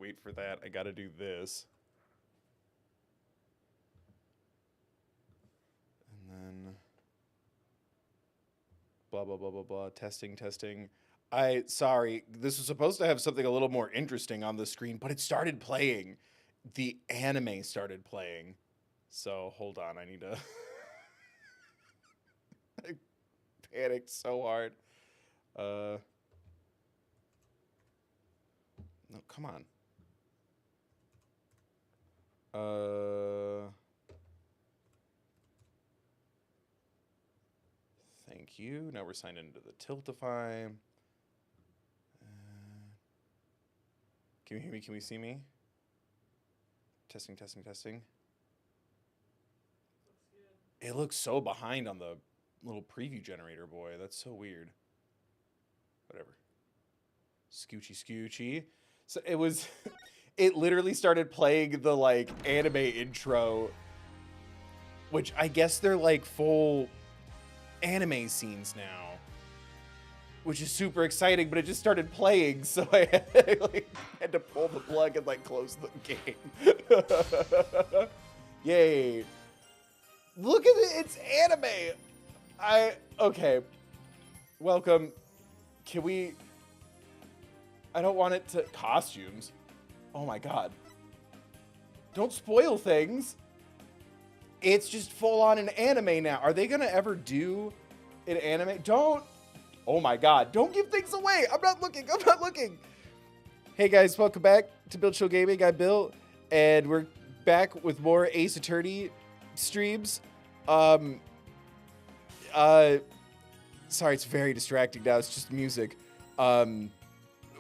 wait for that. I gotta do this. And then blah, blah, blah, blah, blah. Testing. Sorry, this was supposed to have something a little more interesting on the screen, but it started playing. The anime started playing. So hold on, I need to... I panicked so hard. No, come on. Thank you. Now we're signed into the Tiltify. Can you hear me? Can we see me? Testing. It looks so behind on the little preview generator, boy. That's so weird. Whatever. Scoochy. So it was... It literally started playing the, like, anime intro, which I guess they're, like, full anime scenes now, which is super exciting, but it just started playing, so I had to pull the plug and, like, close the game. Yay. Look at it. It's anime. Okay. Welcome. Can we... I don't want it to... Costumes. Oh my god. Don't spoil things. It's just full on an anime now. Are they gonna ever do an anime? Don't. Oh my god. Don't give things away. I'm not looking. Hey guys, welcome back to Bill Chill Gaming. I'm Bill, and we're back with more Ace Attorney streams. Sorry, it's very distracting now. It's just music.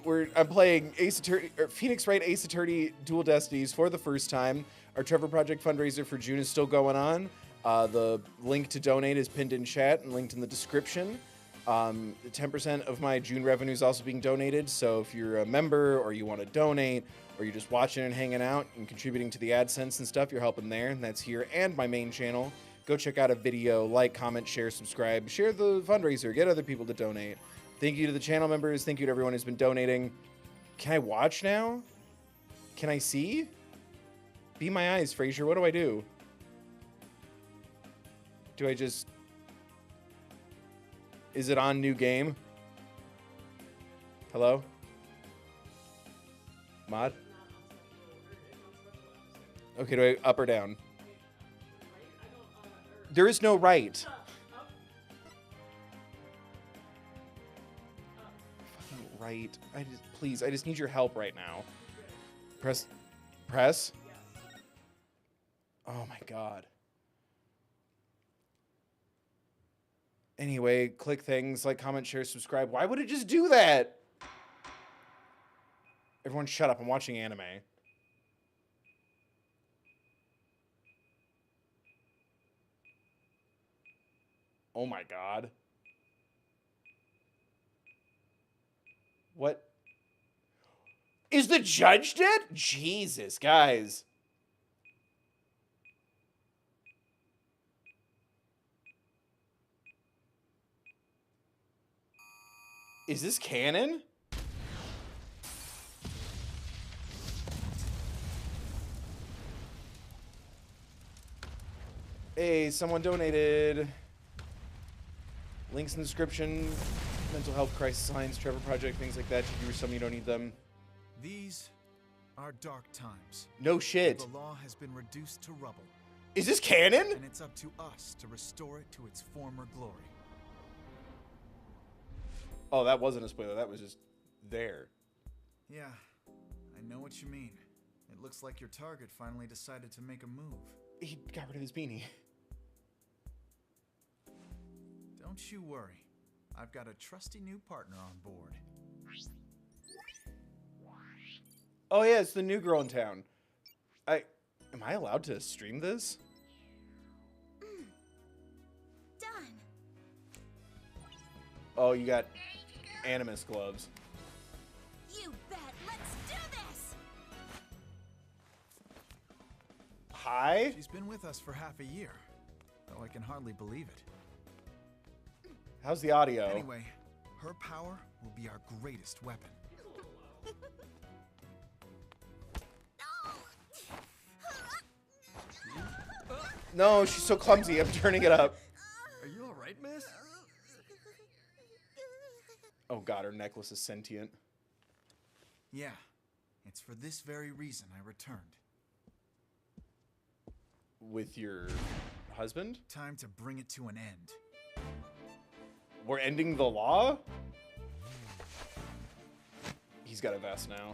I'm playing Ace Attorney, or Phoenix Wright Ace Attorney Dual Destinies for the first time. Our Trevor Project fundraiser for June is still going on. The link to donate is pinned in chat and linked in the description. 10% of my June revenue is also being donated. So if you're a member or you want to donate or you're just watching and hanging out and contributing to the AdSense and stuff, you're helping there. And that's here and my main channel. Go check out a video, like, comment, share, subscribe, share the fundraiser, get other people to donate. Thank you to the channel members. Thank you to everyone who's been donating. Can I watch now? Can I see? Be my eyes, Frazier. What do I do? Do I just... Is it on new game? Hello? Mod? Okay, do I up or down? There is no right. Fucking right. Please, I just need your help right now. Press? Oh my god. Anyway, click things, like, comment, share, subscribe. Why would it just do that? Everyone shut up. I'm watching anime. Oh my god. What? Is the judge dead? Jesus, guys. Is this canon? Hey, someone donated. Links in the description. Mental health crisis lines, Trevor Project, things like that. You do some, you don't need them. These are dark times. No shit. The law has been reduced to rubble. Is this canon? And it's up to us to restore it to its former glory. Oh, that wasn't a spoiler. That was just there. Yeah, I know what you mean. It looks like your target finally decided to make a move. He got rid of his beanie. Don't you worry. I've got a trusty new partner on board. Oh yeah, it's the new girl in town. Am I allowed to stream this? Done. Oh, you got Animus gloves. You bet. Let's do this. Hi? She's been with us for half a year, though I can hardly believe it. How's the audio? Anyway, her power will be our greatest weapon. No, she's so clumsy. I'm turning it up. Are you alright, miss? Oh god, her necklace is sentient. Yeah, it's for this very reason I returned. With your husband? Time to bring it to an end. We're ending the law? He's got a vest now.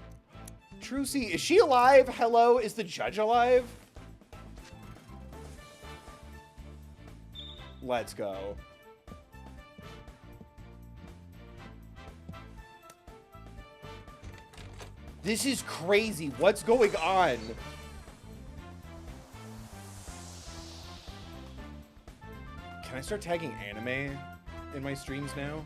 Trucy, is she alive? Hello? Is the judge alive? Let's go. This is crazy. What's going on? Can I start tagging anime in my streams now?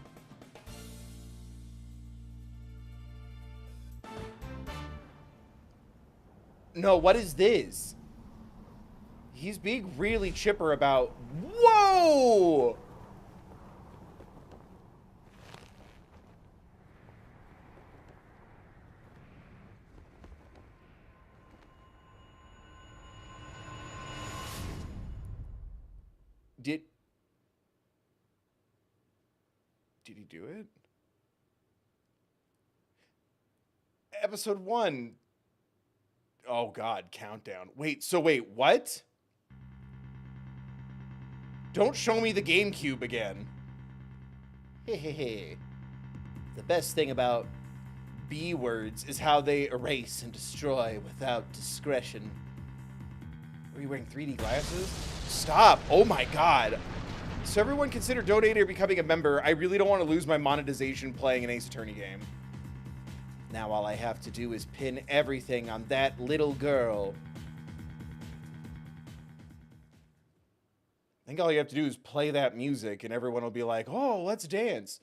No, what is this? He's being really chipper about... Whoa! Did he do it? Episode 1. Oh god, countdown. Wait, what? Don't show me the GameCube again. Hehehe. The best thing about B words is how they erase and destroy without discretion. Are you wearing 3D glasses? Stop! Oh my god! So everyone consider donating or becoming a member. I really don't want to lose my monetization playing an Ace Attorney game. Now all I have to do is pin everything on that little girl. I think all you have to do is play that music and everyone will be like, oh, let's dance.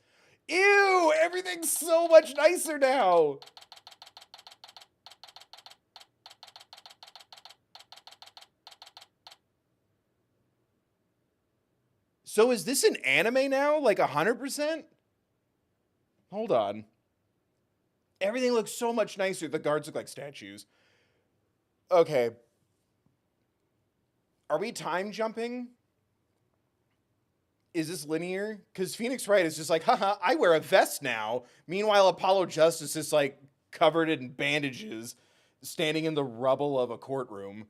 Ew! Everything's so much nicer now! So is this an anime now? Like 100%? Hold on. Everything looks so much nicer. The guards look like statues. Okay. Are we time jumping? Is this linear? Because Phoenix Wright is just like, haha, I wear a vest now. Meanwhile, Apollo Justice is like covered in bandages, standing in the rubble of a courtroom.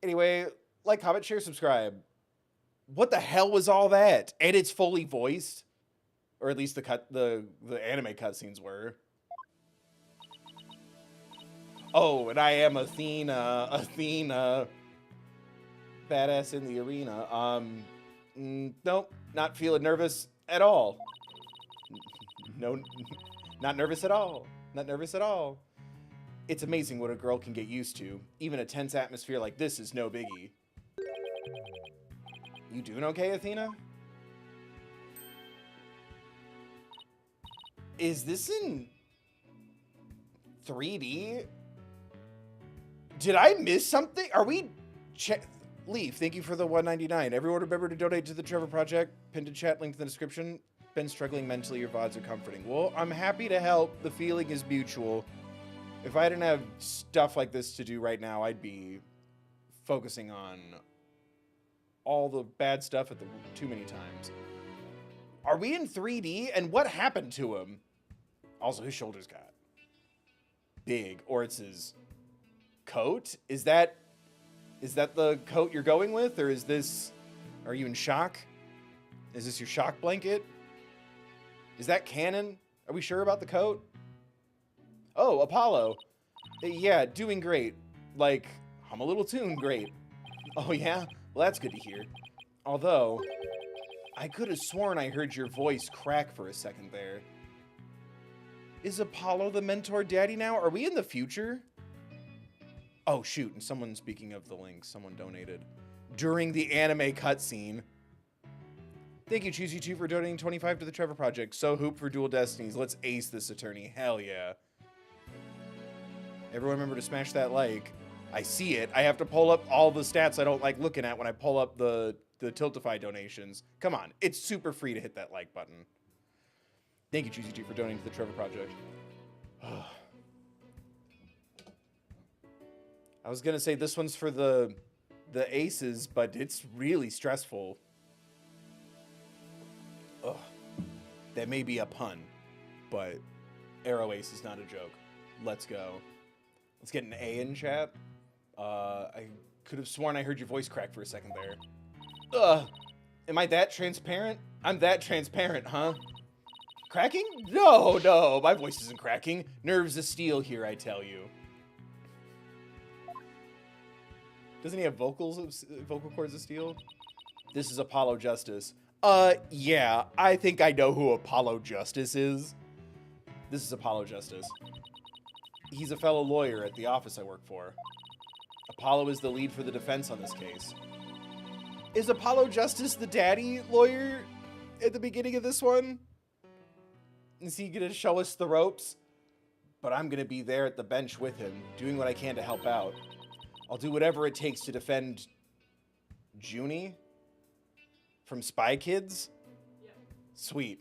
Anyway, like, comment, share, subscribe. What the hell was all that? And it's fully voiced. Or at least the anime cutscenes were. Oh, and I am Athena. Badass in the arena. Nope, not feeling nervous at all. No, not nervous at all. Not nervous at all. It's amazing what a girl can get used to. Even a tense atmosphere like this is no biggie. You doing okay, Athena? Is this in 3D? Did I miss something? Are we... Leaf, thank you for the $1.99. Everyone remember to donate to the Trevor Project. Pinned to chat, link in the description. Been struggling mentally, your VODs are comforting. Well, I'm happy to help. The feeling is mutual. If I didn't have stuff like this to do right now, I'd be focusing on all the bad stuff at the too many times. Are we in 3D? And what happened to him? Also, his shoulders got big. Or it's his coat? Is that the coat you're going with? Or is this... Are you in shock? Is this your shock blanket? Is that canon? Are we sure about the coat? Oh, Apollo. Yeah, doing great. Like, I'm a little tuned great. Oh, yeah? Well, that's good to hear. Although, I could have sworn I heard your voice crack for a second there. Is Apollo the mentor daddy now? Are we in the future? Oh, shoot. And someone, speaking of the link, someone donated during the anime cutscene. Thank you, Choosey2, for donating 25 to the Trevor Project. So hoop for Dual Destinies. Let's ace this attorney. Hell yeah. Everyone remember to smash that like. I see it. I have to pull up all the stats I don't like looking at when I pull up the Tiltify donations. Come on. It's super free to hit that like button. Thank you, Choosey2, for donating to the Trevor Project. I was gonna say this one's for the aces, but it's really stressful. Ugh. That may be a pun, but Arrow Ace is not a joke. Let's go. Let's get an A in chat. I could have sworn I heard your voice crack for a second there. Ugh. Am I that transparent? I'm that transparent, huh? Cracking? No, no, my voice isn't cracking. Nerves of steel here, I tell you. Doesn't he have vocal cords of steel? This is Apollo Justice. Yeah, I think I know who Apollo Justice is. This is Apollo Justice. He's a fellow lawyer at the office I work for. Apollo is the lead for the defense on this case. Is Apollo Justice the daddy lawyer at the beginning of this one? Is he gonna show us the ropes? But I'm gonna be there at the bench with him, doing what I can to help out. I'll do whatever it takes to defend Junie from Spy Kids. Yeah. Sweet.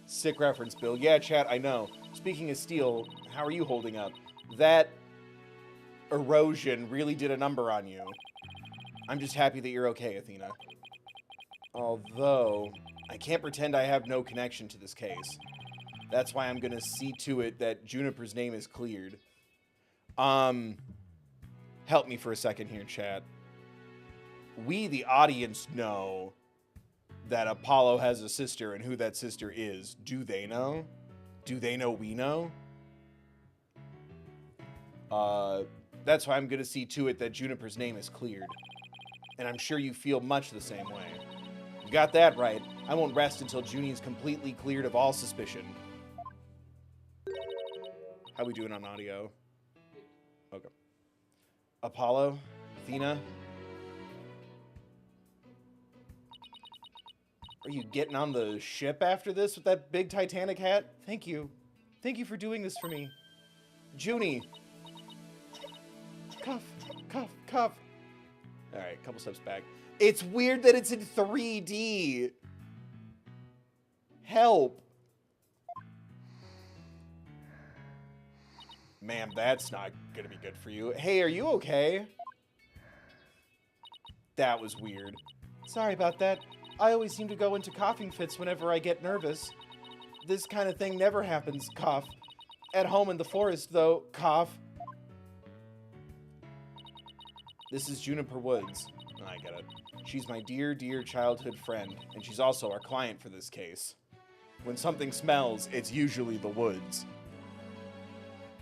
Sick reference, Bill. Yeah, chat, I know. Speaking of steel, how are you holding up? That erosion really did a number on you. I'm just happy that you're okay, Athena. Although, I can't pretend I have no connection to this case. That's why I'm gonna see to it that Juniper's name is cleared. Help me for a second here, chat. We, the audience, know that Apollo has a sister and who that sister is. Do they know? Do they know we know? That's why I'm gonna see to it that Juniper's name is cleared. And I'm sure you feel much the same way. You got that right. I won't rest until Junie's completely cleared of all suspicion. How we doing on audio? Okay. Apollo? Athena? Are you getting on the ship after this with that big Titanic hat? Thank you. Thank you for doing this for me. Junie! Cuff, cuff, cuff. Alright, couple steps back. It's weird that it's in 3D. Help. Ma'am, that's not gonna be good for you. Hey, are you okay? That was weird. Sorry about that. I always seem to go into coughing fits whenever I get nervous. This kind of thing never happens, cough. At home in the forest, though, cough. This is Juniper Woods. I get it. She's my dear, dear childhood friend, and she's also our client for this case. When something smells, it's usually the woods.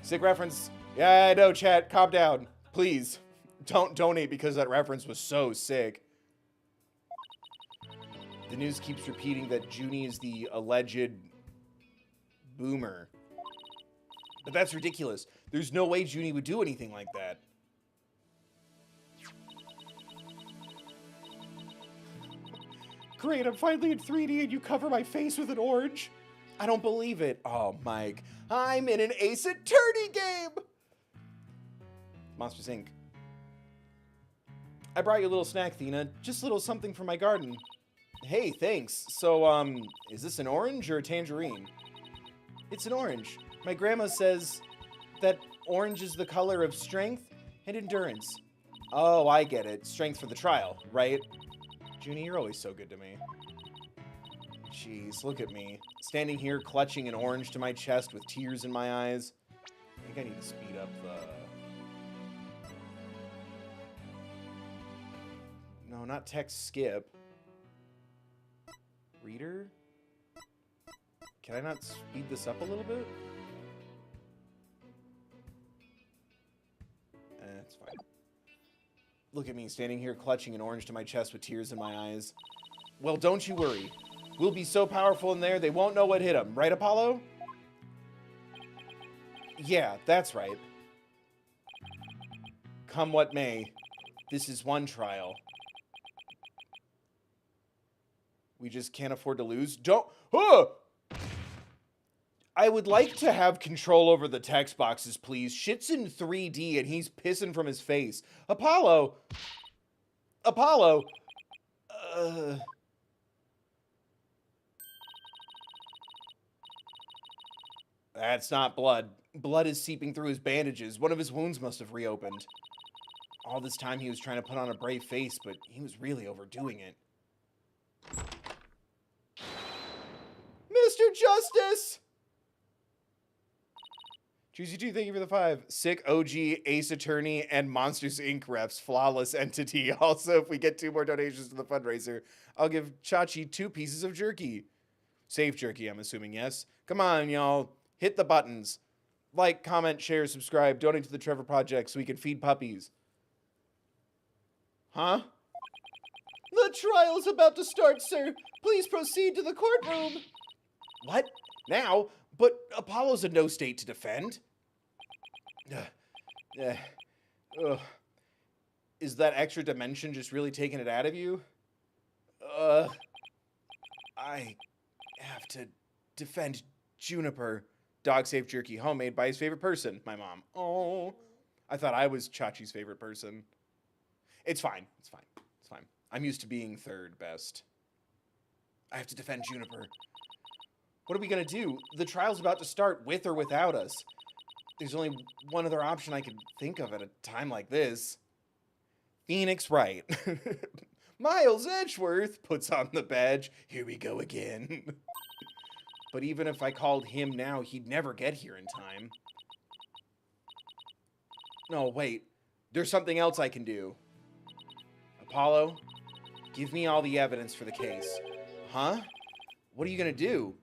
Sick reference. Yeah, I know, chat. Calm down. Please. Don't donate because that reference was so sick. The news keeps repeating that Junie is the alleged boomer. But that's ridiculous. There's no way Junie would do anything like that. Great, I'm finally in 3D and you cover my face with an orange. I don't believe it. Oh, Mike. I'm in an Ace Attorney game! Monsters, Inc. I brought you a little snack, Athena. Just a little something from my garden. Hey, thanks. So, is this an orange or a tangerine? It's an orange. My grandma says that orange is the color of strength and endurance. Oh, I get it. Strength for the trial, right? Junie, you're always so good to me. Jeez, look at me. Standing here clutching an orange to my chest with tears in my eyes. I think I need to speed up the... No, not text skip. Reader? Can I not speed this up a little bit? It's fine. Look at me, standing here clutching an orange to my chest with tears in my eyes. Well, don't you worry. We'll be so powerful in there, they won't know what hit them. Right, Apollo? Yeah, that's right. Come what may, this is one trial. We just can't afford to lose. Don't... I would like to have control over the text boxes, please. Shit's in 3D and he's pissing from his face. Apollo! Apollo! That's not blood. Blood is seeping through his bandages. One of his wounds must have reopened. All this time he was trying to put on a brave face, but he was really overdoing it. Mr. Justice! Juicy 2, thank you for the 5. Sick OG, Ace Attorney, and Monsters Inc. reps. Flawless entity. Also, if we get 2 more donations to the fundraiser, I'll give Chachi 2 pieces of jerky. Safe jerky, I'm assuming, yes? Come on, y'all. Hit the buttons. Like, comment, share, subscribe, donate to the Trevor Project so we can feed puppies. Huh? The trial's about to start, sir. Please proceed to the courtroom. What? Now? But Apollo's in no state to defend. Is that extra dimension just really taking it out of you? I have to defend Juniper. Dog safe jerky, homemade by his favorite person, my mom. Oh, I thought I was Chachi's favorite person. It's fine. It's fine. It's fine. I'm used to being third best. I have to defend Juniper. What are we gonna do? The trial's about to start with or without us. There's only one other option I can think of at a time like this. Phoenix Wright. Miles Edgeworth puts on the badge. Here we go again. But even if I called him now, he'd never get here in time. No, wait. There's something else I can do. Apollo, give me all the evidence for the case. Huh? What are you gonna do?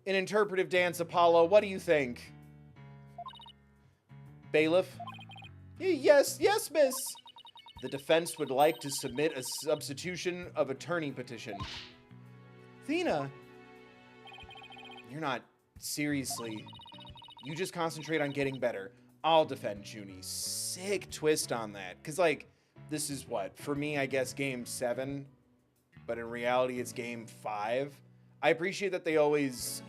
An interpretive dance, Apollo. What do you think? Bailiff? Yes, miss. The defense would like to submit a substitution of attorney petition. Athena? You're not... Seriously. You just concentrate on getting better. I'll defend Junie. Sick twist on that. Because, like, this is what? For me, I guess game 7. But in reality, it's game 5. I appreciate that they always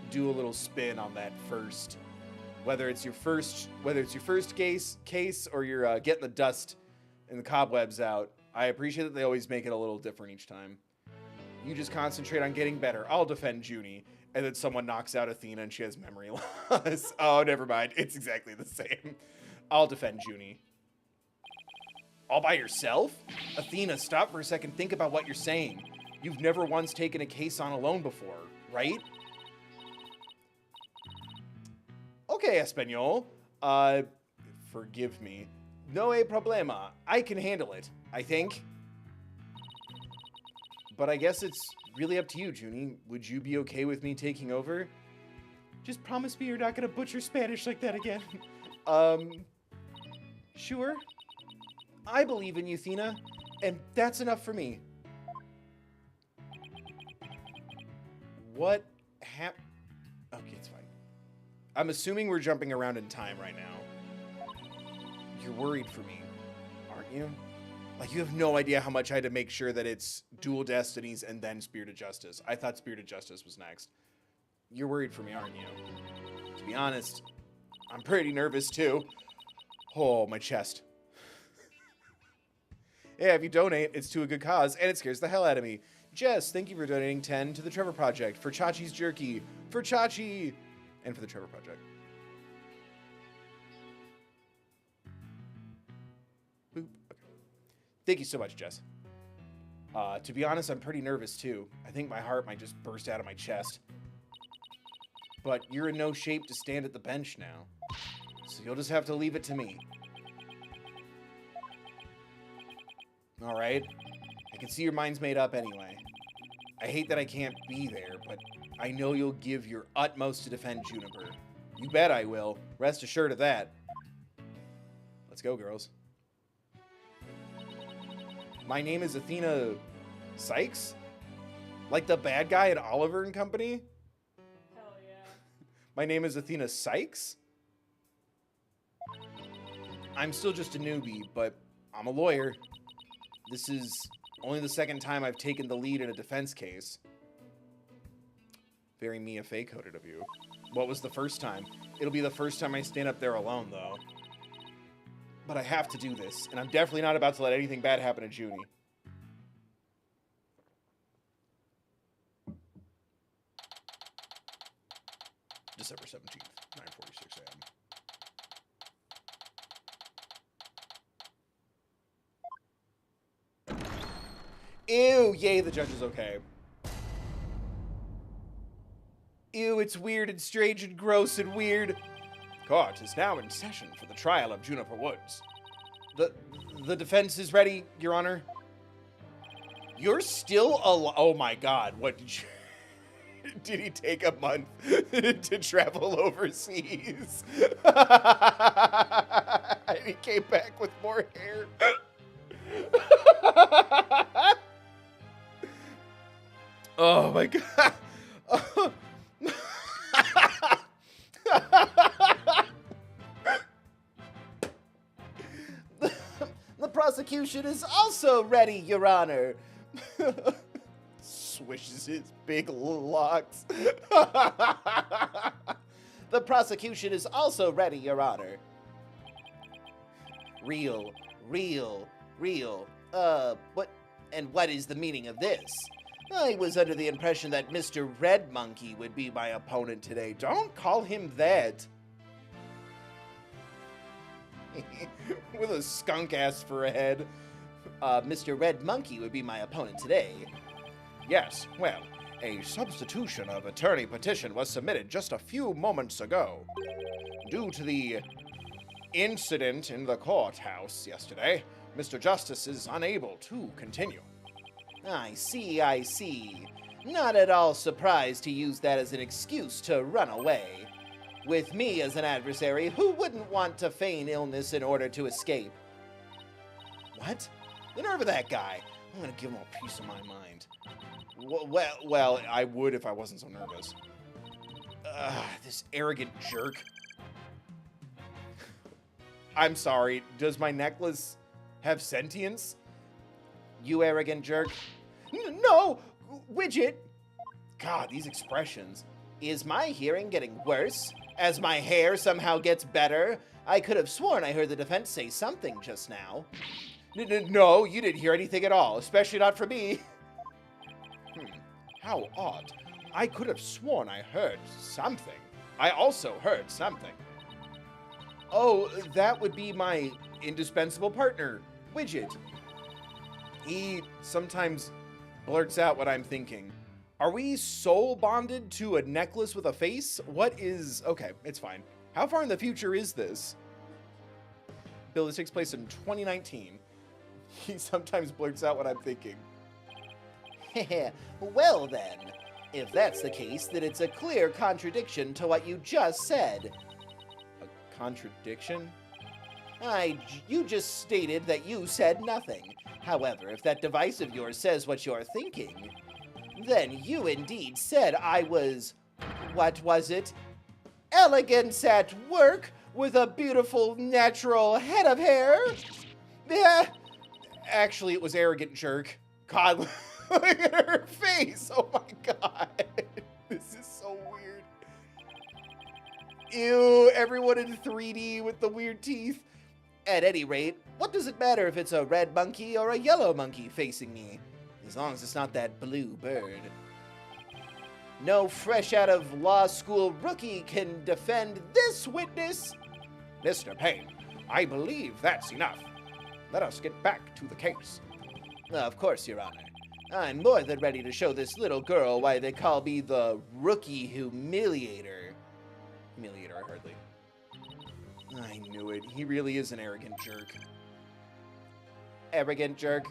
do a little spin on that first. Whether it's your first case or you're getting the dust and the cobwebs out. I appreciate that they always make it a little different each time. You just concentrate on getting better. I'll defend Junie. And then someone knocks out Athena and she has memory loss. Oh, never mind. It's exactly the same. I'll defend Junie. All by yourself? Athena, stop for a second. Think about what you're saying. You've never once taken a case on alone before, right? Okay, Espanol. Forgive me. No hay problema. I can handle it, I think. But I guess it's really up to you, Junie. Would you be okay with me taking over? Just promise me you're not gonna butcher Spanish like that again. Sure. I believe in you, Athena, and that's enough for me. What Okay, it's fine. I'm assuming we're jumping around in time right now. You're worried for me, aren't you? Like, you have no idea how much I had to make sure that it's Dual Destinies and then Spirit of Justice. I thought Spirit of Justice was next. You're worried for me, aren't you? To be honest, I'm pretty nervous too. Oh, my chest. Yeah, if you donate, it's to a good cause, and it scares the hell out of me. Jess, thank you for donating 10 to the Trevor Project, for Chachi's Jerky, for Chachi, and for the Trevor Project. Boop. Okay. Thank you so much, Jess. To be honest, I'm pretty nervous, too. I think my heart might just burst out of my chest. But you're in no shape to stand at the bench now, so you'll just have to leave it to me. All right? I can see your mind's made up anyway. I hate that I can't be there, but I know you'll give your utmost to defend Juniper. You bet I will. Rest assured of that. Let's go, girls. My name is Athena Sykes? Like the bad guy at Oliver and Company? Hell yeah. My name is Athena Sykes? I'm still just a newbie, but I'm a lawyer. This is only the second time I've taken the lead in a defense case. Very Mia Fey-coded of you. What was the first time? It'll be the first time I stand up there alone, though. But I have to do this, and I'm definitely not about to let anything bad happen to Junie. December 17th, 9:46 a.m. Ew, yay, the judge is okay. Ew, it's weird and strange and gross and weird. Court is now in session for the trial of Juniper Woods. The defense is ready, Your Honor. You're still oh my god, what did you... Did he take a month to travel overseas? And he came back with more hair. Oh my god. The prosecution is also ready, Your Honor. Swishes his big locks. The prosecution is also ready, Your Honor. Real. What is the meaning of this? I was under the impression that Mr. Red Monkey would be my opponent today. Don't call him that. With a skunk ass for a head. Mr. Red Monkey would be my opponent today. Yes, well, a substitution of attorney petition was submitted just a few moments ago. Due to the incident in the courthouse yesterday, Mr. Justice is unable to continue. I see. Not at all surprised to use that as an excuse to run away. With me as an adversary, who wouldn't want to feign illness in order to escape? What? The nerve of that guy. I'm gonna give him a piece of my mind. Well, I would if I wasn't so nervous. This arrogant jerk. I'm sorry, does my necklace have sentience? You arrogant jerk. No! Widget! God, these expressions. Is my hearing getting worse? As my hair somehow gets better? I could have sworn I heard the defense say something just now. No, you didn't hear anything at all, especially not from me. How odd. I could have sworn I heard something. I also heard something. Oh, that would be my indispensable partner, Widget. He sometimes blurts out what I'm thinking. Are we soul bonded to a necklace with a face? What is... Okay, it's fine. How far in the future is this? Bill, this takes place in 2019. He sometimes blurts out what I'm thinking. Well then, if that's the case, then it's a clear contradiction to what you just said. A contradiction? You just stated that you said nothing. However, if that device of yours says what you're thinking, then you indeed said I was... What was it? Elegance at work with a beautiful natural head of hair? Yeah. Actually, it was arrogant jerk. God, look at her face. Oh my god. This is so weird. Ew, everyone in 3D with the weird teeth. At any rate, what does it matter if it's a red monkey or a yellow monkey facing me? As long as it's not that blue bird. No fresh out of law school rookie can defend this witness. Mr. Payne, I believe that's enough. Let us get back to the case. Of course, Your Honor. I'm more than ready to show this little girl why they call me the rookie humiliator. Humiliator, hardly. I knew it. He really is an arrogant jerk. Arrogant jerk.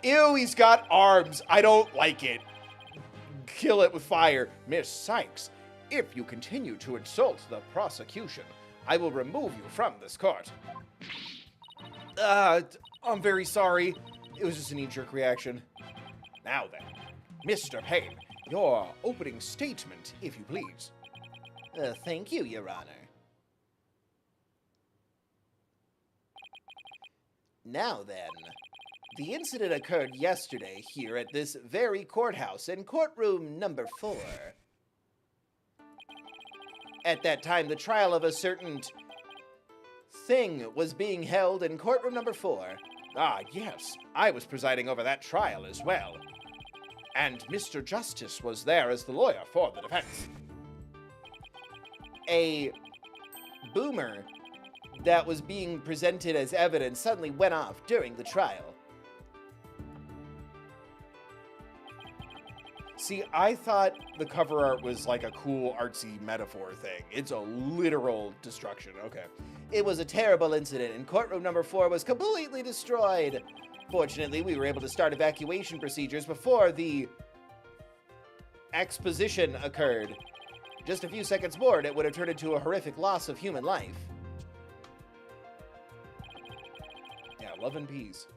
Ew, he's got arms. I don't like it. Kill it with fire. Miss Sykes, if you continue to insult the prosecution, I will remove you from this court. I'm very sorry. It was just a knee-jerk reaction. Now then, Mr. Payne, your opening statement, if you please. Thank you, Your Honor. Now then, the incident occurred yesterday here at this very courthouse in courtroom number 4. At that time, the trial of a certain thing was being held in courtroom number 4. Ah, yes, I was presiding over that trial as well. And Mr. Justice was there as the lawyer for the defense. a boomer that was being presented as evidence suddenly went off during the trial. See, I thought the cover art was like a cool artsy metaphor thing. It's a literal destruction. Okay. It was a terrible incident, and courtroom number 4 was completely destroyed. Fortunately, we were able to start evacuation procedures before the exposition occurred. Just a few seconds more, and it would have turned into a horrific loss of human life. Yeah, love and peace.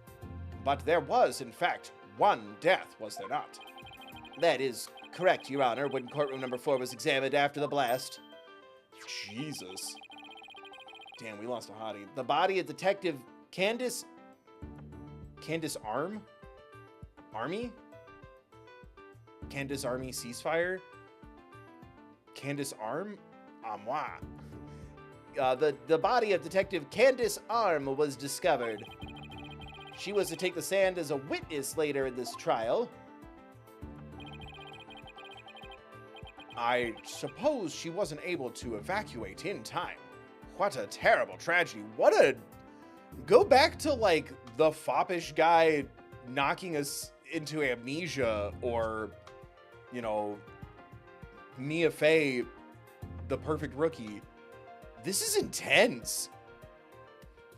But there was, in fact, one death, was there not? That is correct, Your Honor, when courtroom number 4 was examined after the blast. Jesus. Damn, we lost a hottie. The body of Detective Candace Army? Candace Army Ceasefire? Candace Arm? Moi. The body of Detective Candace Arm was discovered. She was to take the stand as a witness later in this trial. I suppose she wasn't able to evacuate in time. What a terrible tragedy. Go back to, like, the foppish guy knocking us into amnesia, or, you know, Mia Fey, the perfect rookie. This is intense.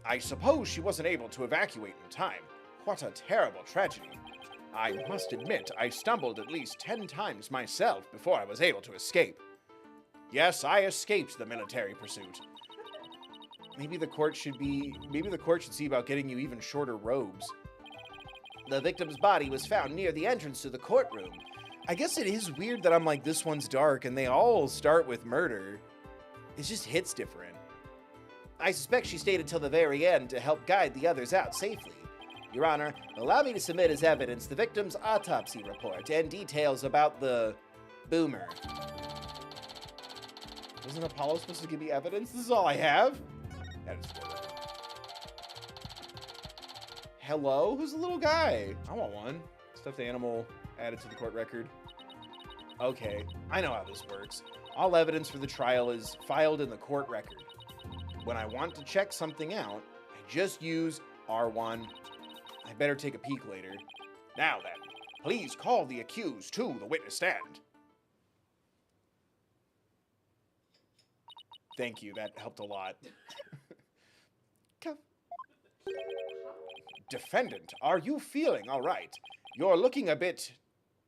I suppose she wasn't able to evacuate in time. What a terrible tragedy. I must admit, I stumbled at least 10 times myself before I was able to escape. Yes, I escaped the military pursuit. Maybe the court should see about getting you even shorter robes. The victim's body was found near the entrance to the courtroom. I guess it is weird that I'm like, this one's dark, and they all start with murder. It just hits different. I suspect she stayed until the very end to help guide the others out safely. Your Honor, allow me to submit as evidence the victim's autopsy report and details about the boomer. Wasn't Apollo supposed to give me evidence? This is all I have? That is horrible. Hello? Who's the little guy? I want one. Stuffed animal added to the court record. Okay, I know how this works. All evidence for the trial is filed in the court record. When I want to check something out, I just use R1. I better take a peek later. Now then, please call the accused to the witness stand. Thank you, that helped a lot. Defendant, are you feeling all right? You're looking a bit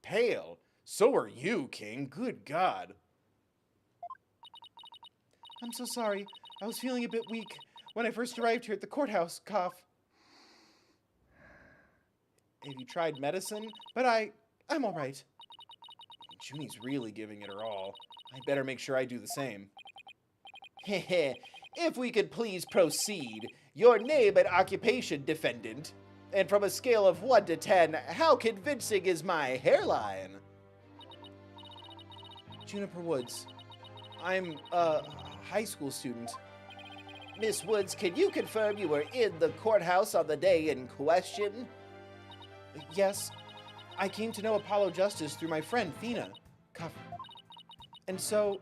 pale. So are you, King. Good God. I'm so sorry. I was feeling a bit weak when I first arrived here at the courthouse. Cough. Have you tried medicine? But I'm all right. Junie's really giving it her all. I better make sure I do the same. Heh. If we could please proceed. Your name and occupation, defendant. And from a scale of 1 to 10, how convincing is my hairline? Juniper Woods. I'm a high school student. Miss Woods, can you confirm you were in the courthouse on the day in question? Yes. I came to know Apollo Justice through my friend, Thena. And so,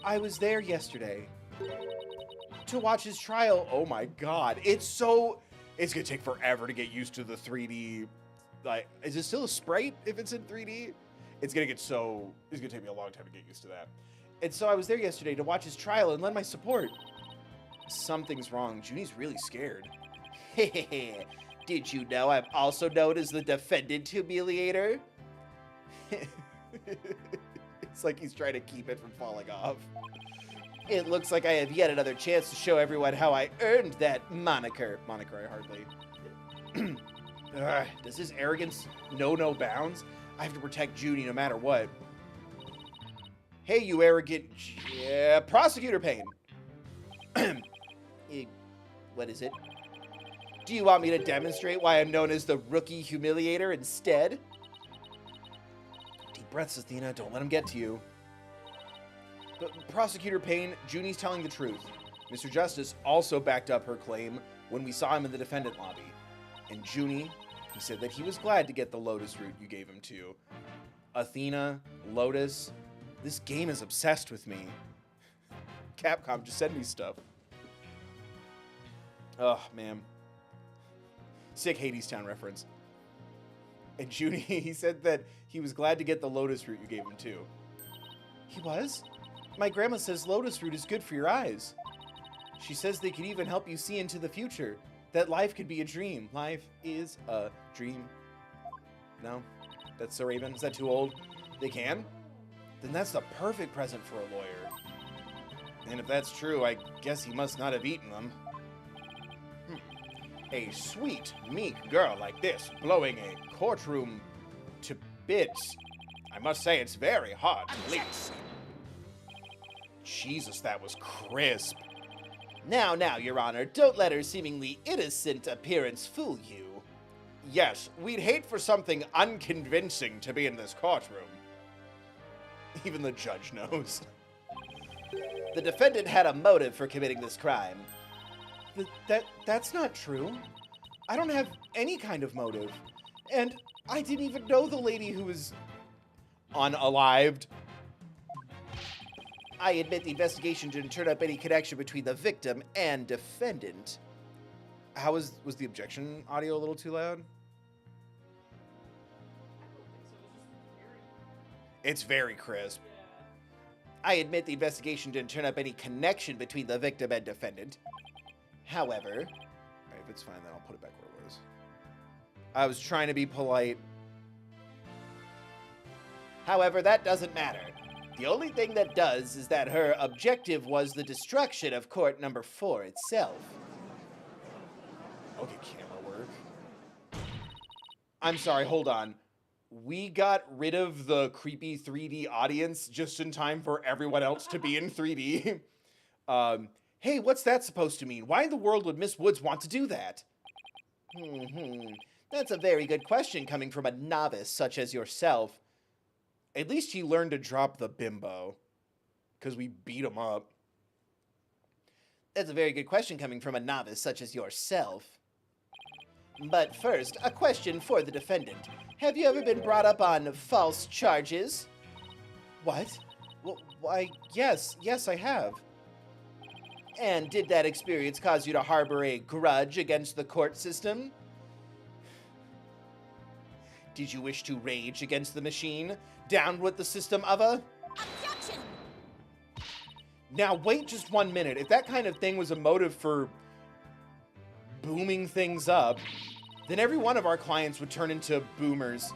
I was there yesterday to watch his trial. Oh my God. It's gonna take forever to get used to the 3D. Like, is it still a sprite if it's in 3D? It's gonna take me a long time to get used to that. And so I was there yesterday to watch his trial and lend my support. Something's wrong. Junie's really scared. Did you know I'm also known as the defendant humiliator? It's like he's trying to keep it from falling off. It looks like I have yet another chance to show everyone how I earned that moniker. Moniker, I hardly. Does his arrogance know no bounds? I have to protect Junie no matter what. Hey, you arrogant... Yeah, Prosecutor Payne. What is it? Do you want me to demonstrate why I'm known as the Rookie Humiliator instead? Deep breaths, Athena. Don't let him get to you. But Prosecutor Payne, Junie's telling the truth. Mr. Justice also backed up her claim when we saw him in the defendant lobby. And Junie, he said that he was glad to get the Lotus route you gave him to. Athena, Lotus, this game is obsessed with me. Capcom, just send me stuff. Oh, man. Sick Hades Town reference. And Junie, he said that he was glad to get the lotus root you gave him, too. He was? My grandma says lotus root is good for your eyes. She says they could even help you see into the future. That life could be a dream. Life is a dream. No? That's so Raven? Is that too old? They can? Then that's the perfect present for a lawyer. And if that's true, I guess he must not have eaten them. A sweet, meek girl like this blowing a courtroom to bits. I must say it's very hard to believe. Jesus, that was crisp. Now, Your Honor, don't let her seemingly innocent appearance fool you. Yes, we'd hate for something unconvincing to be in this courtroom. Even the judge knows. The defendant had a motive for committing this crime. That's not true. I don't have any kind of motive. And I didn't even know the lady who was unalived. I admit the investigation didn't turn up any connection between the victim and defendant. How was the objection audio a little too loud? It's very crisp. I admit the investigation didn't turn up any connection between the victim and defendant. However, all right, if it's fine, then I'll put it back where it was. I was trying to be polite. However, that doesn't matter. The only thing that does is that her objective was the destruction of court number 4 itself. Okay, camera work. I'm sorry, hold on. We got rid of the creepy 3D audience just in time for everyone else to be in 3D. Hey, what's that supposed to mean? Why in the world would Miss Woods want to do that? That's a very good question coming from a novice such as yourself. At least he learned to drop the bimbo, because we beat him up. That's a very good question coming from a novice such as yourself. But first, a question for the defendant. Have you ever been brought up on false charges? What? Well, why, yes, I have. And did that experience cause you to harbor a grudge against the court system? Did you wish to rage against the machine? Down with the system of a... Objection! Now wait just 1 minute. If that kind of thing was a motive for booming things up, then every one of our clients would turn into boomers.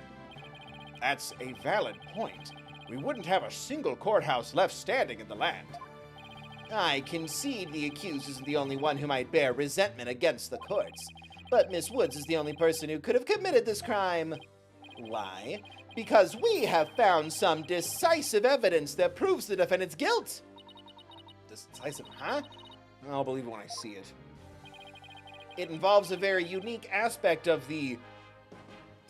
That's a valid point. We wouldn't have a single courthouse left standing in the land. I concede the accused isn't the only one who might bear resentment against the courts, but Miss Woods is the only person who could have committed this crime. Why? Because we have found some decisive evidence that proves the defendant's guilt. Decisive, huh? I'll believe it when I see it. It involves a very unique aspect of the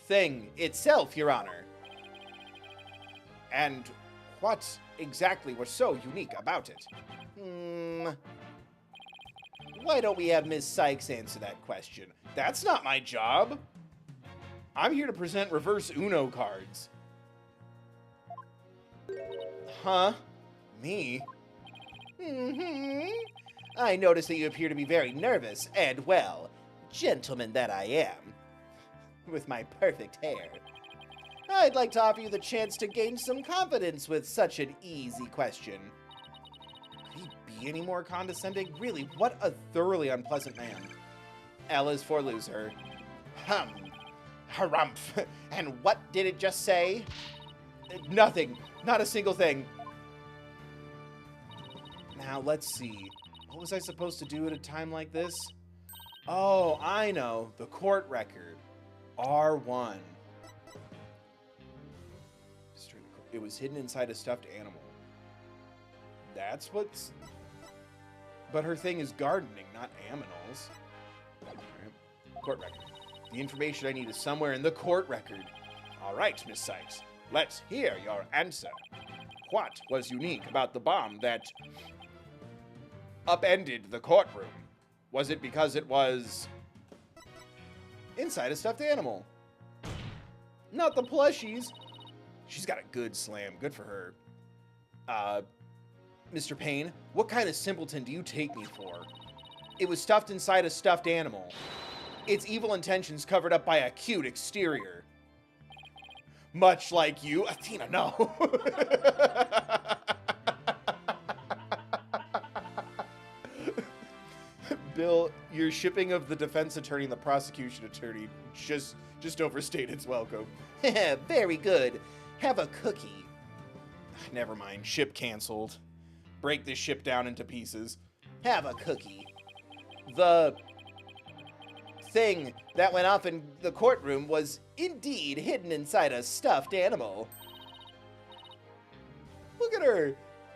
thing itself, Your Honor. And what exactly was so unique about it? Why don't we have Ms. Sykes answer that question? That's not my job. I'm here to present reverse Uno cards. Huh? Me? I notice that you appear to be very nervous, and well, gentleman that I am, with my perfect hair. I'd like to offer you the chance to gain some confidence with such an easy question. Could he be any more condescending? Really, what a thoroughly unpleasant man. L is for loser. Harumph. And what did it just say? Nothing. Not a single thing. Now, let's see. What was I supposed to do at a time like this? Oh, I know. The court record. R1. It was hidden inside a stuffed animal. That's what's... But her thing is gardening, not aminals. All right. Court record. The information I need is somewhere in the court record. All right, Miss Sykes. Let's hear your answer. What was unique about the bomb that upended the courtroom? Was it because it was inside a stuffed animal? Not the plushies. She's got a good slam. Good for her. Mr. Payne, what kind of simpleton do you take me for? It was stuffed inside a stuffed animal. Its evil intentions covered up by a cute exterior. Much like you. Athena, no. Bill, your shipping of the defense attorney and the prosecution attorney just overstayed its welcome. Very good. Have a cookie. Never mind. Ship canceled. Break this ship down into pieces. Have a cookie. The thing that went off in the courtroom was indeed hidden inside a stuffed animal. Look at her.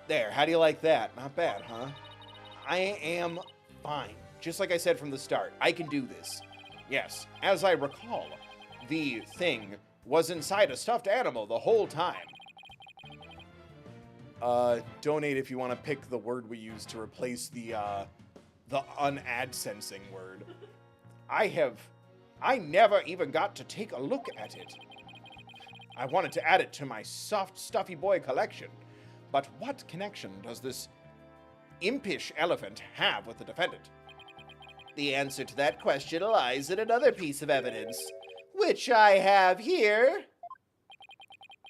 There, how do you like that? Not bad, huh? I am fine. Just like I said from the start, I can do this. Yes, as I recall, the thing was inside a stuffed animal the whole time. Donate if you want to pick the word we use to replace the un-ad-sensing word. I never even got to take a look at it. I wanted to add it to my soft, stuffy boy collection. But what connection does this impish elephant have with the defendant? The answer to that question lies in another piece of evidence, which I have here.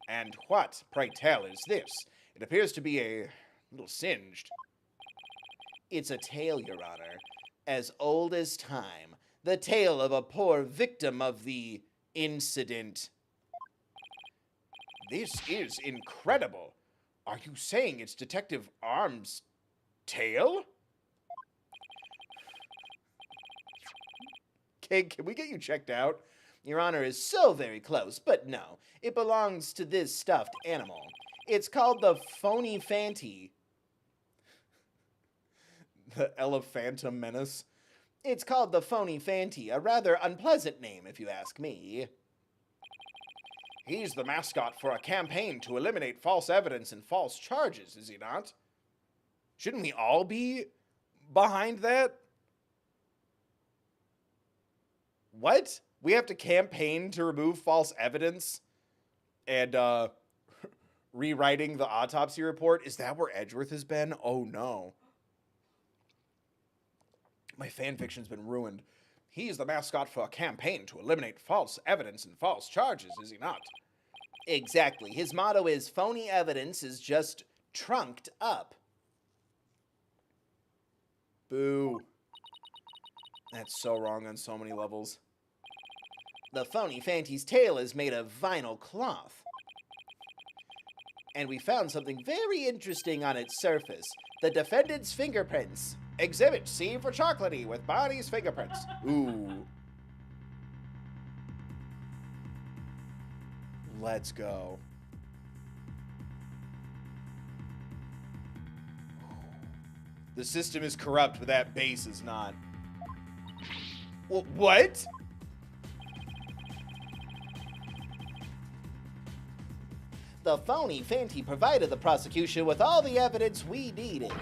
And what, pray tell, is this? It appears to be a little singed. It's a tale, Your Honor, as old as time. The tale of a poor victim of the incident. This is incredible. Are you saying it's Detective Arm's tale? Okay, can we get you checked out? Your Honor is so very close, but no. It belongs to this stuffed animal. It's called the Phony Fanty. The Elephantum Menace. It's called the Phony Fanty, a rather unpleasant name, if you ask me. He's the mascot for a campaign to eliminate false evidence and false charges, is he not? Shouldn't we all be behind that? What? We have to campaign to remove false evidence? And, rewriting the autopsy report? Is that where Edgeworth has been? Oh, no. My fanfiction's been ruined. He's the mascot for a campaign to eliminate false evidence and false charges, is he not? Exactly. His motto is, phony evidence is just trunked up. Boo. That's so wrong on so many levels. The Phony Fanty's tail is made of vinyl cloth. And we found something very interesting on its surface. The defendant's fingerprints. Exhibit C for chocolatey with body's fingerprints. Ooh. Let's go. The system is corrupt, but that base is not. What? The Phony Fanty provided the prosecution with all the evidence we needed.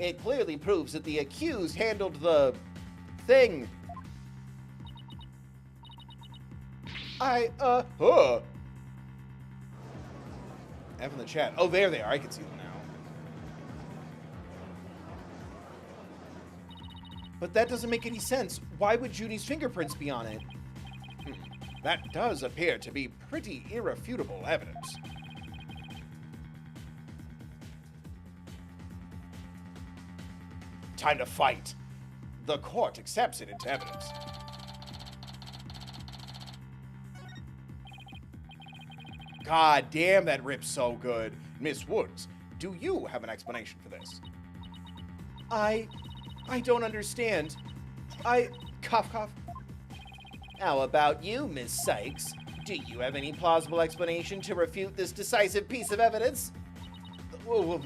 It clearly proves that the accused handled the thing. F in the chat. Oh, there they are. I can see them now. But that doesn't make any sense. Why would Junie's fingerprints be on it? That does appear to be pretty irrefutable evidence. Time to fight. The court accepts it into evidence. God damn, that rips so good. Miss Woods, do you have an explanation for this? I don't understand. Cough, cough. How about you, Miss Sykes? Do you have any plausible explanation to refute this decisive piece of evidence? Well,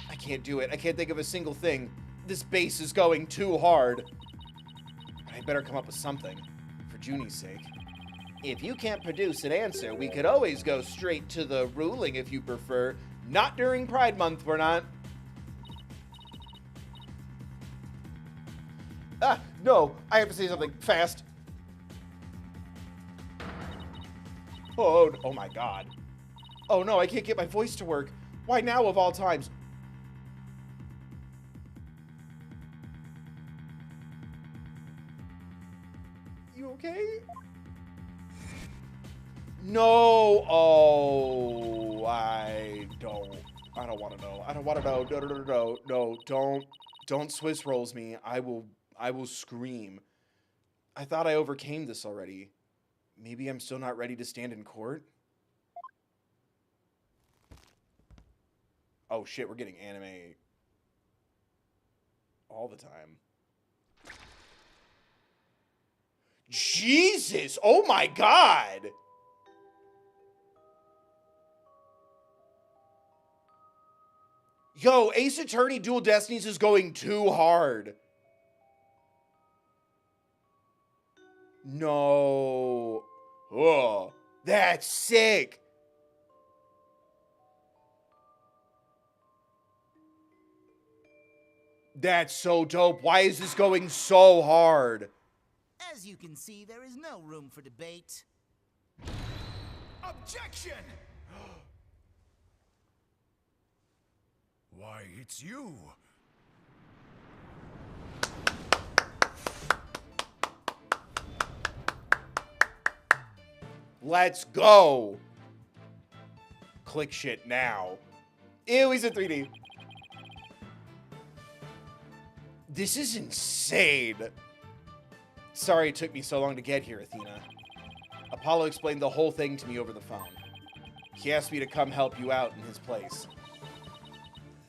I can't do it. I can't think of a single thing. This base is going too hard. I better come up with something, for Junie's sake. If you can't produce an answer, we could always go straight to the ruling if you prefer. Not during Pride Month, we're not. No, I have to say something fast. Oh my God. Oh no, I can't get my voice to work. Why now of all times? You okay? No. Oh, I don't want to know. I don't want to know. No. Don't Swiss rolls me. I will scream. I thought I overcame this already. Maybe I'm still not ready to stand in court? Oh shit, we're getting anime all the time. Jesus! Oh my god! Yo, Ace Attorney Dual Destinies is going too hard. No. Oh, that's sick. That's so dope. Why is this going so hard? As you can see, there is no room for debate. Objection! Why, it's you. Let's go. Click shit now. Ew, he's in 3D. This is insane. Sorry it took me so long to get here, Athena. Apollo explained the whole thing to me over the phone. He asked me to come help you out in his place.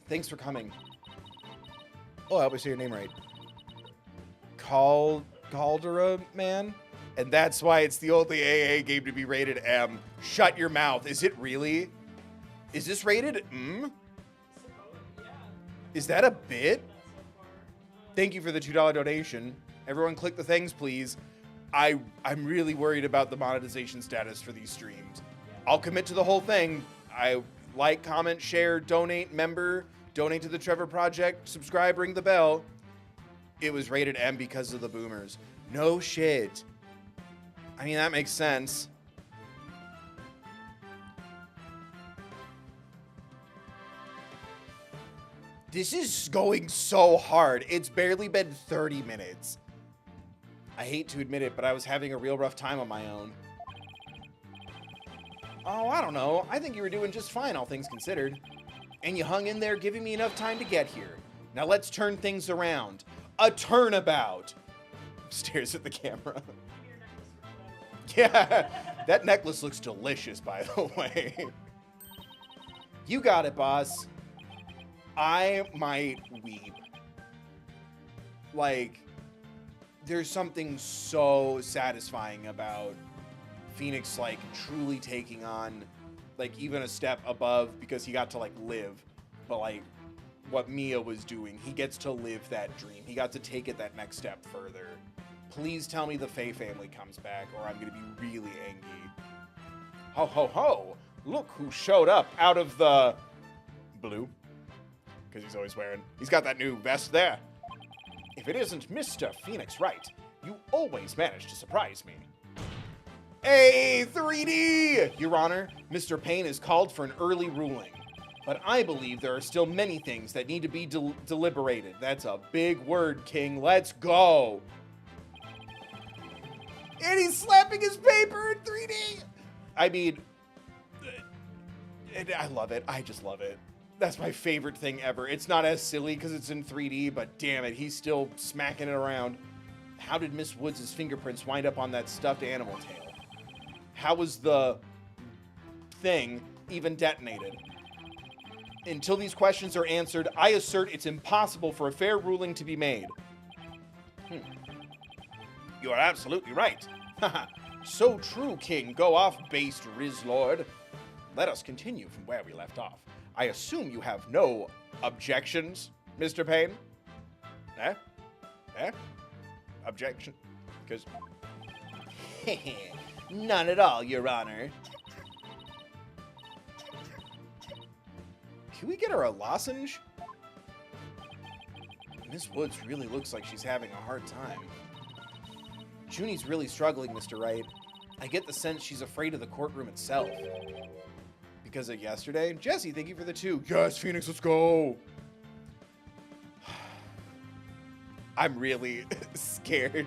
Thanks for coming. Oh, I hope I say your name right. Caldera Man? And that's why it's the only AA game to be rated M. Shut your mouth. Is it really? Is this rated M? Is that a bit? Thank you for the $2 donation. Everyone click the things, please. I'm really worried about the monetization status for these streams. I'll commit to the whole thing. I like, comment, share, donate, member, donate to the Trevor Project, subscribe, ring the bell. It was rated M because of the boomers. No shit. I mean, that makes sense. This is going so hard. It's barely been 30 minutes. I hate to admit it, but I was having a real rough time on my own. Oh, I don't know. I think you were doing just fine, all things considered. And you hung in there, giving me enough time to get here. Now let's turn things around. A turnabout. Stares at the camera. Yeah, that necklace looks delicious, by the way. You got it, boss. I might weep. Like, there's something so satisfying about Phoenix, like, truly taking on, like, even a step above, because he got to, like, live. But, like, what Mia was doing, he gets to live that dream. He got to take it that next step further. Please tell me the Faye family comes back, or I'm going to be really angry. Ho, ho, ho. Look who showed up out of the blue. Because he's always wearing. He's got that new vest there. If it isn't Mr. Phoenix Wright, you always manage to surprise me. Hey, 3D! Your Honor, Mr. Payne is called for an early ruling. But I believe there are still many things that need to be deliberated. That's a big word, King. Let's go. And he's slapping his paper in 3D. I mean, I love it. I just love it. That's my favorite thing ever. It's not as silly because it's in 3D, but damn it, he's still smacking it around. How did Miss Woods' fingerprints wind up on that stuffed animal tail? How was the thing even detonated? Until these questions are answered, I assert it's impossible for a fair ruling to be made. You are absolutely right. So true, King. Go off, based Rizlord. Let us continue from where we left off. I assume you have no objections, Mr. Payne? Objection? Because... None at all, Your Honor. Can we get her a lozenge? Miss Woods really looks like she's having a hard time. Junie's really struggling, Mr. Wright. I get the sense she's afraid of the courtroom itself. because of yesterday. Jesse, thank you for the 2. Yes, Phoenix, let's go. I'm really scared.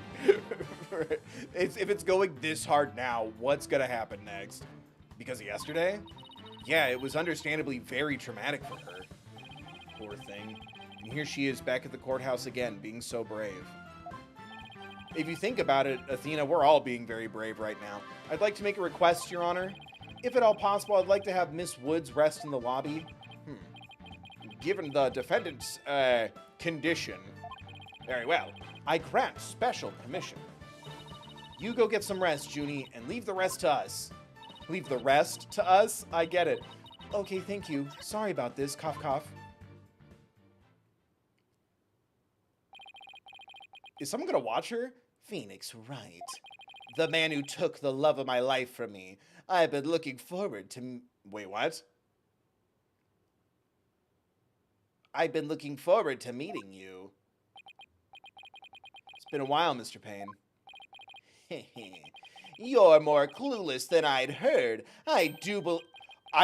If it's going this hard now, what's going to happen next? Because of yesterday? Yeah, it was understandably very traumatic for her. Poor thing. And here she is back at the courthouse again, being so brave. If you think about it, Athena, we're all being very brave right now. I'd like to make a request, Your Honor. If at all possible, I'd like to have Miss Woods rest in the lobby. Given the defendant's, condition. Very well. I grant special permission. You go get some rest, Junie, and leave the rest to us. Leave the rest to us? I get it. Okay, thank you. Sorry about this. Cough, cough. Is someone gonna watch her? Phoenix Wright. The man who took the love of my life from me. I've been looking forward to... Wait, what? I've been looking forward to meeting you. It's been a while, Mr. Payne. You're more clueless than I'd heard. I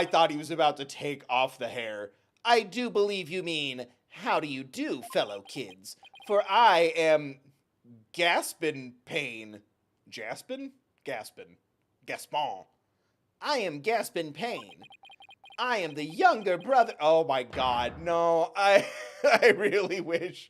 thought he was about to take off the hair. I do believe you mean, how do you do, fellow kids? For I am Gaspin Payne. Jaspin? Gaspin. Gaspon. I am Gaspin Payne. I am the younger brother. Oh my God, no. I really wish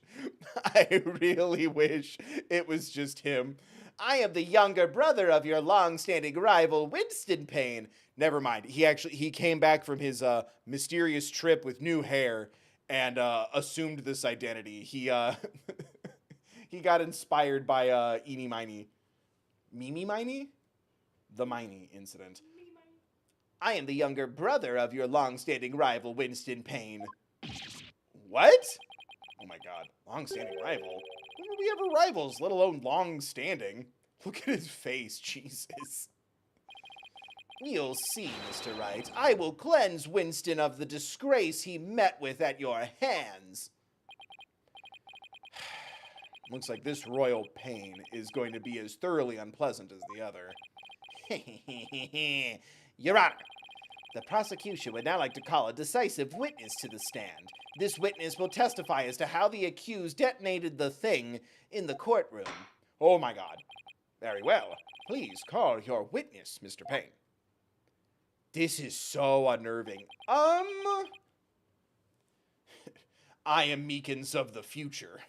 it was just him. I am the younger brother of your long-standing rival, Winston Payne. Never mind. He came back from his mysterious trip with new hair and assumed this identity. He he got inspired by Eeny Miny. Mimi Miny? The Miny incident. I am the younger brother of your long-standing rival, Winston Payne. What? Oh my God. Long-standing rival? When were we ever rivals, let alone long-standing? Look at his face, Jesus. You'll see, Mr. Wright. I will cleanse Winston of the disgrace he met with at your hands. Looks like this royal pain is going to be as thoroughly unpleasant as the other. Your Honor, the prosecution would now like to call a decisive witness to the stand. This witness will testify as to how the accused detonated the thing in the courtroom. Oh my God. Very well. Please call your witness, Mr. Payne. This is so unnerving. I am Meekins of the future.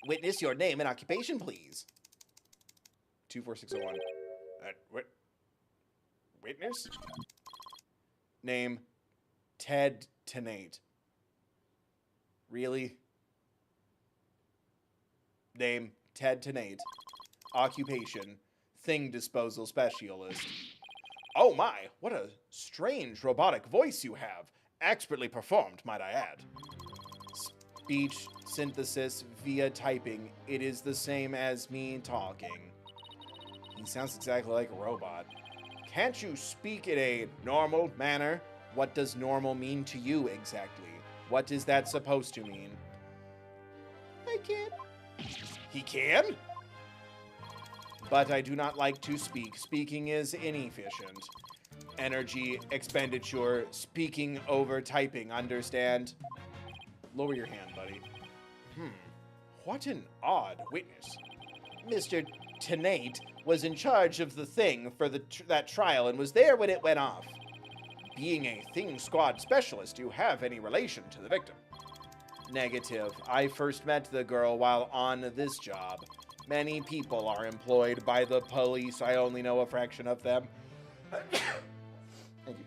Witness, your name and occupation, please. 24601. What? Witness? Name, Ted Tenate. Really? Name, Ted Tenate. Occupation, thing disposal specialist. Oh my, what a strange robotic voice you have. Expertly performed, might I add. Speech synthesis via typing. It is the same as me talking. He sounds exactly like a robot. Can't you speak in a normal manner? What does normal mean to you exactly? What is that supposed to mean? I can't. He can? But I do not like to speak. Speaking is inefficient. Energy expenditure. Speaking over typing. Understand? Lower your hand, buddy. What an odd witness. Mr. Tenate was in charge of the thing for that trial and was there when it went off. Being a Thing Squad specialist, do you have any relation to the victim? Negative. I first met the girl while on this job. Many people are employed by the police. I only know a fraction of them. Thank you.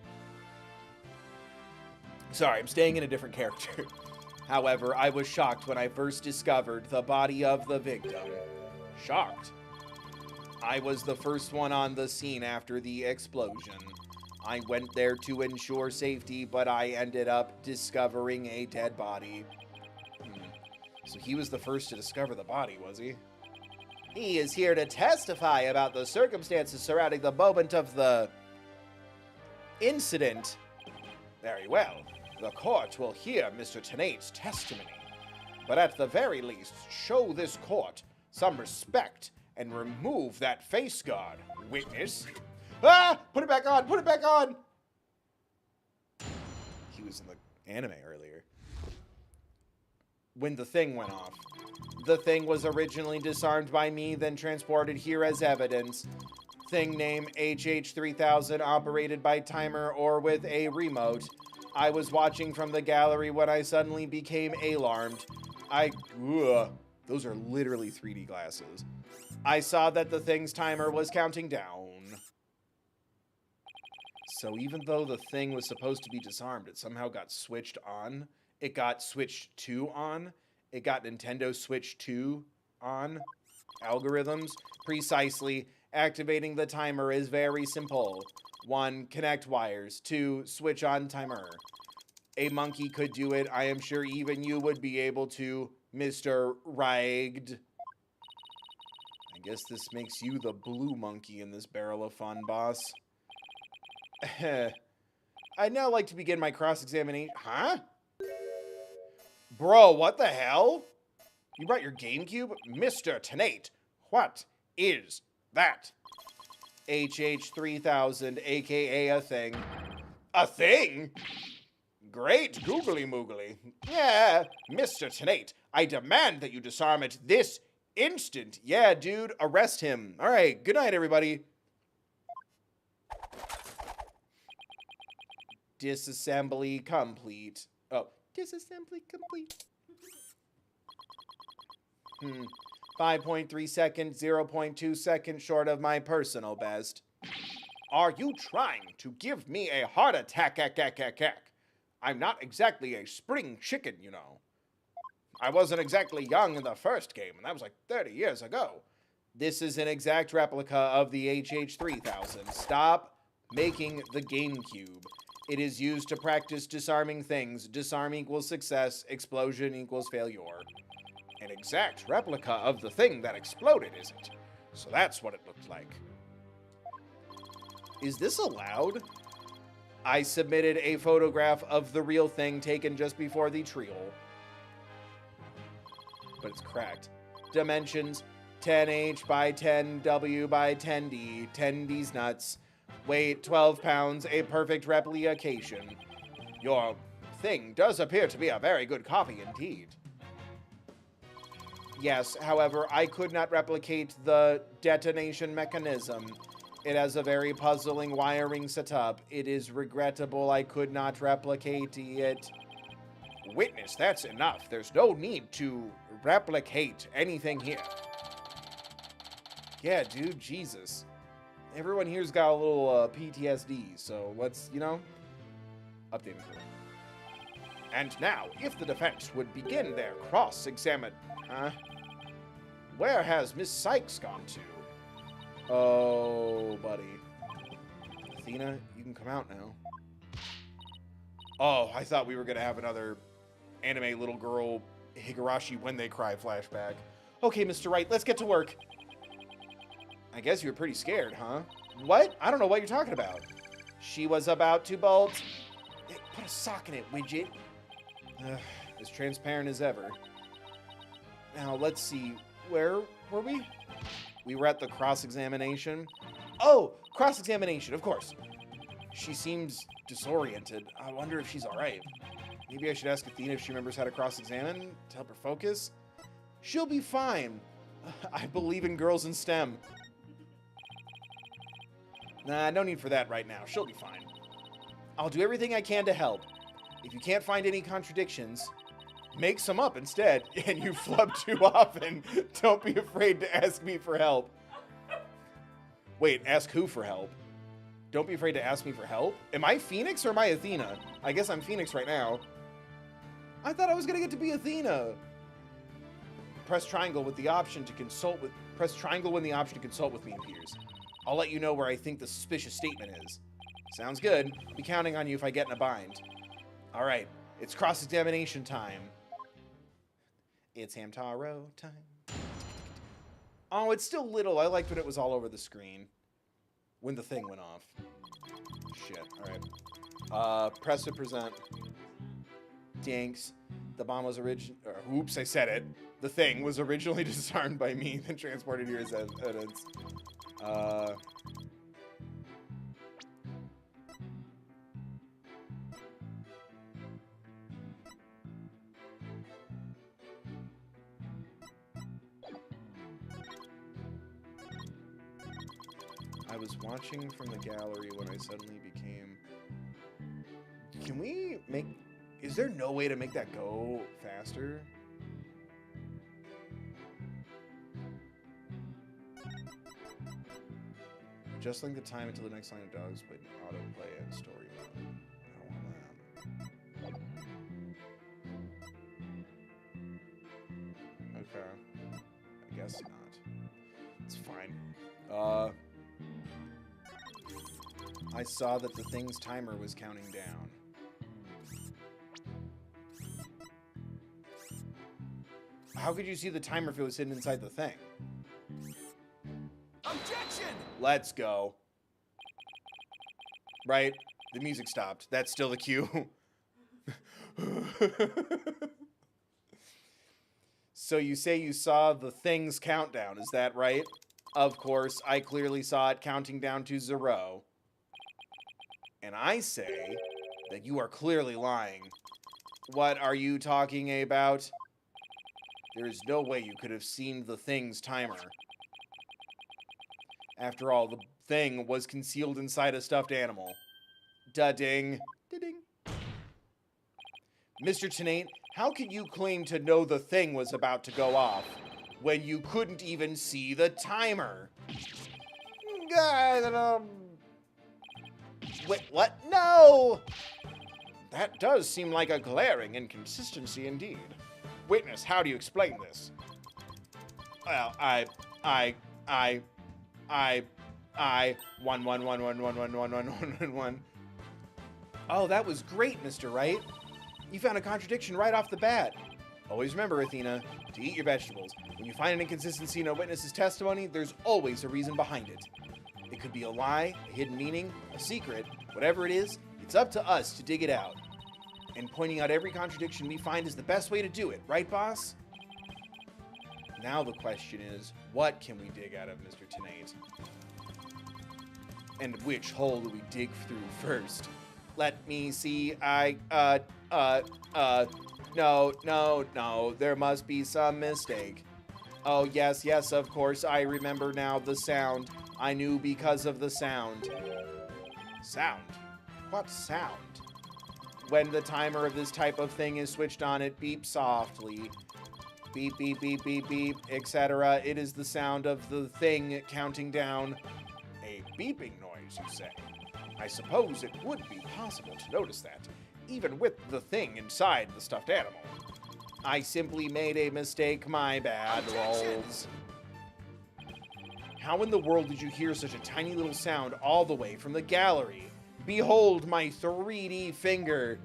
Sorry, I'm staying in a different character. However, I was shocked when I first discovered the body of the victim. Shocked. I was the first one on the scene after the explosion. I went there to ensure safety, but I ended up discovering a dead body. So he was the first to discover the body, was he? He is here to testify about the circumstances surrounding the moment of the incident. Very well. The court will hear Mr. Tenate's testimony. But at the very least, show this court some respect and remove that face guard, witness. Ah! Put it back on! Put it back on! He was in the anime earlier. When the thing went off. The thing was originally disarmed by me, then transported here as evidence. Thing name HH3000, operated by timer or with a remote. I was watching from the gallery when I suddenly became alarmed. Those are literally 3D glasses. I saw that the thing's timer was counting down. So even though the thing was supposed to be disarmed, it somehow got switched on. It got switched to on. It got Nintendo Switch 2 on. Algorithms. Precisely. Activating the timer is very simple. 1. Connect wires. 2. Switch on timer. A monkey could do it. I am sure even you would be able to, Mr. Wright. I guess this makes you the blue monkey in this barrel of fun, boss. I'd now like to begin my cross-examination. Huh? Bro, what the hell? You brought your GameCube? Mr. Tenate, what is that? HH3000, aka a thing. A thing? Great googly moogly. Yeah, Mr. Tenate, I demand that you disarm it this instant. Yeah, dude, arrest him. All right, good night, everybody. Disassembly complete. Oh, disassembly complete. 5.3 seconds, 0.2 seconds short of my personal best. Are you trying to give me a heart attack? I'm not exactly a spring chicken, you know. I wasn't exactly young in the first game, and that was like 30 years ago. This is an exact replica of the HH3000. Stop making the GameCube. It is used to practice disarming things. Disarm equals success, explosion equals failure. An exact replica of the thing that exploded, is it? So that's what it looked like. Is this allowed? I submitted a photograph of the real thing taken just before the trial. But it's cracked. Dimensions, 10H by 10W by 10D. 10D's nuts. Weight, 12 pounds, a perfect replication. Your thing does appear to be a very good copy indeed. Yes, however, I could not replicate the detonation mechanism. It has a very puzzling wiring setup. It is regrettable I could not replicate it. Witness, that's enough. There's no need to replicate anything here. Yeah, dude, Jesus. Everyone here's got a little PTSD, so let's, you know, update him. And now, if the defense would begin their cross-examine... Where has Miss Sykes gone to? Oh, buddy. Athena, you can come out now. Oh, I thought we were going to have another anime little girl Higurashi When They Cry flashback. Okay, Mr. Wright, let's get to work. I guess you were pretty scared, huh? What? I don't know what you're talking about. She was about to bolt. Hey, put a sock in it, widget. As transparent as ever. Now, let's see. Where were we? We were at the cross-examination. Oh, cross-examination, of course. She seems disoriented. I wonder if she's all right. Maybe I should ask Athena if she remembers how to cross-examine to help her focus. She'll be fine. I believe in girls in STEM. Nah, no need for that right now. She'll be fine. I'll do everything I can to help. If you can't find any contradictions, make some up instead. And you flub too often. Don't be afraid to ask me for help. Wait, ask who for help? Don't be afraid to ask me for help? Am I Phoenix or am I Athena? I guess I'm Phoenix right now. I thought I was gonna get to be Athena. Press triangle with the option to consult with... Press triangle when the option to consult with me appears. I'll let you know where I think the suspicious statement is. Sounds good. I'll be counting on you if I get in a bind. Alright, it's cross-examination time. It's Hamtaro time. Oh, it's still little. I liked when it was all over the screen. When the thing went off. Shit, alright. Press to present. Dinks. The bomb was oops, I said it. The thing was originally disarmed by me, then transported here as evidence. was watching from the gallery when I suddenly became... Can we make... Is there no way to make that go faster? Just link the time until the next line of dogs, but autoplay and story mode. I don't want that. Okay. I guess not. It's fine. I saw that the thing's timer was counting down. How could you see the timer if it was hidden inside the thing? Objection! Let's go. Right? The music stopped. That's still the cue. So you say you saw the thing's countdown, is that right? Of course, I clearly saw it counting down to 0. And I say that you are clearly lying. What are you talking about? There is no way you could have seen the thing's timer. After all, the thing was concealed inside a stuffed animal. Da-ding. Da-ding. Mr. Tenate, how can you claim to know the thing was about to go off when you couldn't even see the timer? Wait, what? No! That does seem like a glaring inconsistency indeed. Witness, how do you explain this? Well, I, 1. Oh, that was great, Mr. Wright. You found a contradiction right off the bat. Always remember, Athena, to eat your vegetables. When you find an inconsistency in a witness's testimony, there's always a reason behind it. It could be a lie, a hidden meaning, a secret. Whatever it is, it's up to us to dig it out. And pointing out every contradiction we find is the best way to do it, right, boss? Now the question is, what can we dig out of Mr. Tenate? And which hole do we dig through first? Let me see, no, there must be some mistake. Oh, yes, of course, I remember now the sound. I knew because of the sound. Sound? What sound? When the timer of this type of thing is switched on, it beeps softly. Beep, beep, beep, beep, beep, etc. It is the sound of the thing counting down. A beeping noise, you say? I suppose it would be possible to notice that, even with the thing inside the stuffed animal. I simply made a mistake, my bad, lolz. How in the world did you hear such a tiny little sound all the way from the gallery? Behold my 3D finger.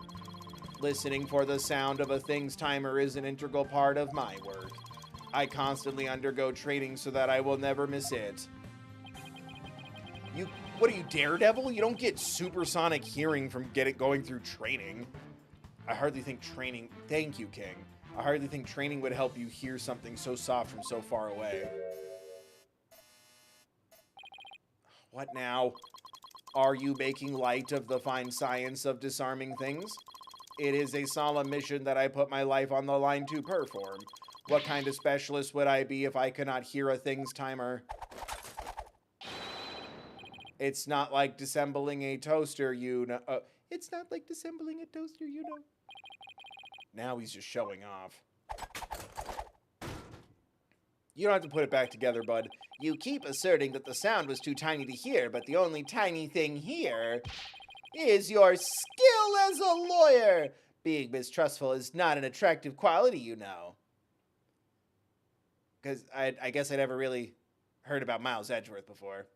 Listening for the sound of a thing's timer is an integral part of my work. I constantly undergo training so that I will never miss it. What are you, Daredevil? You don't get supersonic hearing from going through training. I hardly think training... Thank you, King. I hardly think training would help you hear something so soft from so far away. What now? Are you making light of the fine science of disarming things? It is a solemn mission that I put my life on the line to perform. What kind of specialist would I be if I could not hear a thing's timer? It's not like disassembling a toaster, you know. It's not like disassembling a toaster, you know. Now he's just showing off. You don't have to put it back together, bud. You keep asserting that the sound was too tiny to hear, but the only tiny thing here is your skill as a lawyer. Being mistrustful is not an attractive quality, you know. Because I guess I never really heard about Miles Edgeworth before.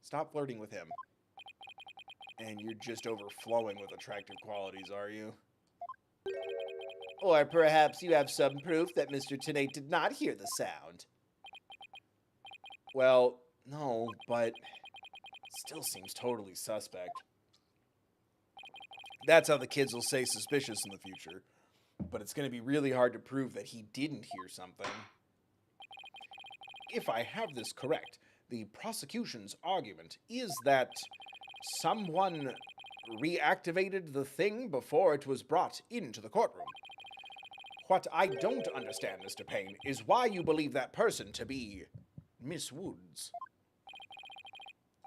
Stop flirting with him. And you're just overflowing with attractive qualities, are you? Or perhaps you have some proof that Mr. Tenate did not hear the sound. Well, no, but still seems totally suspect. That's how the kids will say suspicious in the future. But it's going to be really hard to prove that he didn't hear something. If I have this correct, the prosecution's argument is that someone reactivated the thing before it was brought into the courtroom. What I don't understand, Mr. Payne, is why you believe that person to be Miss Woods.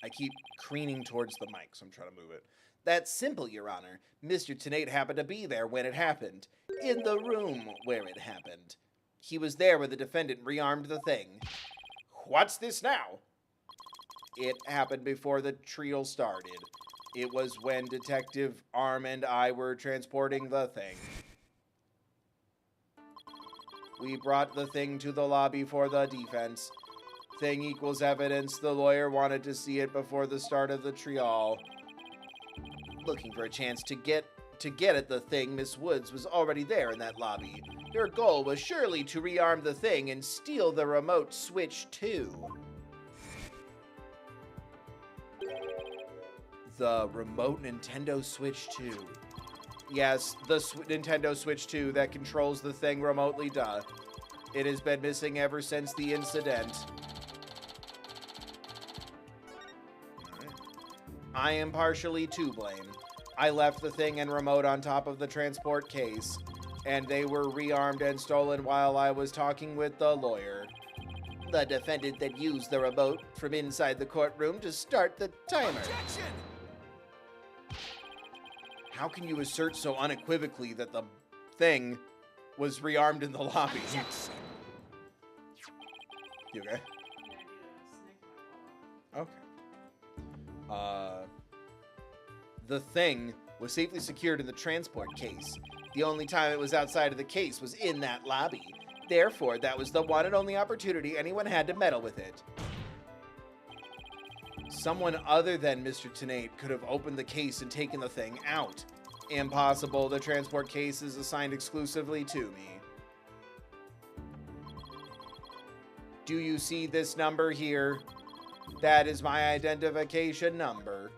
I keep crooning towards the mic, so I'm trying to move it. That's simple, Your Honor. Mr. Tenate happened to be there when it happened. In the room where it happened. He was there when the defendant rearmed the thing. What's this now? It happened before the trial started. It was when Detective Arm and I were transporting the thing. We brought the thing to the lobby for the defense. Thing equals evidence. The lawyer wanted to see it before the start of the trial. Looking for a chance to get at the thing, Miss Woods was already there in that lobby. Her goal was surely to rearm the thing and steal the remote Switch 2. The remote Nintendo Switch 2. Yes, the Nintendo Switch 2 that controls the thing remotely, duh. It has been missing ever since the incident. I am partially to blame. I left the thing and remote on top of the transport case, and they were rearmed and stolen while I was talking with the lawyer. The defendant then used the remote from inside the courtroom to start the timer. Objection! How can you assert so unequivocally that the thing was rearmed in the lobby? Objection! You okay? Okay. The thing was safely secured in the transport case. The only time it was outside of the case was in that lobby. Therefore, that was the one and only opportunity anyone had to meddle with it. Someone other than Mr. Tenate could have opened the case and taken the thing out. Impossible. The transport case is assigned exclusively to me. Do you see this number here? That is my identification number.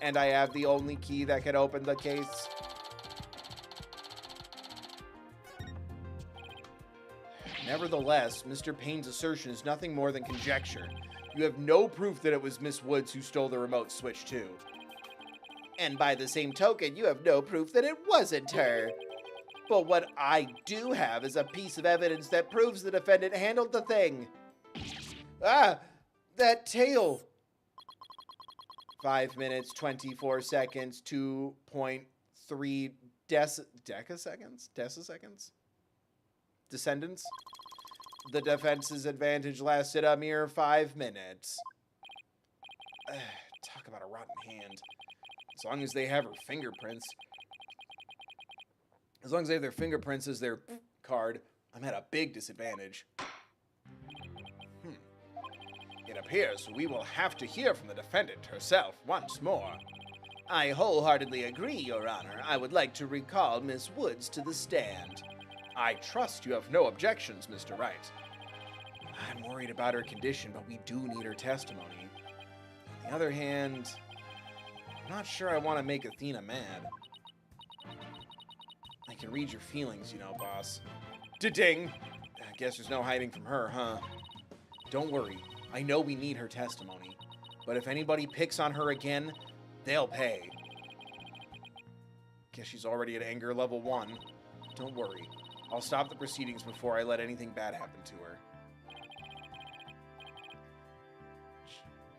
And I have the only key that can open the case. Nevertheless, Mr. Payne's assertion is nothing more than conjecture. You have no proof that it was Miss Woods who stole the remote Switch 2. And by the same token, you have no proof that it wasn't her. But what I do have is a piece of evidence that proves the defendant handled the thing. Ah, that tail. 5 minutes, 24 seconds, 2.3 decaseconds? Descendants? The defense's advantage lasted a mere 5 minutes. Talk about a rotten hand. As long as they have her fingerprints. As long as they have their fingerprints as their card, I'm at a big disadvantage. It appears we will have to hear from the defendant herself once more. I wholeheartedly agree, Your Honor. I would like to recall Miss Woods to the stand. I trust you have no objections, Mr. Wright. I'm worried about her condition, but we do need her testimony. On the other hand, I'm not sure I want to make Athena mad. I can read your feelings, you know, boss. Da-ding! I guess there's no hiding from her, huh? Don't worry. I know we need her testimony. But if anybody picks on her again, they'll pay. Guess she's already at anger level 1. Don't worry. I'll stop the proceedings before I let anything bad happen to her.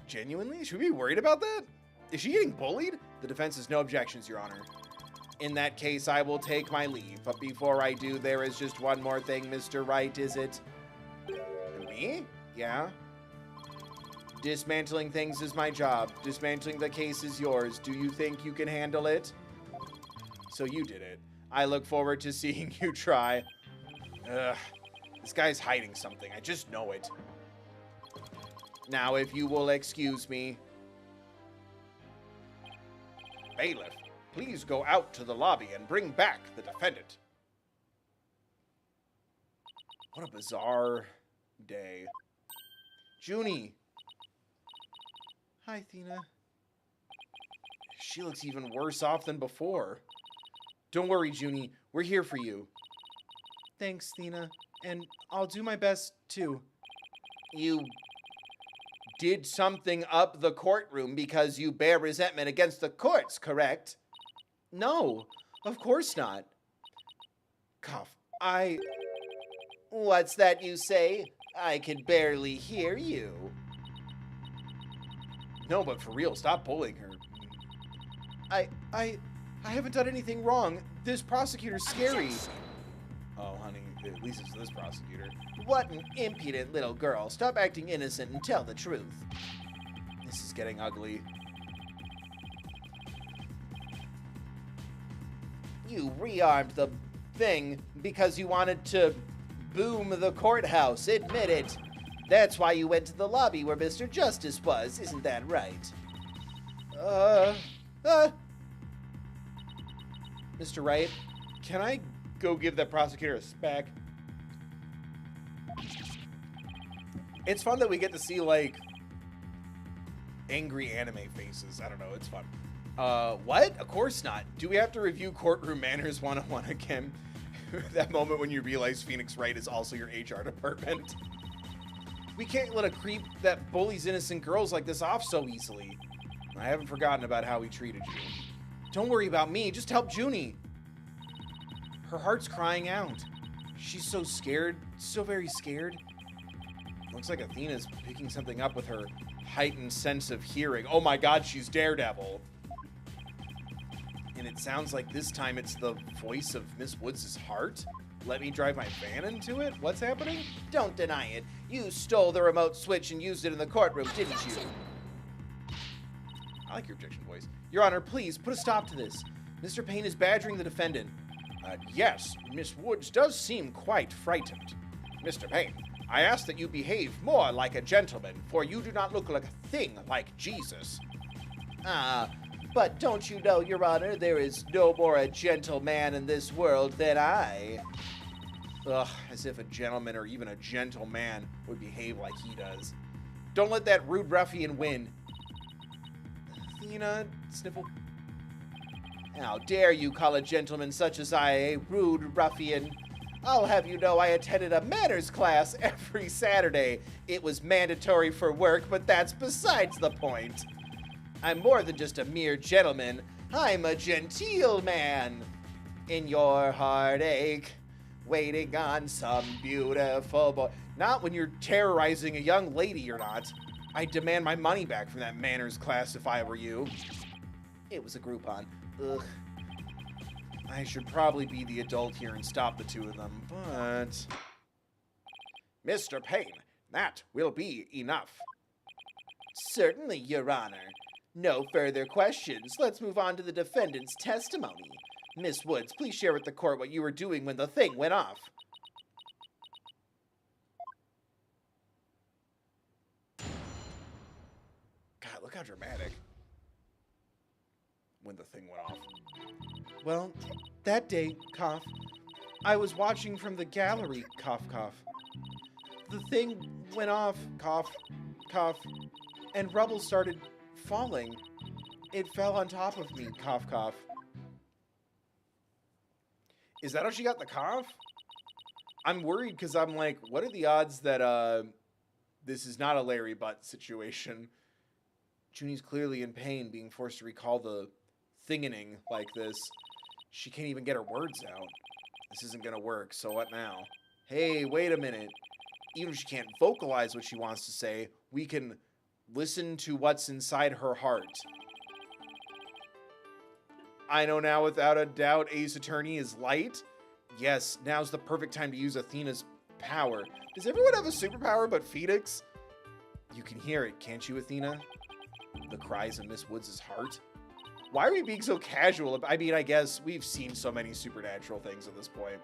Genuinely? Should we be worried about that? Is she getting bullied? The defense has no objections, Your Honor. In that case, I will take my leave. But before I do, there is just one more thing, Mr. Wright, is it? Me? Yeah? Dismantling things is my job. Dismantling the case is yours. Do you think you can handle it? So you did it. I look forward to seeing you try. Ugh. This guy's hiding something. I just know it. Now, if you will excuse me. Bailiff, please go out to the lobby and bring back the defendant. What a bizarre day. Junie. Hi, Thena. She looks even worse off than before. Don't worry, Junie. We're here for you. Thanks, Thena. And I'll do my best, too. You did something up the courtroom because you bear resentment against the courts, correct? No, of course not. Cough. What's that you say? I could barely hear you. No, but for real, stop bullying her. I haven't done anything wrong. This prosecutor's scary. Oh, honey, at least it's this prosecutor. What an impudent little girl. Stop acting innocent and tell the truth. This is getting ugly. You rearmed the thing because you wanted to boom the courthouse. Admit it. That's why you went to the lobby where Mr. Justice was. Isn't that right? Mr. Wright, can I go give that prosecutor a spec? It's fun that we get to see, like, angry anime faces. I don't know, it's fun. What? Of course not. Do we have to review Courtroom Manners 101 again? That moment when you realize Phoenix Wright is also your HR department. We can't let a creep that bullies innocent girls like this off so easily. I haven't forgotten about how he treated you. Don't worry about me, just help Junie. Her heart's crying out. She's so scared, so very scared. Looks like Athena's picking something up with her heightened sense of hearing. Oh my god, she's Daredevil. And it sounds like this time it's the voice of Miss Woods' heart? Let me drive my van into it? What's happening? Don't deny it. You stole the remote switch and used it in the courtroom, didn't you? I like your objection voice. Your Honor, please, put a stop to this. Mr. Payne is badgering the defendant. Yes, Miss Woods does seem quite frightened. Mr. Payne, I ask that you behave more like a gentleman, for you do not look like a thing like Jesus. But don't you know, Your Honor, there is no more a gentleman in this world than I. Ugh, as if a gentleman or even a gentleman would behave like he does. Don't let that rude ruffian win. Athena, sniffle. How dare you call a gentleman such as I a rude ruffian? I'll have you know I attended a manners class every Saturday. It was mandatory for work, but that's besides the point. I'm more than just a mere gentleman. I'm a genteel man. In your heartache, waiting on some beautiful boy. Not when you're terrorizing a young lady, you're not. I'd demand my money back from that manners class if I were you. It was a Groupon. Ugh. I should probably be the adult here and stop the two of them, but... Mr. Payne, that will be enough. Certainly, Your Honor. No further questions. Let's move on to the defendant's testimony. Miss Woods, please share with the court what you were doing when the thing went off. God, look how dramatic. When the thing went off. Well, that day, cough, I was watching from the gallery, cough, cough. The thing went off, cough, cough, and rubble started falling. It fell on top of me, cough, cough. Is that how she got the cough? I'm worried because I'm like, what are the odds that this is not a Larry Butt situation? Junie's clearly in pain, being forced to recall the thingening like this. She can't even get her words out. This isn't gonna work, so what now? Hey, wait a minute. Even if she can't vocalize what she wants to say, we can listen to what's inside her heart. I know now without a doubt Ace Attorney is light. Yes, now's the perfect time to use Athena's power. Does everyone have a superpower but Phoenix? You can hear it, can't you, Athena? The cries of Miss Woods' heart. Why are we being so casual? I mean, I guess we've seen so many supernatural things at this point.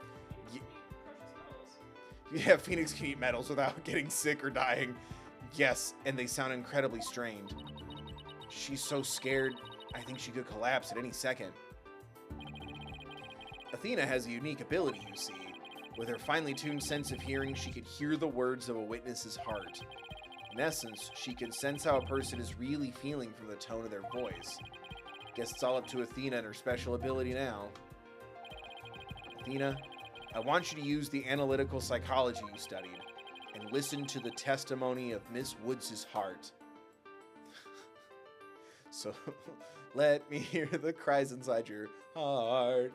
Yeah, Phoenix can eat metals without getting sick or dying. Yes, and they sound incredibly strained. She's so scared, I think she could collapse at any second. Athena has a unique ability, you see. With her finely tuned sense of hearing, she could hear the words of a witness's heart. In essence, she can sense how a person is really feeling from the tone of their voice. Guess it's all up to Athena and her special ability now. Athena, I want you to use the analytical psychology you studied and listen to the testimony of Miss Woods' heart. So, let me hear the cries inside your heart.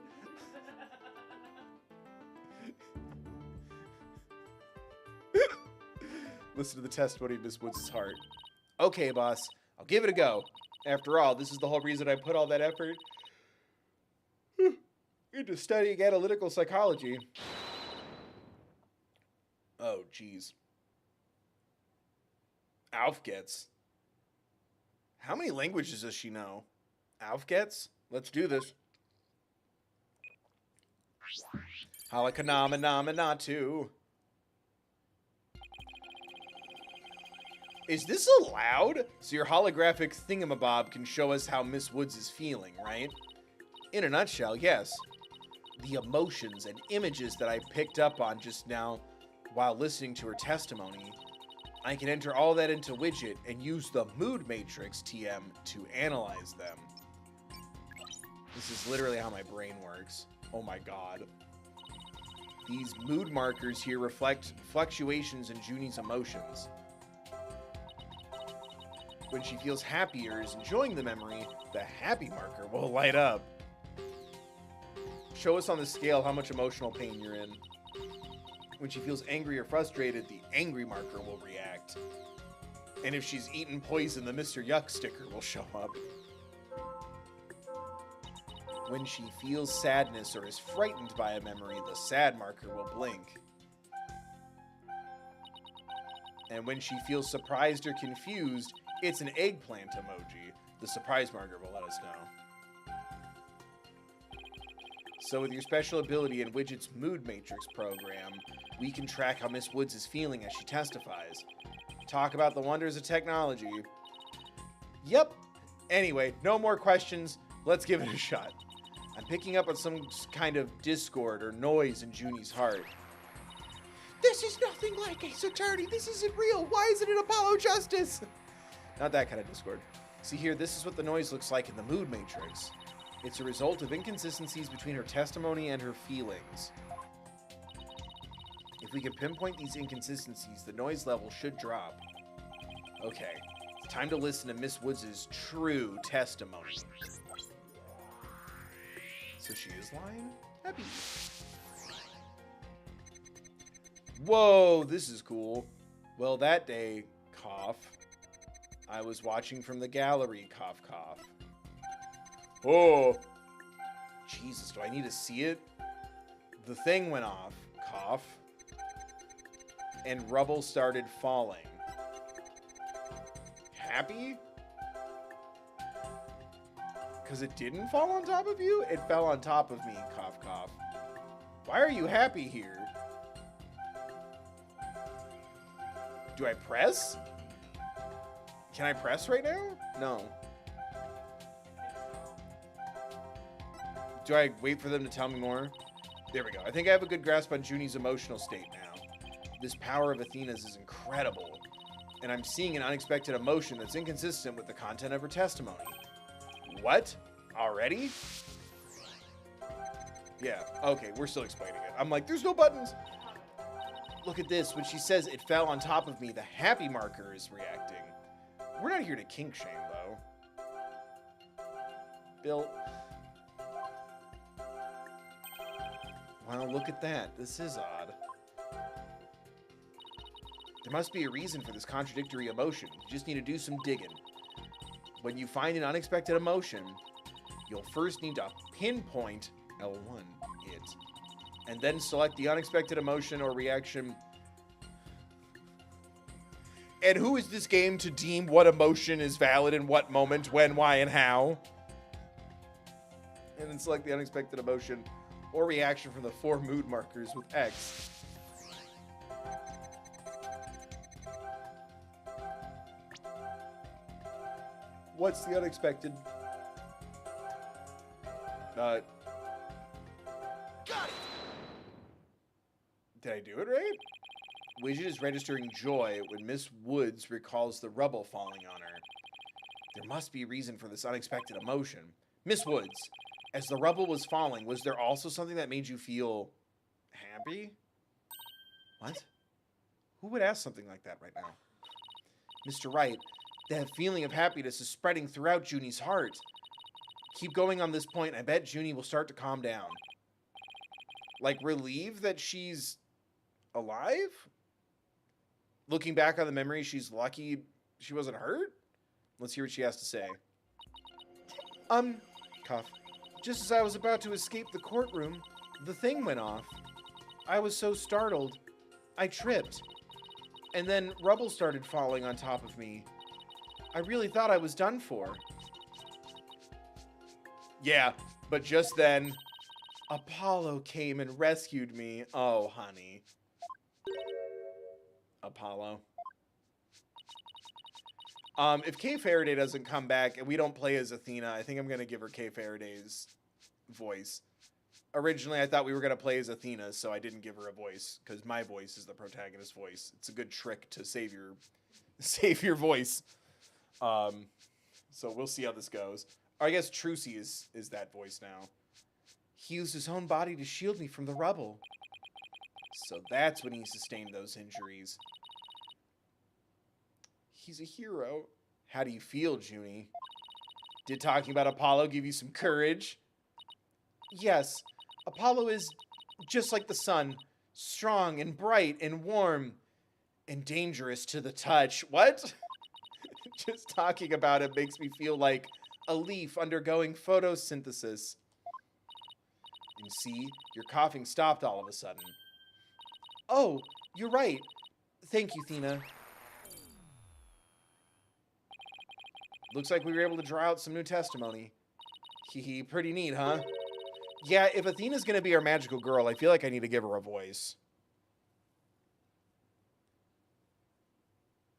Listen to the testimony of Miss Woods' heart. Okay, boss. I'll give it a go. After all, this is the whole reason I put all that effort into studying analytical psychology. Oh, jeez. Aufgets. How many languages does she know? Aufgets? Let's do this. Halakanamanamanaatu. Is this allowed? So your holographic thingamabob can show us how Miss Woods is feeling, right? In a nutshell, yes. The emotions and images that I picked up on just now while listening to her testimony, I can enter all that into Widget and use the Mood Matrix TM to analyze them. This is literally how my brain works. Oh my god. These mood markers here reflect fluctuations in Junie's emotions. When she feels happy or is enjoying the memory, the happy marker will light up. Show us on the scale how much emotional pain you're in. When she feels angry or frustrated, the angry marker will react. And if she's eaten poison, the Mr. Yuck sticker will show up. When she feels sadness or is frightened by a memory, the sad marker will blink. And when she feels surprised or confused, it's an eggplant emoji. The surprise marker will let us know. So with your special ability in Widget's Mood Matrix program, we can track how Miss Woods is feeling as she testifies. Talk about the wonders of technology. Yep. Anyway, no more questions. Let's give it a shot. I'm picking up on some kind of discord or noise in Junie's heart. This is nothing like Ace Attorney. This isn't real. Why isn't it Apollo Justice? Not that kind of discord. See here, this is what the noise looks like in the Mood Matrix. It's a result of inconsistencies between her testimony and her feelings. If we can pinpoint these inconsistencies, the noise level should drop. Okay, it's time to listen to Miss Woods' true testimony. So she is lying? Happy. Whoa, this is cool. Well, that day, cough, I was watching from the gallery, cough, cough. Oh, Jesus, do I need to see it? The thing went off, cough, and rubble started falling. Happy? Because it didn't fall on top of you? It fell on top of me, cough, cough. Why are you happy here? Do I press? Can I press right now? No. Do I wait for them to tell me more? There we go. I think I have a good grasp on Junie's emotional state now. This power of Athena's is incredible. And I'm seeing an unexpected emotion that's inconsistent with the content of her testimony. What? Already? Yeah, okay, we're still explaining it. I'm like, there's no buttons. Look at this. When she says it fell on top of me, the happy marker is reacting. We're not here to kink shame, though. Bill. Wow, look at that. This is odd. There must be a reason for this contradictory emotion. You just need to do some digging. When you find an unexpected emotion, you'll first need to pinpoint L1 it, and then select the unexpected emotion or reaction. And who is this game to deem what emotion is valid in what moment, when, why, and how? And then select the unexpected emotion or reaction from the 4 mood markers with X. What's the unexpected? Got it. Did I do it right? Widget is registering joy when Miss Woods recalls the rubble falling on her. There must be a reason for this unexpected emotion. Miss Woods, as the rubble was falling, was there also something that made you feel happy? What? Who would ask something like that right now? Mr. Wright, that feeling of happiness is spreading throughout Junie's heart. Keep going on this point. I bet Junie will start to calm down. Like, relieved that she's alive? Looking back on the memory, she's lucky she wasn't hurt? Let's hear what she has to say. Cough. Just as I was about to escape the courtroom, the thing went off. I was so startled, I tripped. And then rubble started falling on top of me. I really thought I was done for. Yeah, but just then, Apollo came and rescued me. Oh, honey. Apollo. If Kay Faraday doesn't come back and we don't play as Athena, I think I'm going to give her Kay Faraday's voice. Originally, I thought we were going to play as Athena, so I didn't give her a voice, because my voice is the protagonist voice. It's a good trick to save your voice. So we'll see how this goes. Or I guess Trucy is that voice now. He used his own body to shield me from the rubble. So that's when he sustained those injuries. He's a hero. How do you feel, Junie? Did talking about Apollo give you some courage? Yes, Apollo is just like the sun, strong and bright and warm and dangerous to the touch. What? Just talking about it makes me feel like a leaf undergoing photosynthesis. And see, your coughing stopped all of a sudden. Oh, you're right. Thank you, Thena. Looks like we were able to draw out some new testimony. Hee, pretty neat, huh? Yeah, if Athena's gonna be our magical girl, I feel like I need to give her a voice.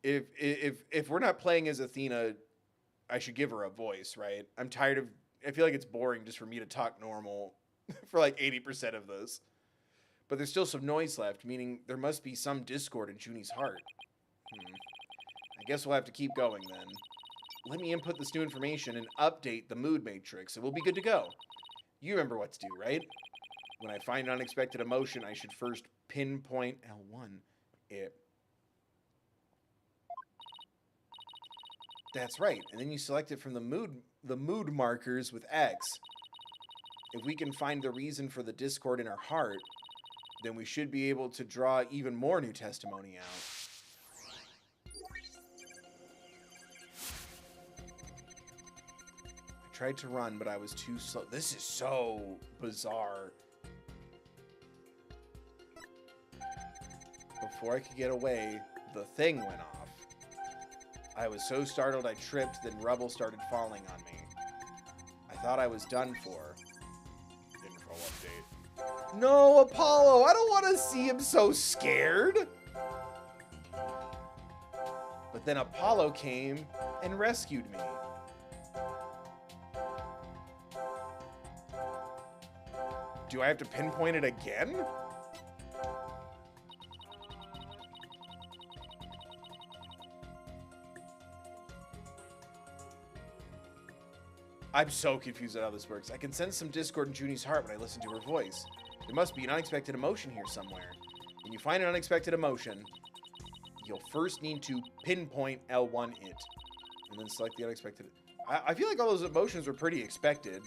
If we're not playing as Athena, I should give her a voice, right? I'm tired of... I feel like it's boring just for me to talk normal for like 80% of this. But there's still some noise left, meaning there must be some discord in Junie's heart. I guess we'll have to keep going then. Let me input this new information and update the mood matrix, and we'll be good to go. You remember what to do, right? When I find an unexpected emotion, I should first pinpoint L1. That's right, and then you select it from the mood markers with X. If we can find the reason for the discord in our heart, then we should be able to draw even more new testimony out. I tried to run, but I was too slow. This is so bizarre. Before I could get away, the thing went off. I was so startled I tripped, then rubble started falling on me. I thought I was done for. Info update. No, Apollo! I don't want to see him so scared! But then Apollo came and rescued me. Do I have to pinpoint it again? I'm so confused at how this works. I can sense some discord in Junie's heart when I listen to her voice. There must be an unexpected emotion here somewhere. When you find an unexpected emotion, you'll first need to pinpoint L1 it, and then select the unexpected. I feel like all those emotions were pretty expected.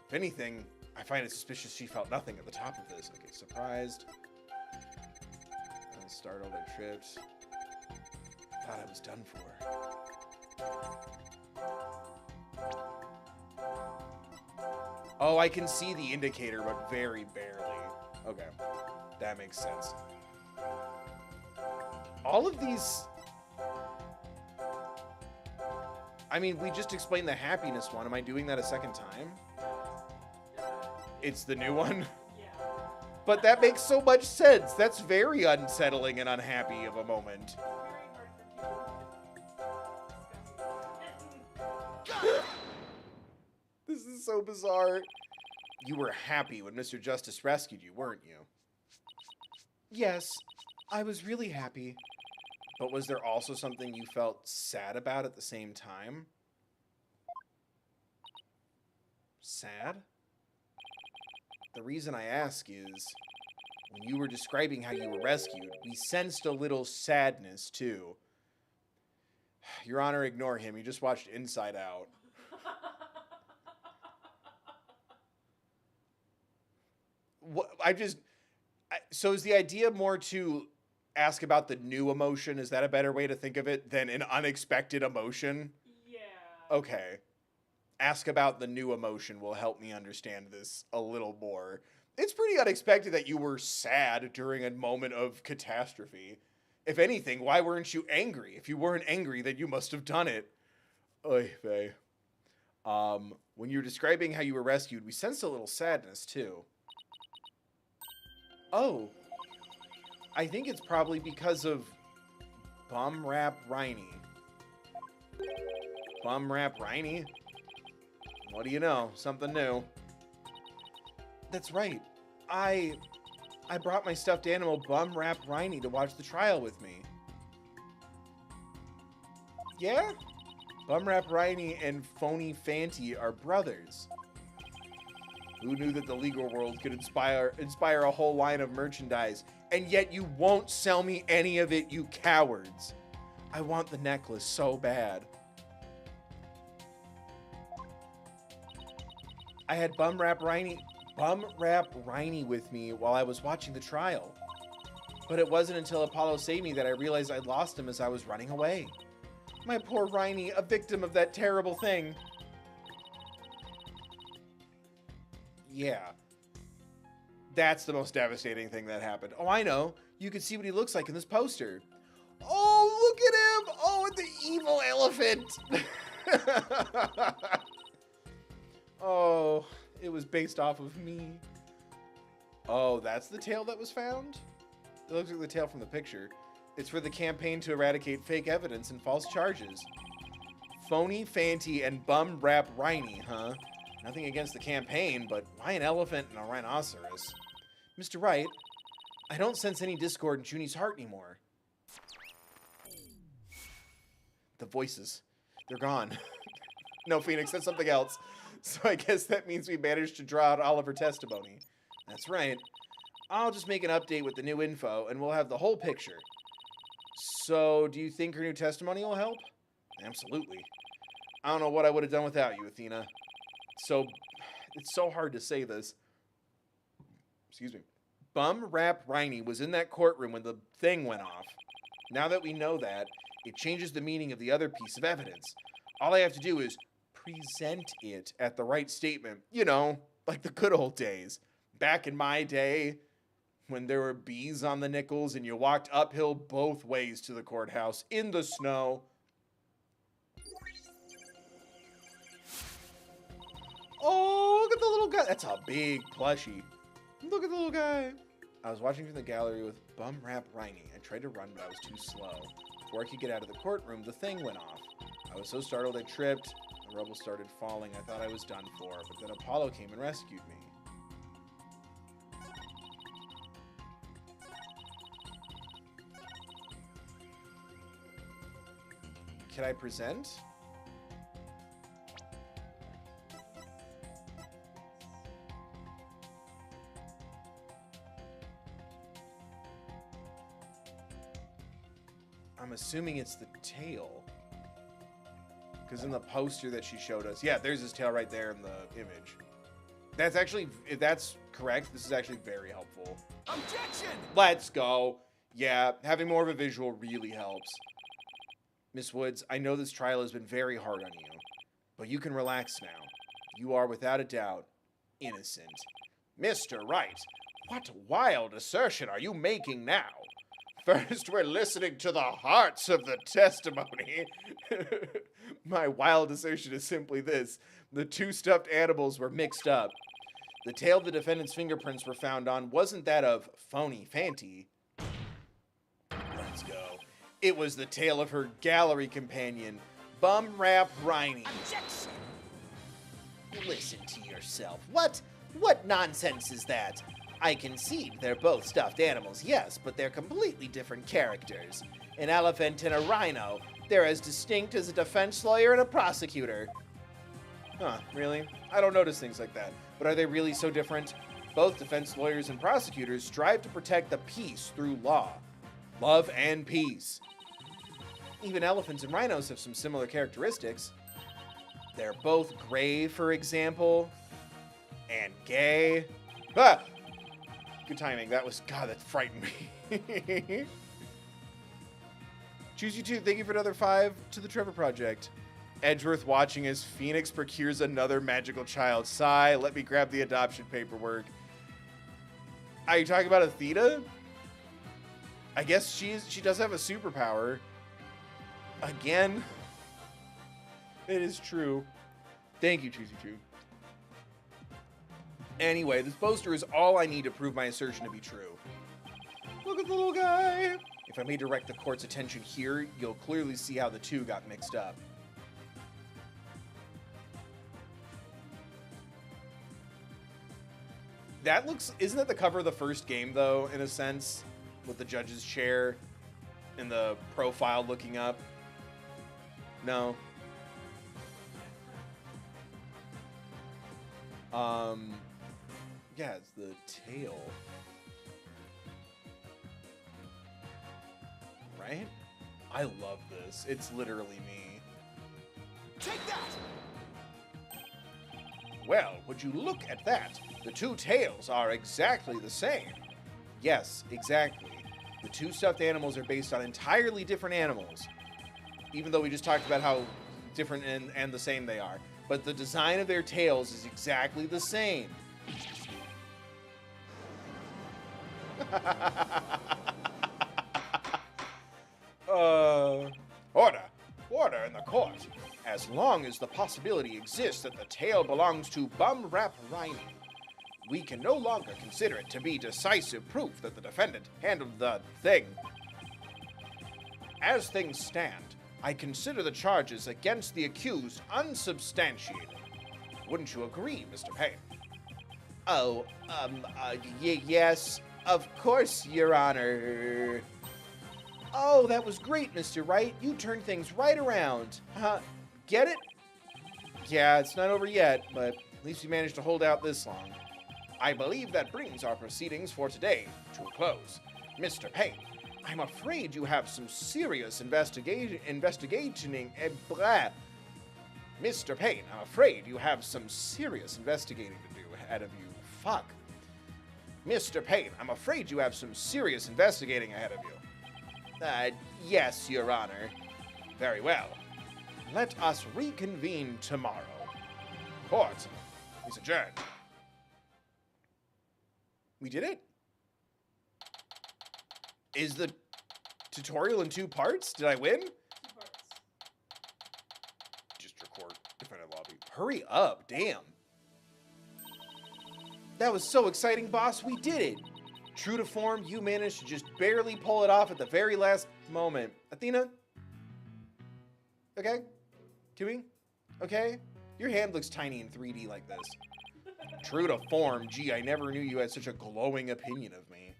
If anything, I find it suspicious she felt nothing at the top of this. Okay, surprised. Startled, I tripped. Thought I was done for. Oh, I can see the indicator, but very barely. Okay, that makes sense. All of these... I mean, we just explained the happiness one. Am I doing that a second time? It's the new one? Yeah. But that makes so much sense. That's very unsettling and unhappy of a moment. This is so bizarre. You were happy when Mr. Justice rescued you, weren't you? Yes, I was really happy. But was there also something you felt sad about at the same time? Sad? The reason I ask is, when you were describing how you were rescued, we sensed a little sadness, too. Your Honor, ignore him. You just watched Inside Out. What, so is the idea more to ask about the new emotion. Is that a better way to think of it than an unexpected emotion? Yeah. Okay. Ask about the new emotion will help me understand this a little more. It's pretty unexpected that you were sad during a moment of catastrophe. If anything, why weren't you angry? If you weren't angry, then you must have done it. Oy vey. When you were describing how you were rescued, we sensed a little sadness, too. Oh. I think it's probably because of Bum Rap Riney. Bum Rap Riney? What do you know? Something new. That's right. I brought my stuffed animal Bum Rap Riney to watch the trial with me. Yeah? Bum Rap Riney and Phony Fanty are brothers. Who knew that the legal world could inspire a whole line of merchandise, and yet you won't sell me any of it, you cowards. I want the necklace so bad. I had Bum Rap Riney with me while I was watching the trial. But it wasn't until Apollo saved me that I realized I'd lost him as I was running away. My poor Riney, a victim of that terrible thing. Yeah. That's the most devastating thing that happened. Oh, I know. You can see what he looks like in this poster. Oh, look at him! Oh, the evil elephant! Oh, it was based off of me. Oh, that's the tail that was found? It looks like the tail from the picture. It's for the campaign to eradicate fake evidence and false charges. Phony Fanty and Bum Rap Riney, huh? Nothing against the campaign, but why an elephant and a rhinoceros? Mr. Wright, I don't sense any discord in Junie's heart anymore. The voices, they're gone. No, Phoenix, that's something else. So I guess that means we managed to draw out all of her testimony. That's right. I'll just make an update with the new info, and we'll have the whole picture. So, do you think her new testimony will help? Absolutely. I don't know what I would have done without you, Athena. So, it's so hard to say this. Excuse me. Bum Rap Riney was in that courtroom when the thing went off. Now that we know that, it changes the meaning of the other piece of evidence. All I have to do is present it at the right statement. You know, like the good old days. Back in my day, when there were bees on the nickels and you walked uphill both ways to the courthouse in the snow. Oh, look at the little guy. That's a big plushie. Look at the little guy. I was watching from the gallery with Bum Rap Riney. I tried to run, but I was too slow. Before I could get out of the courtroom, the thing went off. I was so startled I tripped. The rubble started falling. I thought I was done for, but then Apollo came and rescued me. Can I present? I'm assuming it's the tail. Because in the poster that she showed us, yeah, there's his tail right there in the image. That's actually, if that's correct, this is actually very helpful. Objection! Let's go. Yeah, having more of a visual really helps. Miss Woods, I know this trial has been very hard on you, but you can relax now. You are, without a doubt, innocent. Mr. Wright, what wild assertion are you making now? First, we're listening to the hearts of the testimony. My wild assertion is simply this. The two stuffed animals were mixed up. The tail the defendant's fingerprints were found on wasn't that of Phony Fanty. Let's go. It was the tail of her gallery companion, Bum Rap Riney. Objection! Listen to yourself. What nonsense is that? I concede they're both stuffed animals, yes, but they're completely different characters. An elephant and a rhino. They're as distinct as a defense lawyer and a prosecutor. Huh, really? I don't notice things like that. But are they really so different? Both defense lawyers and prosecutors strive to protect the peace through law. Love and peace. Even elephants and rhinos have some similar characteristics. They're both gray, for example, and gay. Ah! Good timing. That was, God, that frightened me. Choose you too. Thank you for another 5 to the Trevor Project. Edgeworth watching as Phoenix procures another magical child. Sigh, let me grab the adoption paperwork. Are you talking about Athena? I guess she does have a superpower. Again. It is true. Thank you, Choosy2. Anyway, this poster is all I need to prove my assertion to be true. Look at the little guy. If I may direct the court's attention here, you'll clearly see how the two got mixed up. That looks... Isn't that the cover of the first game, though, in a sense? With the judge's chair and the profile looking up? No. Yeah, it's the tail. Right? I love this. It's literally me. Take that! Well, would you look at that? The two tails are exactly the same. Yes, exactly. The two stuffed animals are based on entirely different animals. Even though we just talked about how different and the same they are. But the design of their tails is exactly the same. Order in the court. As long as the possibility exists that the tail belongs to Bum-Rap Riney, we can no longer consider it to be decisive proof that the defendant handled the thing. As things stand, I consider the charges against the accused unsubstantiated. Wouldn't you agree, Mr. Payne? Oh, yes, of course, Your Honor. Oh, that was great, Mr. Wright. You turned things right around. Get it? Yeah, it's not over yet, but at least we managed to hold out this long. I believe that brings our proceedings for today to a close. Mr. Payne, I'm afraid you have some serious investigating. Mr. Payne, I'm afraid you have some serious investigating to do ahead of you. Fuck. Mr. Payne, I'm afraid you have some serious investigating ahead of you. Yes, Your Honor. Very well. Let us reconvene tomorrow. Court is adjourned. We did it? Is the tutorial in 2 parts? Did I win? 2 parts. District Court, defendant lobby. Hurry up, damn. That was so exciting, boss. We did it. True to form, you managed to just barely pull it off at the very last moment. Athena? Okay? Tui? Okay? Your hand looks tiny in 3D like this. True to form, gee, I never knew you had such a glowing opinion of me.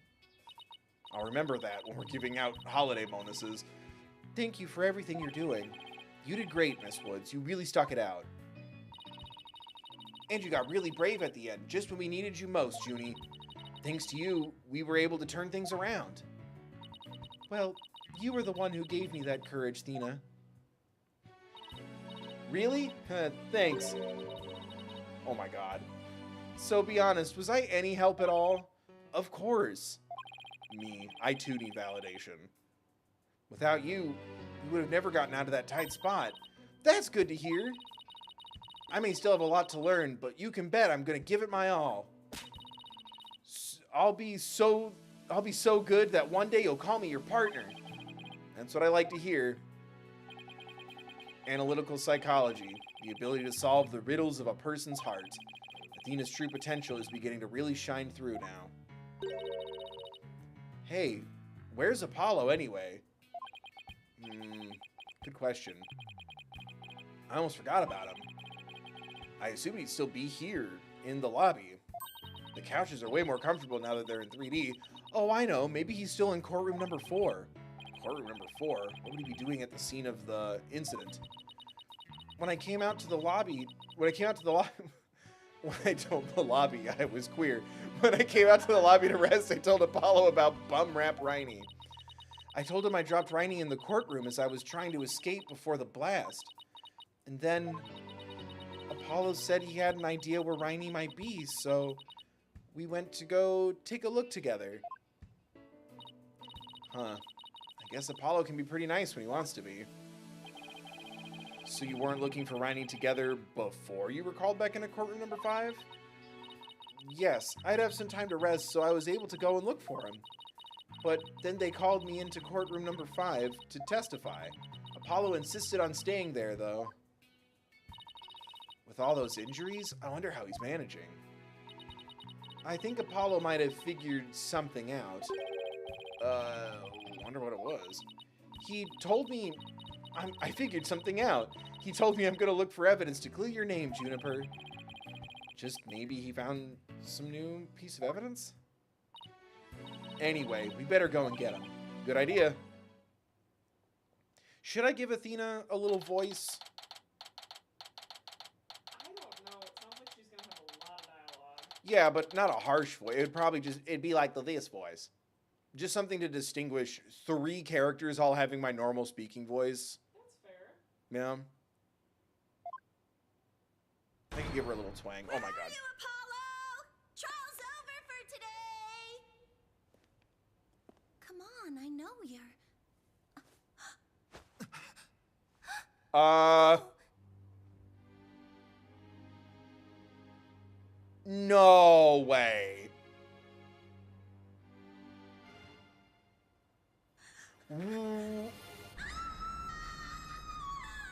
I'll remember that when we're giving out holiday bonuses. Thank you for everything you're doing. You did great, Miss Woods. You really stuck it out. And you got really brave at the end, just when we needed you most, Junie. Thanks to you, we were able to turn things around. Well, you were the one who gave me that courage, Thena. Really? Thanks. Oh my god. So be honest, was I any help at all? Of course. Me, I too need validation. Without you, we would have never gotten out of that tight spot. That's good to hear. I may still have a lot to learn, but you can bet I'm gonna give it my all. I'll be so good that one day you'll call me your partner. That's what I like to hear. Analytical psychology, the ability to solve the riddles of a person's heart. Athena's true potential is beginning to really shine through now. Hey, where's Apollo anyway? Good question. I almost forgot about him. I assume he'd still be here in the lobby. The couches are way more comfortable now that they're in 3D. Oh, I know. Maybe he's still in courtroom number 4. Courtroom number 4? What would he be doing at the scene of the incident? When I came out to the lobby... When I told the lobby I was queer. When I came out to the lobby to rest, I told Apollo about Bum-Rap Riney. I told him I dropped Riney in the courtroom as I was trying to escape before the blast. And then... Apollo said he had an idea where Riney might be, so... We went to go take a look together. Huh. I Guess Apollo can be pretty nice when he wants to be. So you weren't looking for Riney together before you were called back into courtroom number 5? Yes, I'd have some time to rest, so I was able to go and look for him. But then they called me into courtroom number 5 to testify. Apollo insisted on staying there, though. With all those injuries, I wonder how he's managing. I think Apollo might have figured something out. Wonder what it was. He told me... I figured something out. He told me I'm gonna look for evidence to clear your name, Juniper. Just maybe he found some new piece of evidence? Anyway, we better go and get him. Good idea. Should I give Athena a little voice? I don't know. It sounds like she's gonna have a lot of dialogue. Yeah, but not a harsh voice. It would probably just... It'd be like this voice. Just something to distinguish 3 characters all having my normal speaking voice. That's fair. Yeah. I can give her a little twang. Oh my god. Where are you, Apollo? Trial's over for today. Come on, I know you're... No way.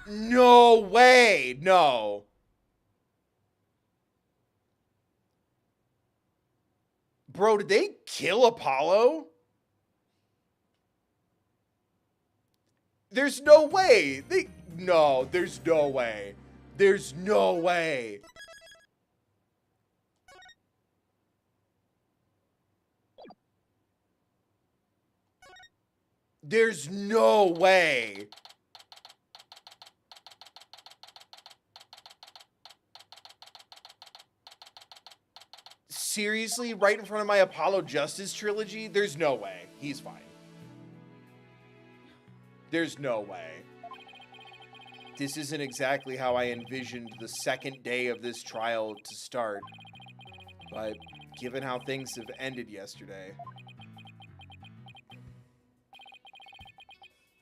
No way. No. Bro, did they kill Apollo? There's no way. No, there's no way. There's no way. There's no way. Seriously? Right in front of my Apollo Justice trilogy? There's no way. He's fine. There's no way. This isn't exactly how I envisioned the second day of this trial to start. But given how things have ended yesterday...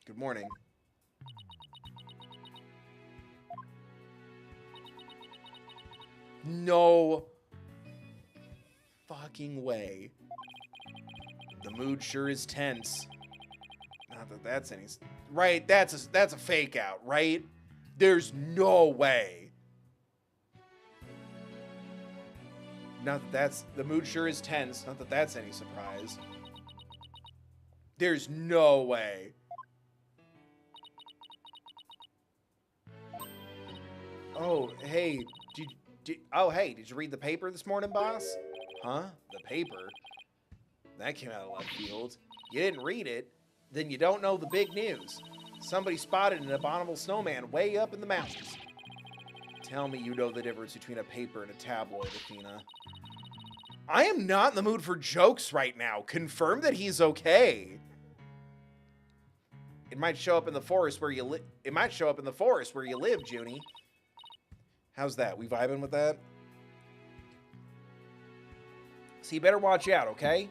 Good morning. No fucking way. The mood sure is tense. Not that that's any... Right, that's a fake out, right? There's no way. Not that that's... The mood sure is tense. Not that that's any surprise. There's no way. Oh, hey, did you read the paper this morning, boss? Huh? The paper? That came out of left field. You didn't read it? Then you don't know the big news. Somebody spotted an abominable snowman way up in the mountains. Tell me you know the difference between a paper and a tabloid, Athena. I am not in the mood for jokes right now. Confirm that he's okay. It might show up in the forest where you live. It might show up in the forest where you live, Junie. How's that? We vibing with that? So you better watch out, okay?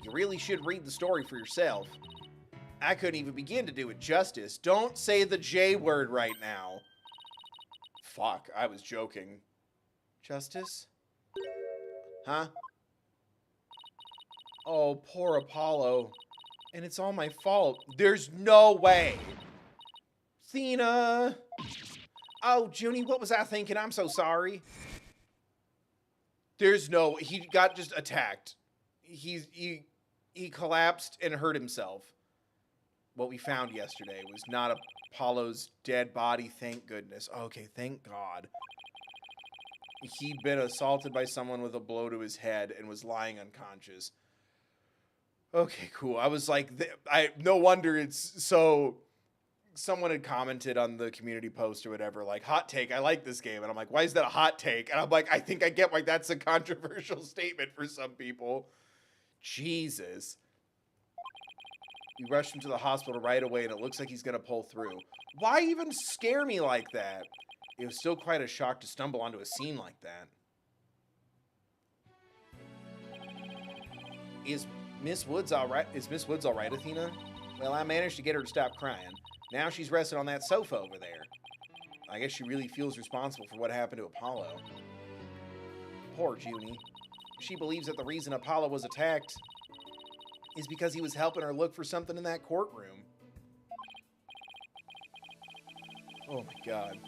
You really should read the story for yourself. I couldn't even begin to do it justice. Don't say the J word right now. Fuck, I was joking. Justice? Huh? Oh, poor Apollo. And it's all my fault. There's no way. Athena. Oh, Junie, what was I thinking? I'm so sorry. There's no... He got just attacked. He collapsed and hurt himself. What we found yesterday was not Apollo's dead body, thank goodness. Okay, thank God. He'd been assaulted by someone with a blow to his head and was lying unconscious. Okay, cool. I was like, no wonder it's so... Someone had commented on the community post or whatever, like, hot take, I like this game. And I'm like, why is that a hot take? And I'm like, I think I get why that's a controversial statement for some people. Jesus. We rushed him to the hospital right away, and it looks like he's going to pull through. Why even scare me like that? It was still quite a shock to stumble onto a scene like that. Is Miss Woods all right? Is Miss Woods all right, Athena? Well, I managed to get her to stop crying. Now she's resting on that sofa over there. I guess she really feels responsible for what happened to Apollo. Poor Junie. She believes that the reason Apollo was attacked is because he was helping her look for something in that courtroom. Oh my god.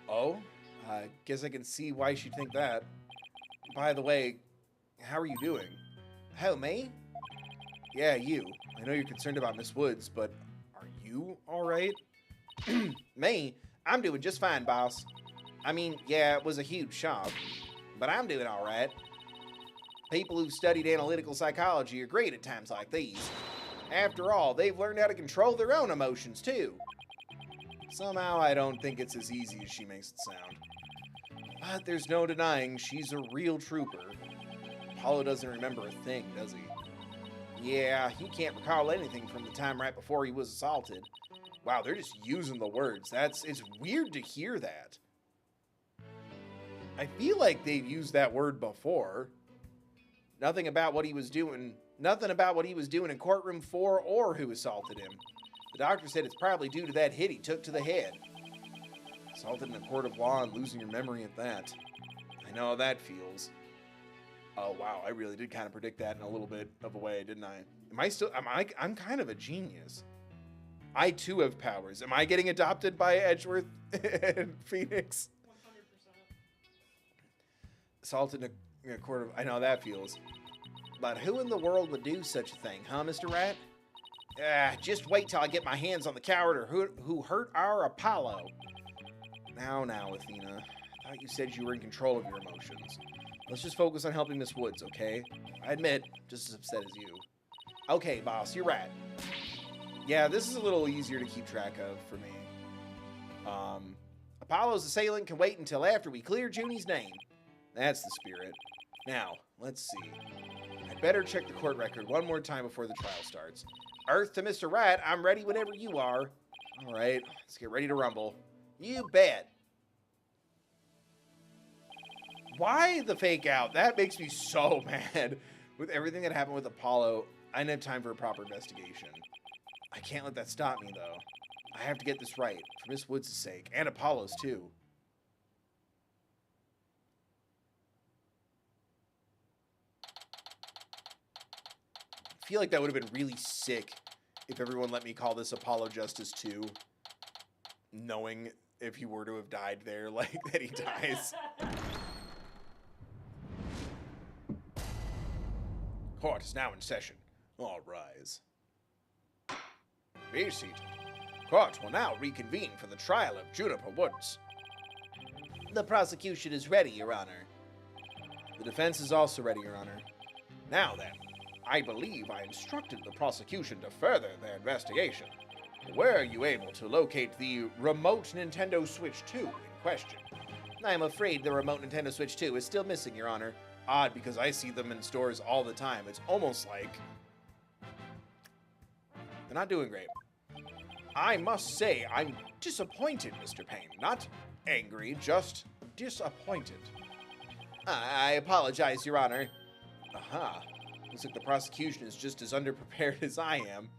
Oh, I guess I can see why she'd think that. By the way, how are you doing? How, me? Yeah, you. I know you're concerned about Miss Woods, but are you alright? Me? I'm doing just fine, boss. I mean, yeah, it was a huge shock, but I'm doing alright. People who've studied analytical psychology are great at times like these. After all, they've learned how to control their own emotions, too. Somehow, I don't think it's as easy as she makes it sound. But there's no denying she's a real trooper. Apollo doesn't remember a thing, does he? Yeah, he can't recall anything from the time right before he was assaulted. Wow, they're just using the words. It's weird to hear that. I feel like they've used that word before. Nothing about what he was doing in courtroom 4 or who assaulted him. The doctor said it's probably due to that hit he took to the head. Assaulted in a court of law and losing your memory at that. I know how that feels. Oh wow, I really did kind of predict that in a little bit of a way, didn't I? I'm kind of a genius. I too have powers. Am I getting adopted by Edgeworth and Phoenix? 100%. Assaulted in a court of... I know how that feels. But who in the world would do such a thing, huh, Mr. Rat? Just wait till I get my hands on the coward who hurt our Apollo. Now, Athena. I thought you said you were in control of your emotions. Let's just focus on helping Miss Woods, okay? I admit, just as upset as you. Okay, boss, you're right. Yeah, this is a little easier to keep track of for me. Apollo's assailant can wait until after we clear Junie's name. That's the spirit. Now, let's see. I'd better check the court record one more time before the trial starts. Earth to Mr. Wright, I'm ready whenever you are. All right, let's get ready to rumble. You bet. Why the fake out? That makes me so mad. With everything that happened with Apollo, I didn't have time for a proper investigation. I can't let that stop me, though. I have to get this right, for Miss Woods' sake, and Apollo's, too. I feel like that would have been really sick if everyone let me call this Apollo Justice 2, knowing if he were to have died there, like, that he dies. Court is now in session. All rise. Be seated. Court will now reconvene for the trial of Juniper Woods. The prosecution is ready, Your Honor. The defense is also ready, Your Honor. Now then, I believe I instructed the prosecution to further their investigation. Were you able to locate the remote Nintendo Switch 2 in question? I'm afraid the remote Nintendo Switch 2 is still missing, Your Honor. Odd, because I see them in stores all the time. It's almost like they're not doing great. I must say, I'm disappointed, Mr. Payne. Not angry, just disappointed. I apologize, Your Honor. Aha. Looks like the prosecution is just as underprepared as I am.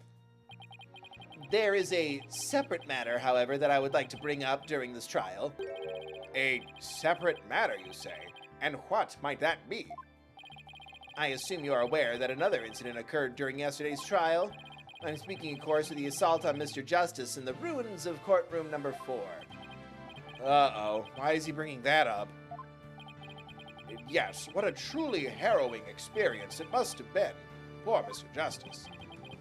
There is a separate matter, however, that I would like to bring up during this trial. A separate matter, you say? And what might that be? I assume you are aware that another incident occurred during yesterday's trial. I'm speaking, of course, of the assault on Mr. Justice in the ruins of courtroom number 4. Uh-oh. Why is he bringing that up? Yes, what a truly harrowing experience it must have been. Poor Mr. Justice.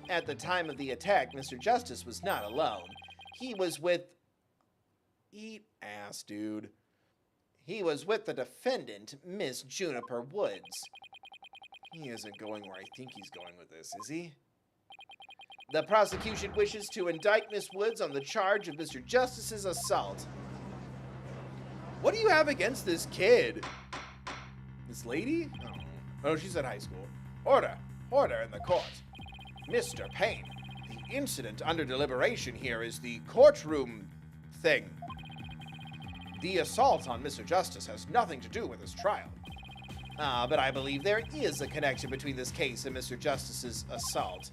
At the time of the attack, Mr. Justice was not alone. He was with... Eat ass, dude. He was with the defendant, Miss Juniper Woods. He isn't going where I think he's going with this, is he? The prosecution wishes to indict Miss Woods on the charge of Mr. Justice's assault. What do you have against this kid? This lady? Oh, she's at high school. Order! Order in the court. Mr. Payne, the incident under deliberation here is the courtroom thing. The assault on Mr. Justice has nothing to do with his trial. But I believe there is a connection between this case and Mr. Justice's assault.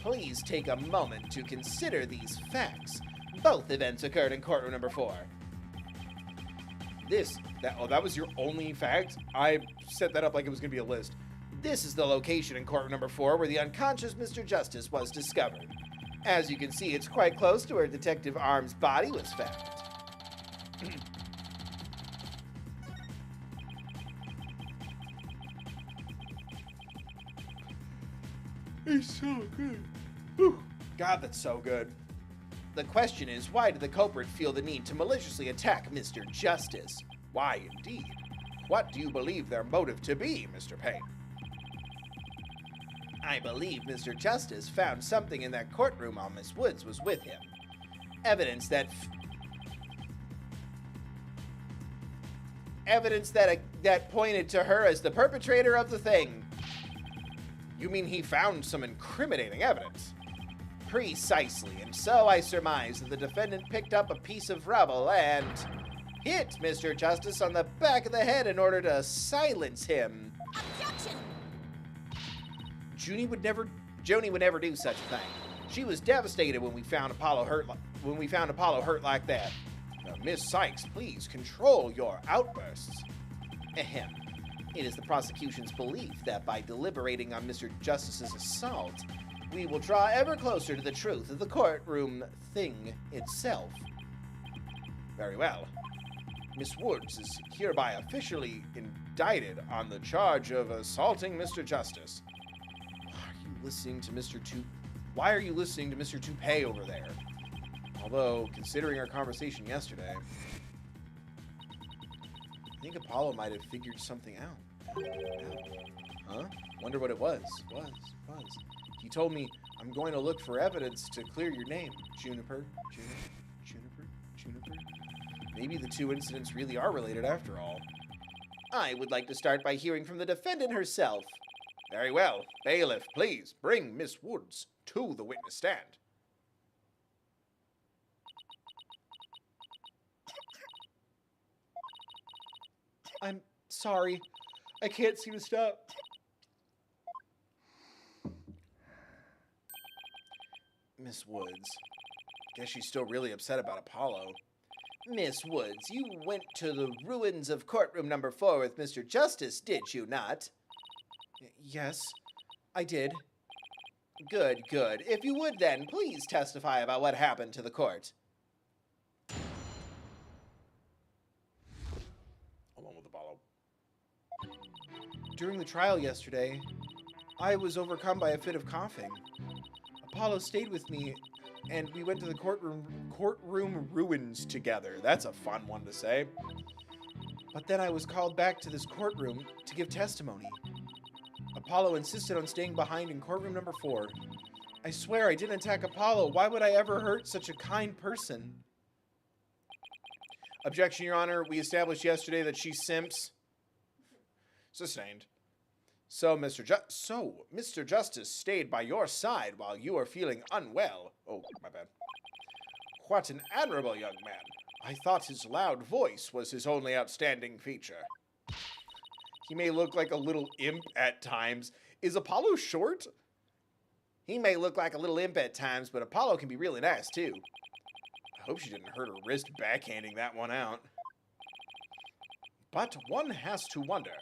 Please take a moment to consider these facts. Both events occurred in courtroom number 4. That was your only fact? I set that up like it was going to be a list. This is the location in courtroom number 4 where the unconscious Mr. Justice was discovered. As you can see, it's quite close to where Detective Arm's body was found. It's so good. Whew. God, that's so good. The question is, why did the culprit feel the need to maliciously attack Mr. Justice? Why, indeed? What do you believe their motive to be, Mr. Payne? I believe Mr. Justice found something in that courtroom while Miss Woods was with him. Evidence that pointed to her as the perpetrator of the thing. You mean he found some incriminating evidence? Precisely, and so I surmise that the defendant picked up a piece of rubble and hit Mr. Justice on the back of the head in order to silence him. Objection! Joni would never do such a thing. She was devastated when we found Apollo hurt like that. Now, Miss Sykes, please control your outbursts. Ahem. It is the prosecution's belief that by deliberating on Mr. Justice's assault, we will draw ever closer to the truth of the courtroom thing itself. Very well. Miss Woods is hereby officially indicted on the charge of assaulting Mr. Justice. Why are you listening to Mr. Toupee over there? Although, considering our conversation yesterday, I think Apollo might have figured something out. Huh? Wonder what it was. He told me, I'm going to look for evidence to clear your name. Juniper. Maybe the two incidents really are related after all. I would like to start by hearing from the defendant herself. Very well. Bailiff, please bring Miss Woods to the witness stand. I'm sorry. I can't seem to stop. Miss Woods. Guess she's still really upset about Apollo. Miss Woods, you went to the ruins of courtroom number 4 with Mr. Justice, did you not? Yes, I did. Good. If you would then, please testify about what happened to the court. Along with Apollo. During the trial yesterday, I was overcome by a fit of coughing. Apollo stayed with me, and we went to the courtroom ruins together. That's a fun one to say. But then I was called back to this courtroom to give testimony. Apollo insisted on staying behind in courtroom number 4. I swear I didn't attack Apollo. Why would I ever hurt such a kind person? Objection, Your Honor. We established yesterday that she simps. Sustained. So, Mr. Justice stayed by your side while you were feeling unwell. Oh, my bad. What an admirable young man. I thought his loud voice was his only outstanding feature. He may look like a little imp at times. Is Apollo short? He may look like a little imp at times, but Apollo can be really nice, too. I hope she didn't hurt her wrist backhanding that one out. But one has to wonder,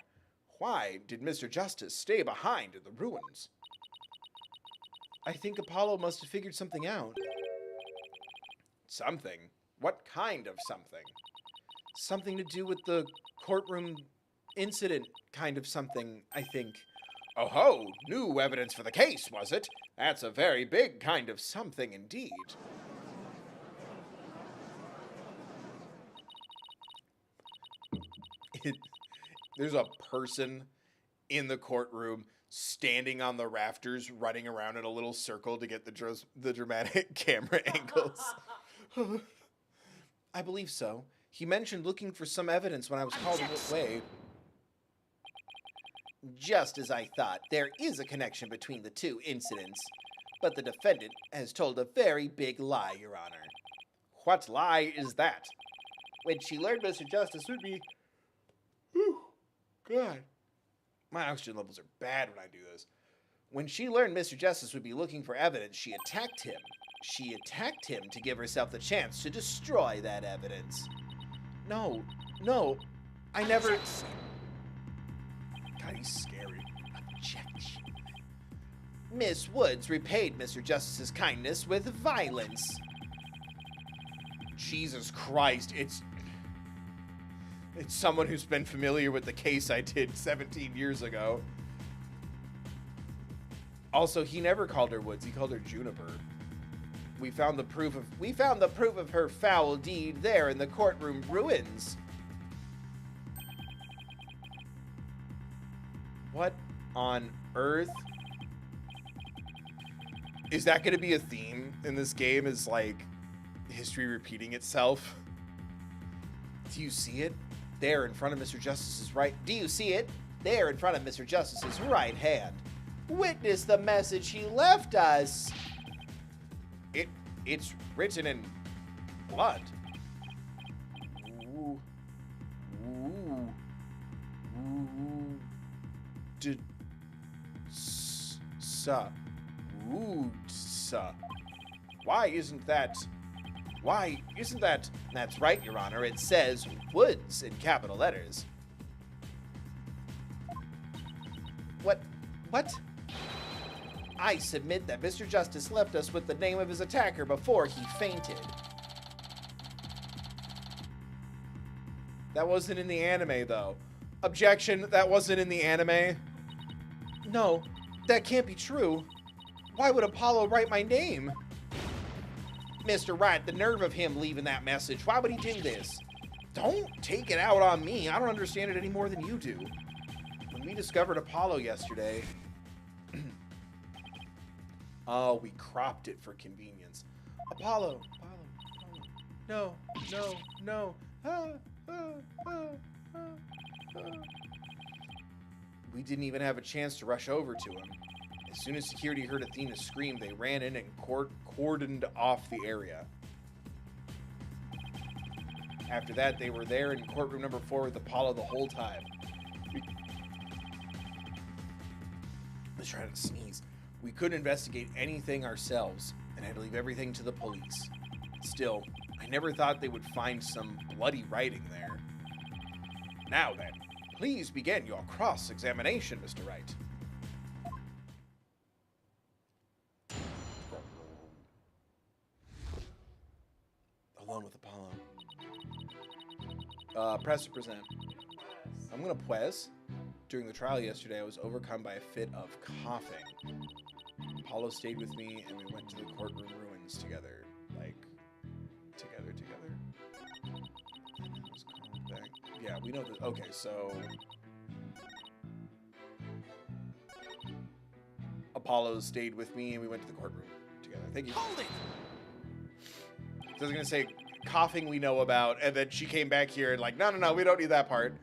why did Mr. Justice stay behind in the ruins? I think Apollo must have figured something out. Something? What kind of something? Something to do with the courtroom incident kind of something, I think. Oh ho! New evidence for the case, was it? That's a very big kind of something indeed. There's a person in the courtroom standing on the rafters, running around in a little circle to get the dramatic camera angles. I believe so. He mentioned looking for some evidence when I was called away. Just as I thought, there is a connection between the two incidents. But the defendant has told a very big lie, Your Honor. What lie is that? When she learned Mr. Justice would be... Whew, God. My oxygen levels are bad when I do this. When she learned Mr. Justice would be looking for evidence, she attacked him. She attacked him to give herself the chance to destroy that evidence. No, I never... God, he's scary. Objection. Miss Woods repaid Mr. Justice's kindness with violence. Jesus Christ, it's someone who's been familiar with the case I did 17 years ago. Also, he never called her Woods, he called her Juniper. We found the proof of her foul deed there in the courtroom ruins. What on earth? Is that going to be a theme in this game? Is like history repeating itself? Do you see it? There in front of Mr. Justice's right. Do you see it? There in front of Mr. Justice's right hand. Witness the message he left us. It's written in blood. Ooh. Ooh. Ooh. Ooh. Why isn't that? That's right, Your Honor. It says Woods in capital letters. What? I submit that Mr. Justice left us with the name of his attacker before he fainted. That wasn't in the anime, though. Objection, that wasn't in the anime. No, that can't be true. Why would Apollo write my name? Mr. Wright, the nerve of him leaving that message. Why would he do this? Don't take it out on me. I don't understand it any more than you do. When we discovered Apollo yesterday... Oh, we cropped it for convenience. Apollo. No. We didn't even have a chance to rush over to him. As soon as security heard Athena scream, they ran in and cordoned off the area. After that, they were there in courtroom number 4 with Apollo the whole time. I was trying to sneeze. We couldn't investigate anything ourselves and had to leave everything to the police. Still, I never thought they would find some bloody writing there. Now then, please begin your cross-examination, Mr. Wright. Alone with Apollo. Press to present. I'm gonna pues. During the trial yesterday, I was overcome by a fit of coughing. Apollo stayed with me, and we went to the courtroom ruins together. Like, together. Yeah, we know that. Okay, so... Apollo stayed with me, and we went to the courtroom together. Thank you. Hold it! So I was going to say, coughing we know about, and then she came back here and like, no, we don't need that part.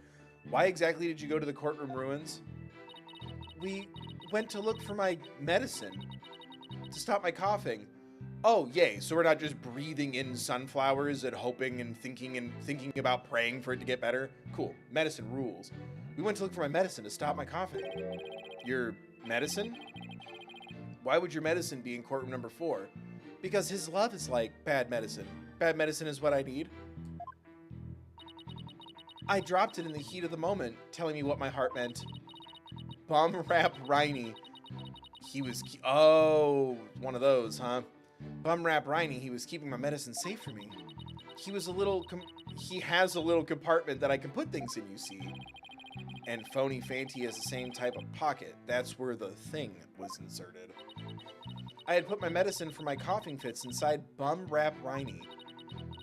Why exactly did you go to the courtroom ruins? We went to look for my medicine to stop my coughing. Oh, yay. So we're not just breathing in sunflowers and hoping and thinking about praying for it to get better. Cool. Medicine rules. We went to look for my medicine to stop my coughing. Your medicine? Why would your medicine be in courtroom number 4? Because his love is like bad medicine. Bad medicine is what I need. I dropped it in the heat of the moment, telling me what my heart meant. Bum rap Riney. He was... Oh, one of those, huh? Bum rap Riney, he was keeping my medicine safe for me. He was a little... He has a little compartment that I can put things in, you see. And Phony Fanty has the same type of pocket. That's where the thing was inserted. I had put my medicine for my coughing fits inside Bum Rap Riney.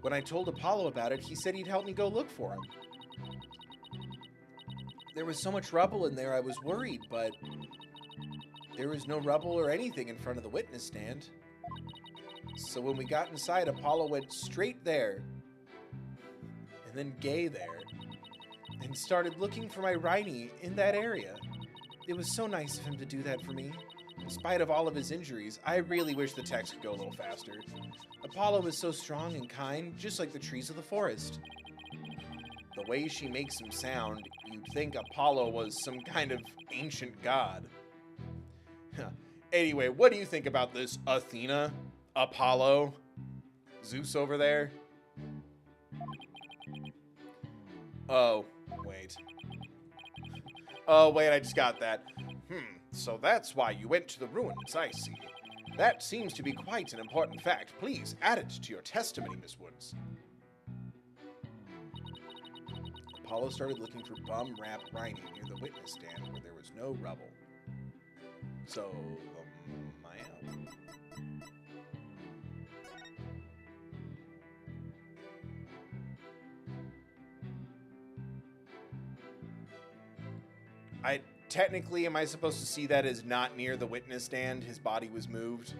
When I told Apollo about it, he said he'd help me go look for him. There was so much rubble in there, I was worried, but there was no rubble or anything in front of the witness stand. So when we got inside, Apollo went straight there, and then gay there, and started looking for my Riney in that area. It was so nice of him to do that for me. In spite of all of his injuries, I really wish the text could go a little faster. Apollo is so strong and kind, just like the trees of the forest. The way she makes him sound, you'd think Apollo was some kind of ancient god. Anyway, what do you think about this Athena? Apollo? Zeus over there? Oh, wait. Oh, wait, I just got that. So that's why you went to the ruins, I see. That seems to be quite an important fact. Please add it to your testimony, Miss Woods. Apollo started looking for bum rap Wright near the witness stand where there was no rubble. So, ma'am. Technically, am I supposed to see that as not near the witness stand? His body was moved.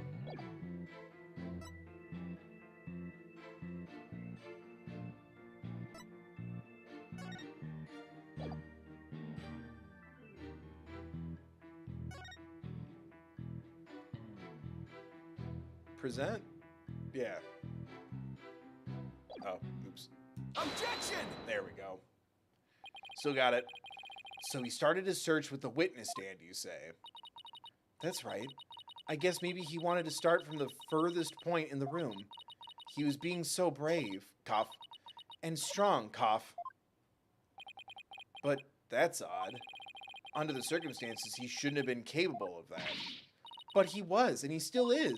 Present? Yeah. Oh, oops. Objection! There we go. Still got it. So he started his search with the witness stand, you say? That's right. I guess maybe he wanted to start from the furthest point in the room. He was being so brave, cough, and strong, cough. But that's odd. Under the circumstances, he shouldn't have been capable of that. But he was, and he still is.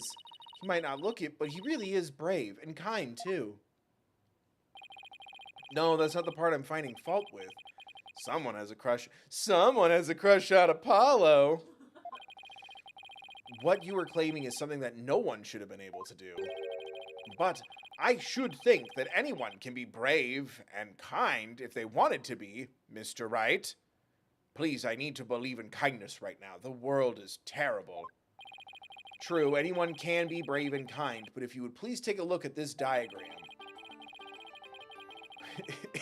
He might not look it, but he really is brave, and kind, too. No, that's not the part I'm finding fault with. Someone has a crush. Someone has a crush on Apollo. What you were claiming is something that no one should have been able to do. But I should think that anyone can be brave and kind if they wanted to be, Mr. Wright. Please, I need to believe in kindness right now. The world is terrible. True, anyone can be brave and kind, but if you would please take a look at this diagram.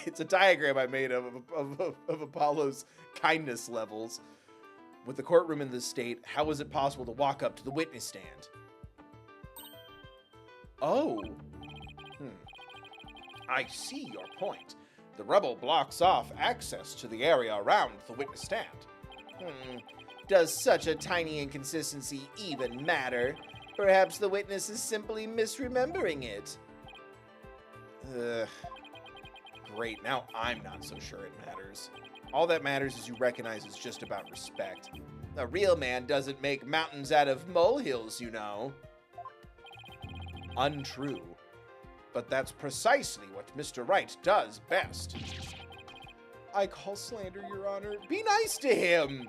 It's a diagram I made of Apollo's kindness levels. With the courtroom in this state, how is it possible to walk up to the witness stand? Oh. I see your point. The rubble blocks off access to the area around the witness stand. Does such a tiny inconsistency even matter? Perhaps the witness is simply misremembering it. Great, now I'm not so sure it matters. All that matters is you recognize it's just about respect. A real man doesn't make mountains out of molehills, you know. Untrue. But that's precisely what Mr. Wright does best. I call slander, Your Honor. Be nice to him!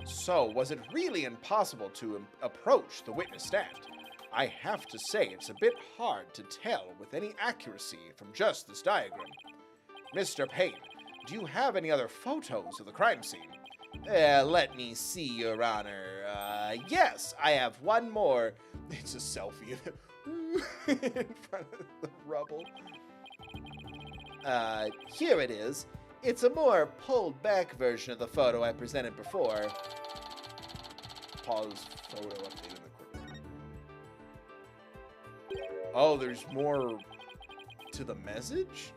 So, was it really impossible to approach the witness stand? I have to say it's a bit hard to tell with any accuracy from just this diagram. Mr. Payne, do you have any other photos of the crime scene? Let me see, Your Honor. Yes, I have one more. It's a selfie in front of the rubble. Here it is. It's a more pulled-back version of the photo I presented before. Pause photo update in the quick. Oh, there's more to the message?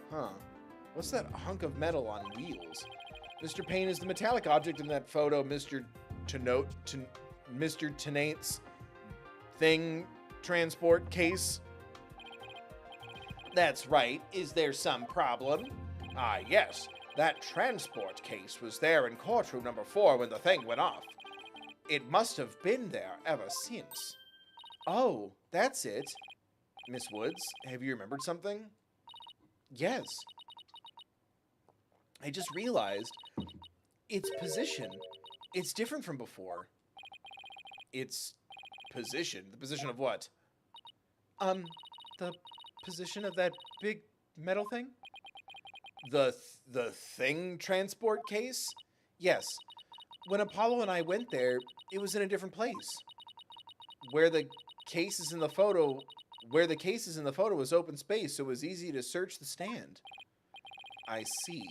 Huh. What's that hunk of metal on wheels? Mr. Payne, is the metallic object in that photo Mr. Tenate's thing transport case? That's right. Is there some problem? Ah, yes. That transport case was there in courtroom number 4 when the thing went off. It must have been there ever since. Oh, that's it. Miss Woods, have you remembered something? Yes. I just realized its position. It's different from before. Its position? The position of what? The position of that big metal thing? The thing transport case? Yes. When Apollo and I went there, it was in a different place. Where the cases in the photo was open space, so it was easy to search the stand. I see.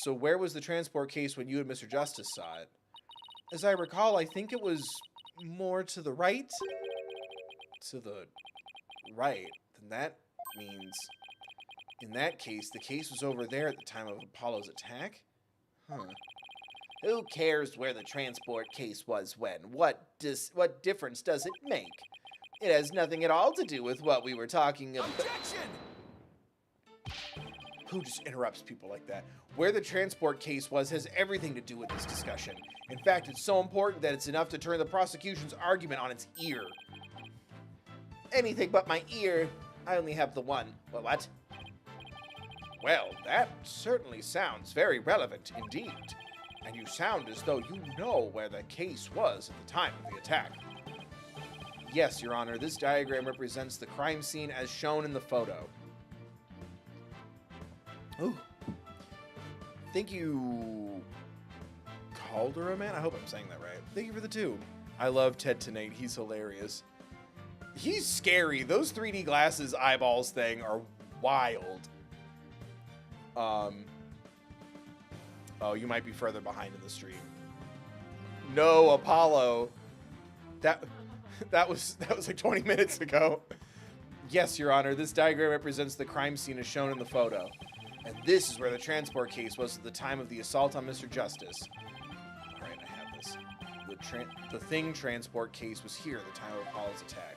So where was the transport case when you and Mr. Justice saw it? As I recall, I think it was more to the right? To the right. Then that means... In that case, the case was over there at the time of Apollo's attack? Huh. Who cares where the transport case was when? What difference does it make? It has nothing at all to do with what we were talking about. Objection! Who just interrupts people like that? Where the transport case was has everything to do with this discussion. In fact, it's so important that it's enough to turn the prosecution's argument on its ear. Anything but my ear. I only have the one. Well, what? Well, that certainly sounds very relevant indeed. And you sound as though you know where the case was at the time of the attack. Yes, Your Honor, this diagram represents the crime scene as shown in the photo. Ooh. Thank you, Caldera Man? I hope I'm saying that right. Thank you for the 2. I love Ted Tenate. He's hilarious. He's scary. Those 3D glasses eyeballs thing are wild. Oh, you might be further behind in the stream. No, Apollo. That was like 20 minutes ago. Yes, Your Honor, this diagram represents the crime scene as shown in the photo. And this is where the transport case was at the time of the assault on Mr. Justice. All right, I have this. The thing transport case was here at the time of Apollo's attack.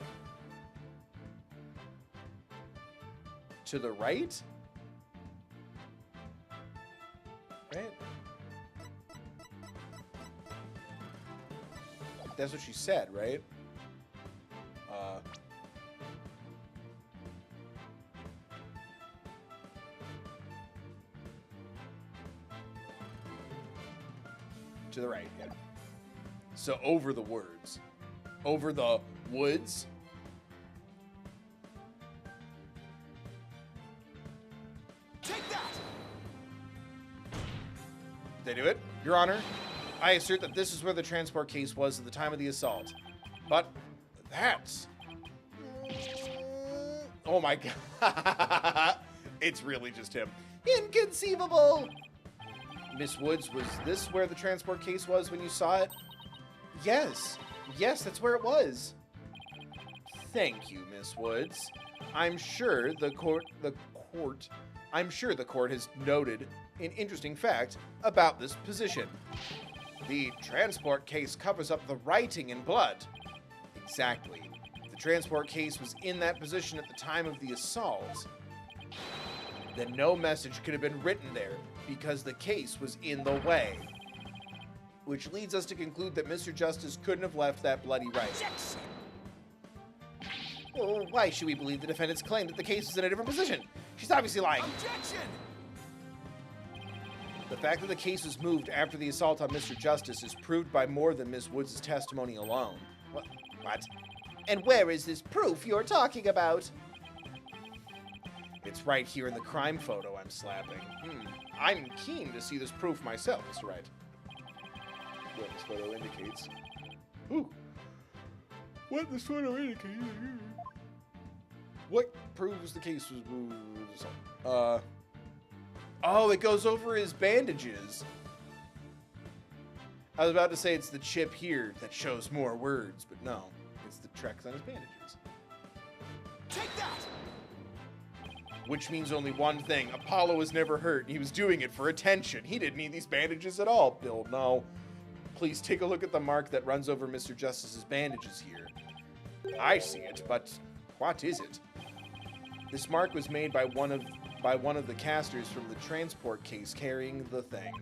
To the right? Right? That's what she said, right? To the right, yeah. So over the words. Over the woods. Take that! They do it? Your Honor, I assert that this is where the transport case was at the time of the assault. But that's... Oh my god. It's really just him. Inconceivable! Miss Woods, was this where the transport case was when you saw it? Yes. Yes, that's where it was. Thank you, Miss Woods. I'm sure the court has noted an interesting fact about this position. The transport case covers up the writing in blood. Exactly. The transport case was in that position at the time of the assault. Then no message could have been written there because the case was in the way. Which leads us to conclude that Mr. Justice couldn't have left that bloody writing. Well, why should we believe the defendant's claim that the case was in a different position? She's obviously lying. Objection! The fact that the case was moved after the assault on Mr. Justice is proved by more than Miss Woods' testimony alone. What? And where is this proof you're talking about? It's right here in the crime photo I'm slapping. I'm keen to see this proof myself, Mr. Wright. What this photo indicates. Ooh. What this photo indicates. What proves the case was moved? Oh, it goes over his bandages. I was about to say it's the chip here that shows more words, but no. It's the tracks on his bandages. Take that! Which means only one thing. Apollo was never hurt. He was doing it for attention. He didn't need these bandages at all, Bill. No. Please take a look at the mark that runs over Mr. Justice's bandages here. I see it, but what is it? This mark was made by one of the casters from the transport case carrying the thing.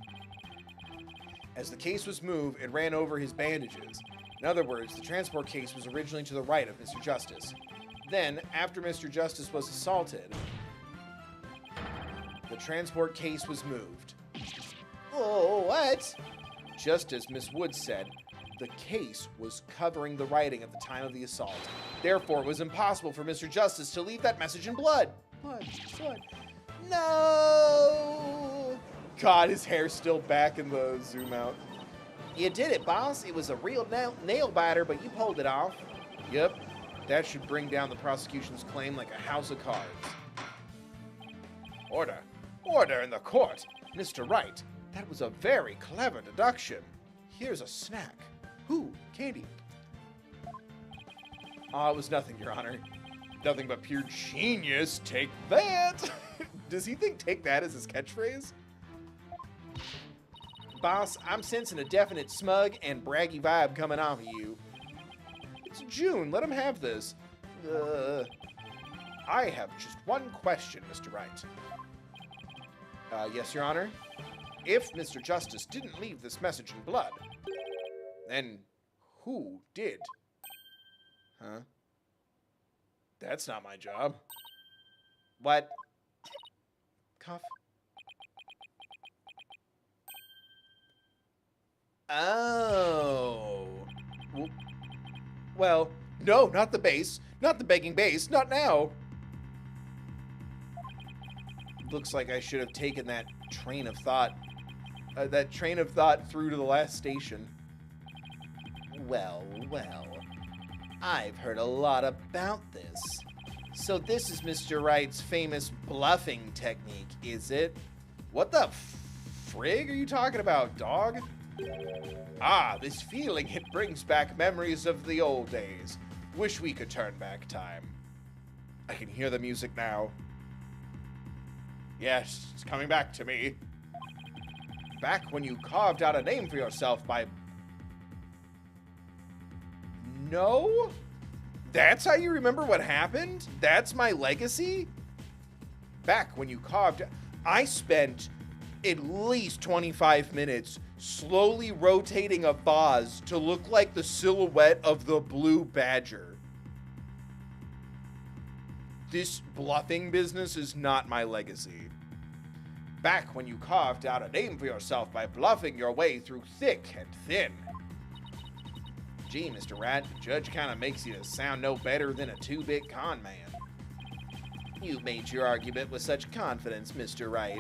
As the case was moved, it ran over his bandages. In other words, the transport case was originally to the right of Mr. Justice. Then, after Mr. Justice was assaulted, the transport case was moved. Oh, what? Just as Miss Woods said, the case was covering the writing at the time of the assault. Therefore, it was impossible for Mr. Justice to leave that message in blood. Blood. No! God, his hair's still back in the zoom out. You did it, boss. It was a real nail biter, but you pulled it off. Yep, that should bring down the prosecution's claim like a house of cards. Order. Order in the court. Mr. Wright, that was a very clever deduction. Here's a snack. Ooh, candy. It was nothing, Your Honor. Nothing but pure genius. Take that. Does he think take that as his catchphrase? Boss, I'm sensing a definite smug and braggy vibe coming off of you. It's June. Let him have this. I have just one question, Mr. Wright. Yes, Your Honor? If Mr. Justice didn't leave this message in blood, then who did? Huh? That's not my job. What? Cough. Oh. Well, no, not the bass. Not the begging bass. Not now. Looks like I should have taken that train of thought. That train of thought through to the last station. Well, well. I've heard a lot about this. So this is Mr. Wright's famous bluffing technique, is it? What the frig are you talking about, dog? Ah, this feeling, it brings back memories of the old days. Wish we could turn back time. I can hear the music now. Yes, it's coming back to me. Back when you carved out a name for yourself by... No? That's how you remember what happened? That's my legacy? Back when you carved... I spent at least 25 minutes slowly rotating a vase to look like the silhouette of the blue badger. This bluffing business is not my legacy. Back when you carved out a name for yourself by bluffing your way through thick and thin. Gee, Mr. Rat, the judge kind of makes you sound no better than a two-bit con man. You made your argument with such confidence, Mr. Wright.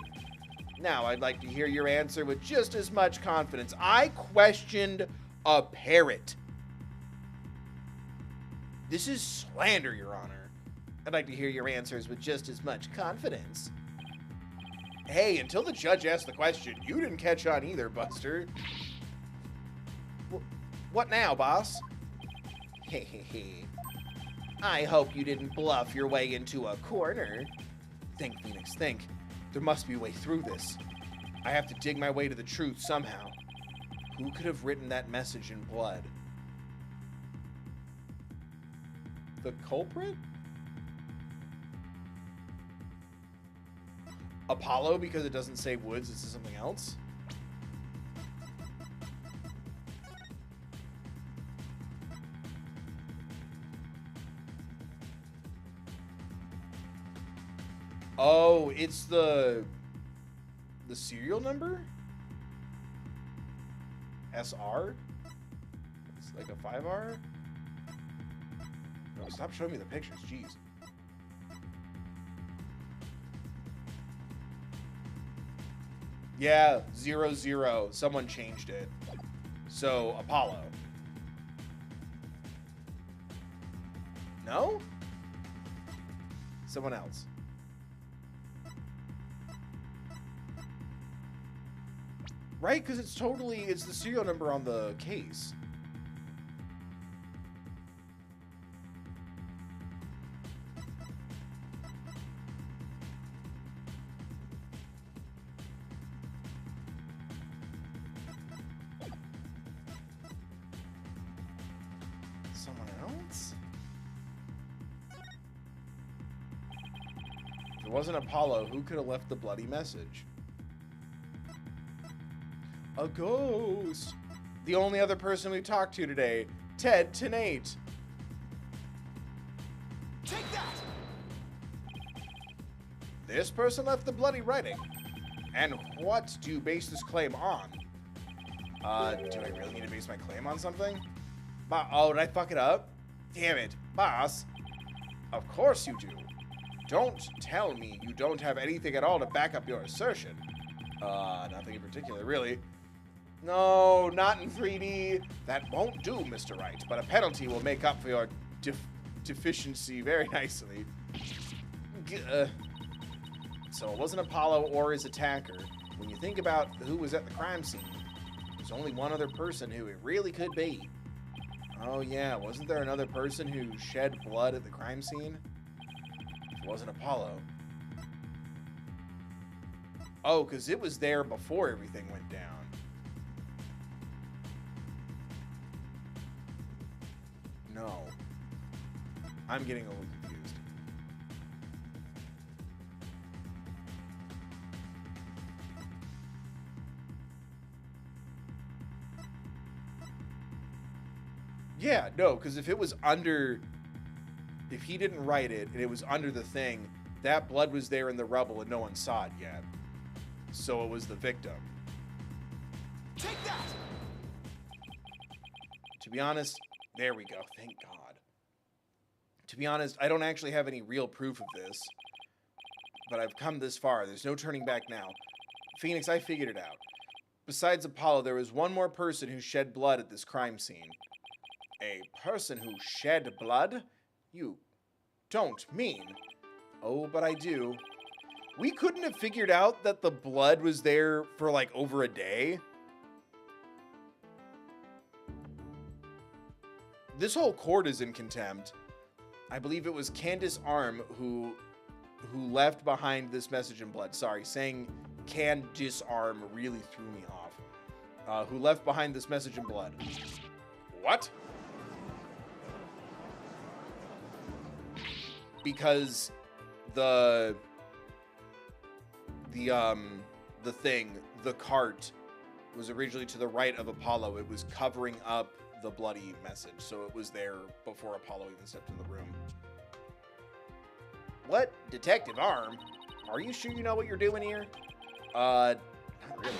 Now I'd like to hear your answer with just as much confidence. I questioned a parrot. This is slander, Your Honor. I'd like to hear your answers with just as much confidence. Hey, until the judge asked the question, you didn't catch on either, Buster. What now, boss? I hope you didn't bluff your way into a corner. Think, Phoenix, think. There must be a way through this. I have to dig my way to the truth somehow. Who could have written that message in blood? The culprit? Apollo, because it doesn't say Woods, it says something else? Oh, it's the serial number? SR? It's like a 5R? No, stop showing me the pictures, jeez. Yeah, 00. Someone changed it. So, Apollo. No? Someone else. Right, because it's the serial number on the case. Someone else? If it wasn't Apollo, who could have left the bloody message? A ghost. The only other person we've talked to today, Ted Tenate. Take that! This person left the bloody writing. And what do you base this claim on? Do I really need to base my claim on something? Oh, did I fuck it up? Damn it, boss. Of course you do. Don't tell me you don't have anything at all to back up your assertion. Nothing in particular, really. No, not in 3D. That won't do, Mr. Wright, but a penalty will make up for your deficiency very nicely. So it wasn't Apollo or his attacker. When you think about who was at the crime scene, there's only one other person who it really could be. Oh yeah, wasn't there another person who shed blood at the crime scene? If it wasn't Apollo. Oh, because it was there before everything went down. No. I'm getting a little confused. Yeah, no, because if it was under... If he didn't write it and it was under the thing, that blood was there in the rubble and no one saw it yet. So it was the victim. Take that! To be honest, there we go. Thank God. To be honest, I don't actually have any real proof of this. But I've come this far. There's no turning back now. Phoenix, I figured it out. Besides Apollo, there was one more person who shed blood at this crime scene. A person who shed blood? You don't mean. Oh, but I do. We couldn't have figured out that the blood was there for like over a day. This whole court is in contempt. I believe it was Candace Arm who left behind this message in blood. Sorry, saying Candace Arm really threw me off. Who left behind this message in blood. What? Because the cart was originally to the right of Apollo. It was covering up the bloody message, so it was there before Apollo even stepped in the room. What? Detective Arm? Are you sure you know what you're doing here? Not really.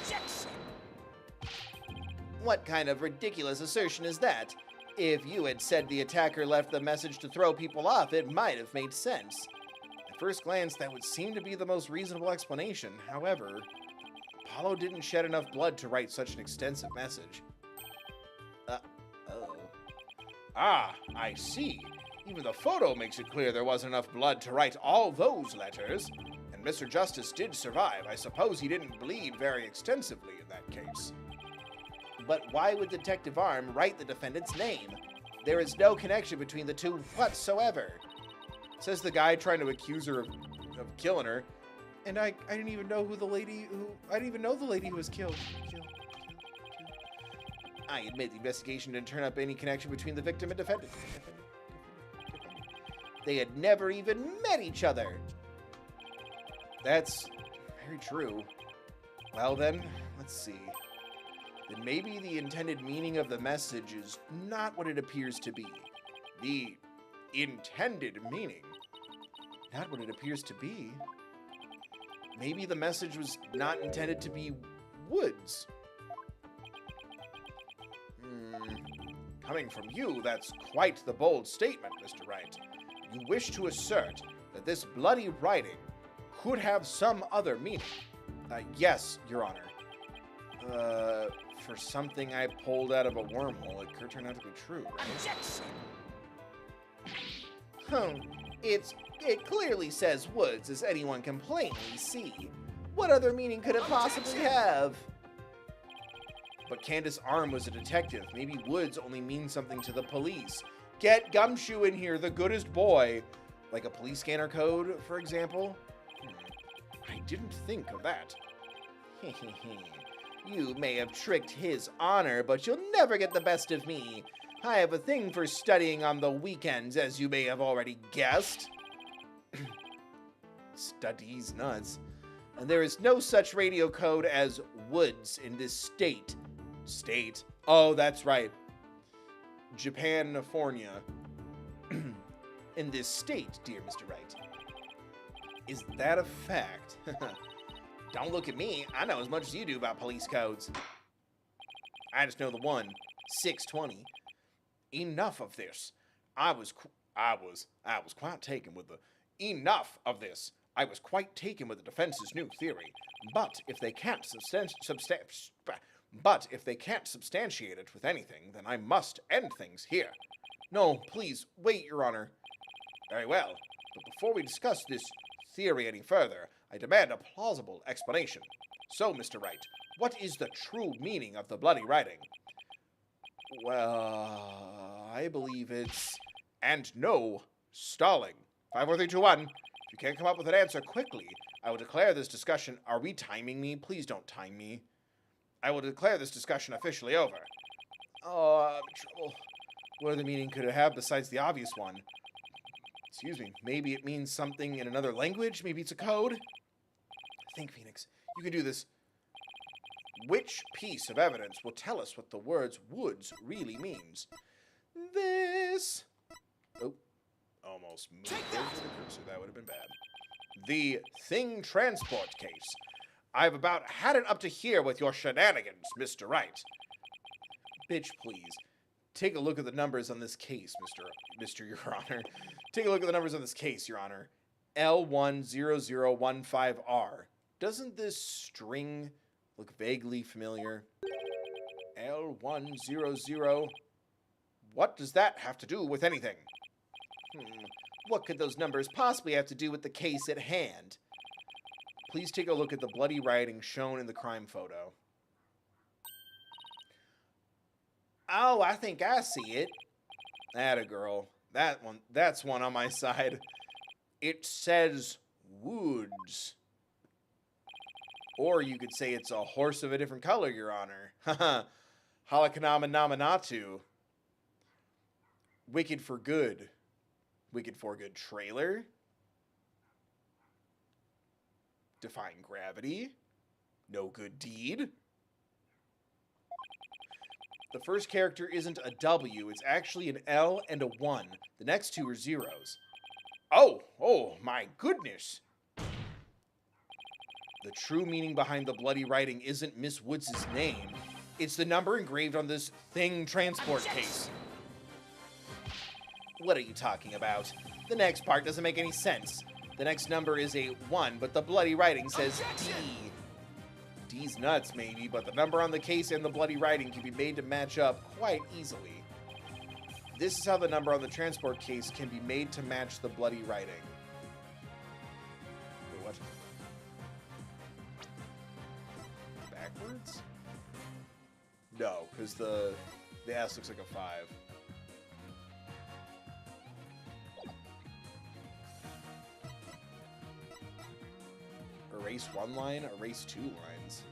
What kind of ridiculous assertion is that? If you had said the attacker left the message to throw people off, it might have made sense. At first glance, that would seem to be the most reasonable explanation. However, Apollo didn't shed enough blood to write such an extensive message. Oh. Ah, I see. Even the photo makes it clear there wasn't enough blood to write all those letters. And Mr. Justice did survive. I suppose he didn't bleed very extensively in that case. But why would Detective Arm write the defendant's name? There is no connection between the two whatsoever. Says the guy trying to accuse her of killing her. And I didn't even know who the lady I didn't even know the lady who was killed. I admit the investigation didn't turn up any connection between the victim and defendant. They had never even met each other. That's very true. Well then, let's see. Then maybe the intended meaning of the message is not what it appears to be. The intended meaning? Not what it appears to be. Maybe the message was not intended to be Woods. Coming from you, that's quite the bold statement, Mr. Wright. You wish to assert that this bloody writing could have some other meaning. Yes, Your Honor. For something I pulled out of a wormhole, it could turn out to be true, right? It clearly says Woods, as anyone can plainly see. What other meaning could it possibly have? But Candace Arm was a detective. Maybe Woods only means something to the police. Get Gumshoe in here, the goodest boy. Like a police scanner code, for example? I didn't think of that. You may have tricked his honor, but you'll never get the best of me. I have a thing for studying on the weekends, as you may have already guessed. Studies nuts. And there is no such radio code as Woods in this state. State? Oh, that's right. Japan-California. In this state, dear Mr. Wright. Is that a fact? Don't look at me. I know as much as you do about police codes. I just know the one, 620. Enough of this. I was quite taken with the... Enough of this. I was quite taken with the defense's new theory. But if they can't substantiate it with anything, then I must end things here. No, please, wait, Your Honor. Very well. But before we discuss this theory any further, I demand a plausible explanation. So, Mr. Wright, what is the true meaning of the bloody writing? Well, I believe it's... And no stalling. 5, 4, 3, 2, 1. If you can't come up with an answer quickly, I will declare this discussion... Are we timing me? Please don't time me. I will declare this discussion officially over. Oh, I'm in trouble. What other meaning could it have besides the obvious one? Excuse me. Maybe it means something in another language? Maybe it's a code? Think, Phoenix. You can do this. Which piece of evidence will tell us what the words woods really means? This. Oh, almost moved over the cursor. That would have been bad. The thing transport case. I've about had it up to here with your shenanigans, Mr. Wright. Bitch, please. Take a look at the numbers on this case, Mr. Your Honor. Take a look at the numbers on this case, Your Honor. L10015R. Doesn't this string look vaguely familiar? L100. What does that have to do with anything? What could those numbers possibly have to do with the case at hand? Please take a look at the bloody writing shown in the crime photo. Oh, I think I see it. Atta girl. That's one on my side. It says woods. Or you could say it's a horse of a different color, Your Honor. Haha. Halakanama Namanatu. Wicked for Good. Wicked for Good trailer. Defying Gravity. No Good Deed. The first character isn't a W, it's actually an L and a 1. The next two are zeros. Oh my goodness. The true meaning behind the bloody writing isn't Miss Woods' name. It's the number engraved on this thing transport case. What are you talking about? The next part doesn't make any sense. The next number is a 1, but the bloody writing says D. D's nuts, maybe, but the number on the case and the bloody writing can be made to match up quite easily. This is how the number on the transport case can be made to match the bloody writing. Wait, what? Backwards? No, because the S looks like a 5. Erase one line, erase two lines.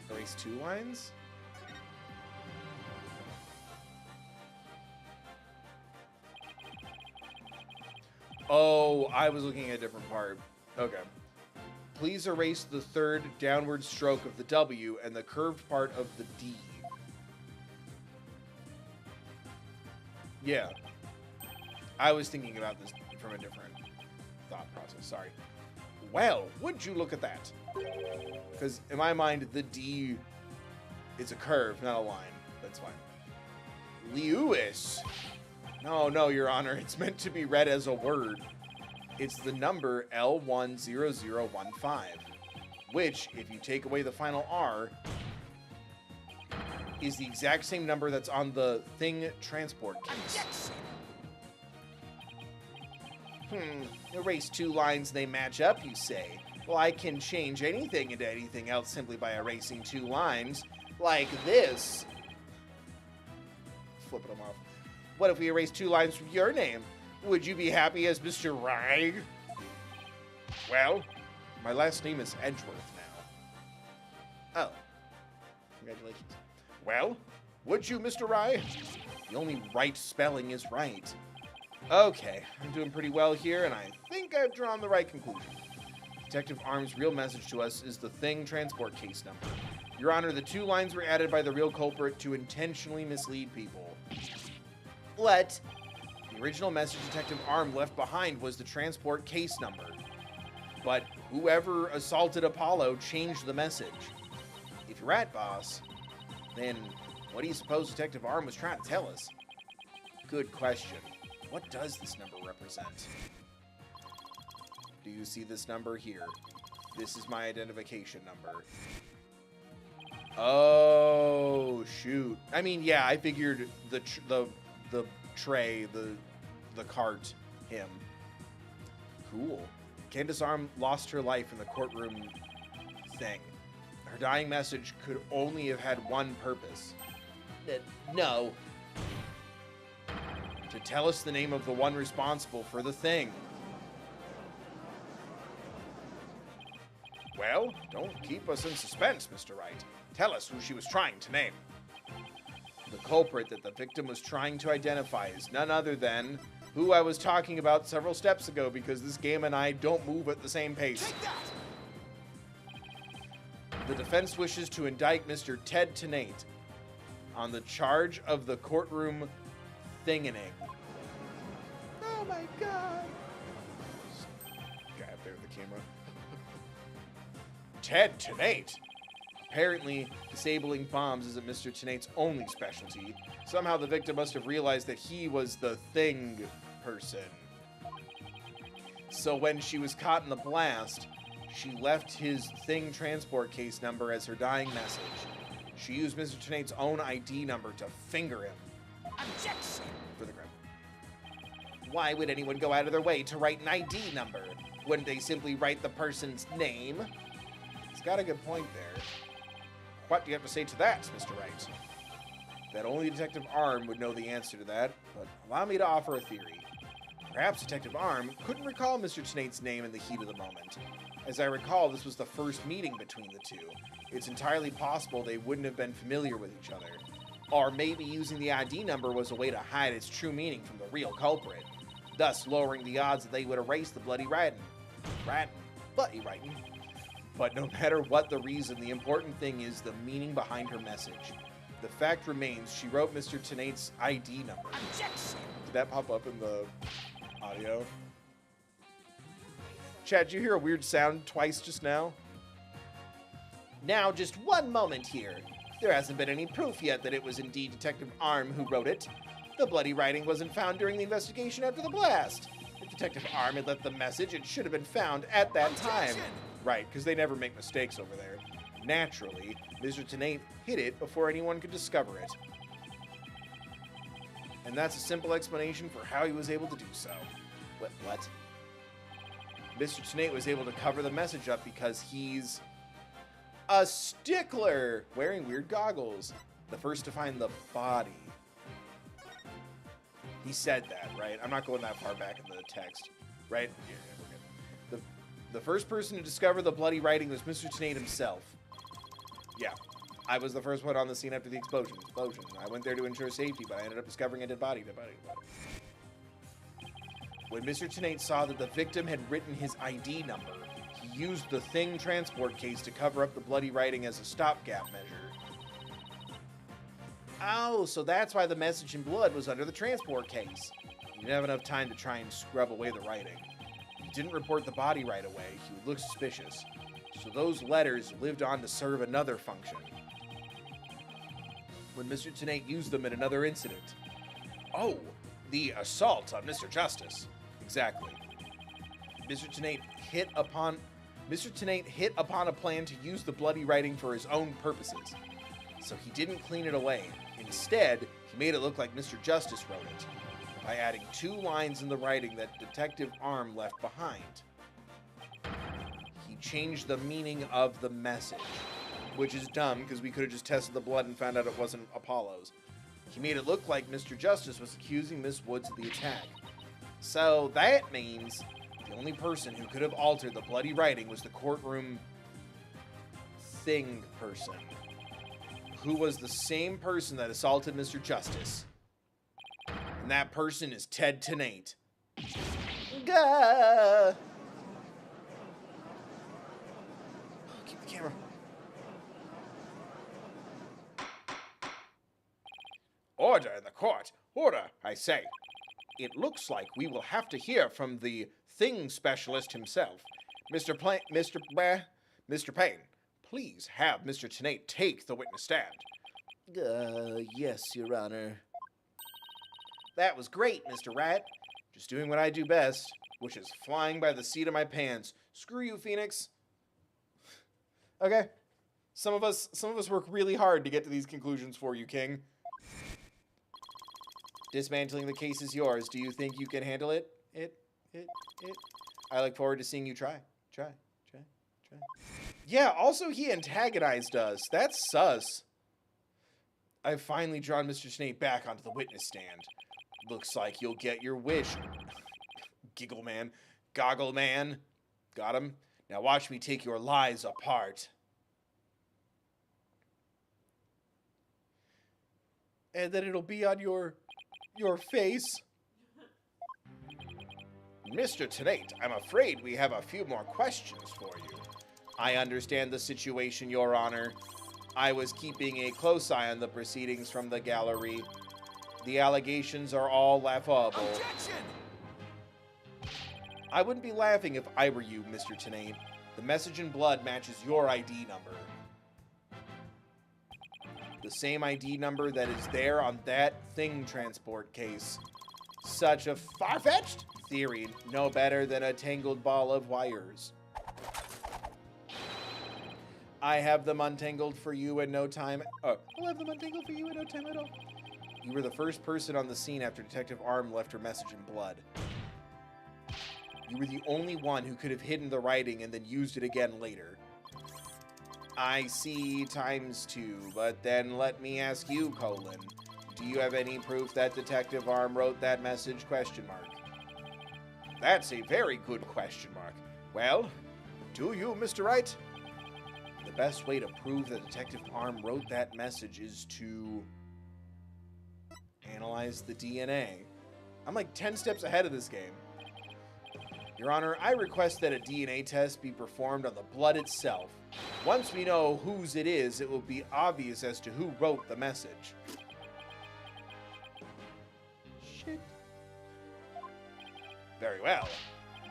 Erase two lines? Oh, I was looking at a different part. Okay. Please erase the third downward stroke of the W and the curved part of the D. Yeah. I was thinking about this from a different thought process. Sorry. Well, would you look at that? Because in my mind, the D is a curve, not a line. That's fine. Lewis. No, Your Honor. It's meant to be read as a word. It's the number L10015, which, if you take away the final R, is the exact same number that's on the thing transport case. Erase two lines, they match up, you say? Well, I can change anything into anything else simply by erasing two lines, like this. Flipping them off. What if we erase two lines from your name? Would you be happy as Mr. Wright? Well, my last name is Edgeworth now. Oh. Congratulations. Well, would you, Mr. Wright? The only right spelling is right. Okay, I'm doing pretty well here, and I think I've drawn the right conclusion. Detective Arm's real message to us is the thing transport case number. Your Honor, the two lines were added by the real culprit to intentionally mislead people. What? The original message Detective Arm left behind was the transport case number. But whoever assaulted Apollo changed the message. If you're right, boss, then what do you suppose Detective Arm was trying to tell us? Good question. What does this number represent? Do you see this number here? This is my identification number. Oh, shoot. I mean, yeah, I figured the tray, the cart, him. Cool. Candace Arm lost her life in the courtroom thing. Her dying message could only have had one purpose. No. To tell us the name of the one responsible for the thing. Well, don't keep us in suspense, Mr. Wright. Tell us who she was trying to name. The culprit that the victim was trying to identify is none other than who I was talking about several steps ago, because this game and I don't move at the same pace. Take that! The defense wishes to indict Mr. Ted Tenate on the charge of the courtroom thinganing. Oh my god. Guy up there with the camera. Ted Tenate. Apparently, disabling bombs isn't Mr. Tenate's only specialty. Somehow the victim must have realized that he was the thing person. So when she was caught in the blast, she left his thing transport case number as her dying message. She used Mr. Tenate's own ID number to finger him. Objection! For the crime. Why would anyone go out of their way to write an ID number? Wouldn't they simply write the person's name? He's got a good point there. What do you have to say to that, Mr. Wright? That only Detective Arm would know the answer to that, but allow me to offer a theory. Perhaps Detective Arm couldn't recall Mr. Tenate's name in the heat of the moment. As I recall, this was the first meeting between the two. It's entirely possible they wouldn't have been familiar with each other. Or maybe using the ID number was a way to hide its true meaning from the real culprit, thus lowering the odds that they would erase the bloody writing. Bloody writing. But no matter what the reason, the important thing is the meaning behind her message. The fact remains, she wrote Mr. Tenate's ID number. Objection! Did that pop up in the audio? Chad, did you hear a weird sound twice just now? Now, just one moment here. There hasn't been any proof yet that it was indeed Detective Arm who wrote it. The bloody writing wasn't found during the investigation after the blast. If Detective Arm had left the message, it should have been found at that time. Right, because they never make mistakes over there. Naturally, Mr. Tenate hid it before anyone could discover it. And that's a simple explanation for how he was able to do so. What? Mr. Tenate was able to cover the message up because he's a stickler wearing weird goggles. The first to find the body. He said that, right? I'm not going that far back in the text, right? Yeah, we're good. The first person to discover the bloody writing was Mr. Tenate himself. Yeah, I was the first one on the scene after the explosion. I went there to ensure safety, but I ended up discovering a dead body. When Mr. Tenate saw that the victim had written his ID number, he used the thing transport case to cover up the bloody writing as a stopgap measure. Oh, so that's why the message in blood was under the transport case. He didn't have enough time to try and scrub away the writing. He didn't report the body right away. He would look suspicious. So those letters lived on to serve another function. When Mr. Tenate used them in another incident. Oh, the assault on Mr. Justice. Exactly. Mr. Tenate hit upon a plan to use the bloody writing for his own purposes. So he didn't clean it away. Instead, he made it look like Mr. Justice wrote it, by adding 2 lines in the writing that Detective Arm left behind. He changed the meaning of the message, which is dumb because we could have just tested the blood and found out it wasn't Apollo's. He made it look like Mr. Justice was accusing Miss Woods of the attack. So that means the only person who could have altered the bloody writing was the courtroom thing person, who was the same person that assaulted Mr. Justice. And that person is Ted Tenate. Gah! Keep the camera. Order in the court. Order, I say. It looks like we will have to hear from the thing specialist himself. Mr. Payne, please have Mr. Tenate take the witness stand. Yes, Your Honor. That was great, Mr. Wright. Just doing what I do best, which is flying by the seat of my pants. Screw you, Phoenix. Okay. Some of us work really hard to get to these conclusions for you, King. Dismantling the case is yours. Do you think you can handle it? I look forward to seeing you try. Yeah, also he antagonized us. That's sus. I've finally drawn Mr. Snape back onto the witness stand. Looks like you'll get your wish. Giggle man. Goggle man. Got him? Now watch me take your lies apart. And then it'll be on your face. Mr. Tenate, I'm afraid we have a few more questions for you. I understand the situation, Your Honor. I was keeping a close eye on the proceedings from the gallery. The allegations are all laughable. Objection! I wouldn't be laughing if I were you, Mr. Tenate. The message in blood matches your ID number. The same ID number that is there on that thing transport case. Such a far-fetched theory, no better than a tangled ball of wires. I have them untangled for you in no time. I'll have them untangled for you in no time at all. You were the first person on the scene after Detective Arm left her message in blood. You were the only one who could have hidden the writing and then used it again later. I see ×2, but then let me ask you, Colin. Do you have any proof that Detective Arm wrote that message, ? That's a very good question mark. Well, do you, Mr. Wright? The best way to prove that Detective Arm wrote that message is to analyze the DNA. I'm like 10 steps ahead of this game. Your Honor, I request that a DNA test be performed on the blood itself. Once we know whose it is, it will be obvious as to who wrote the message. Shit. Very well.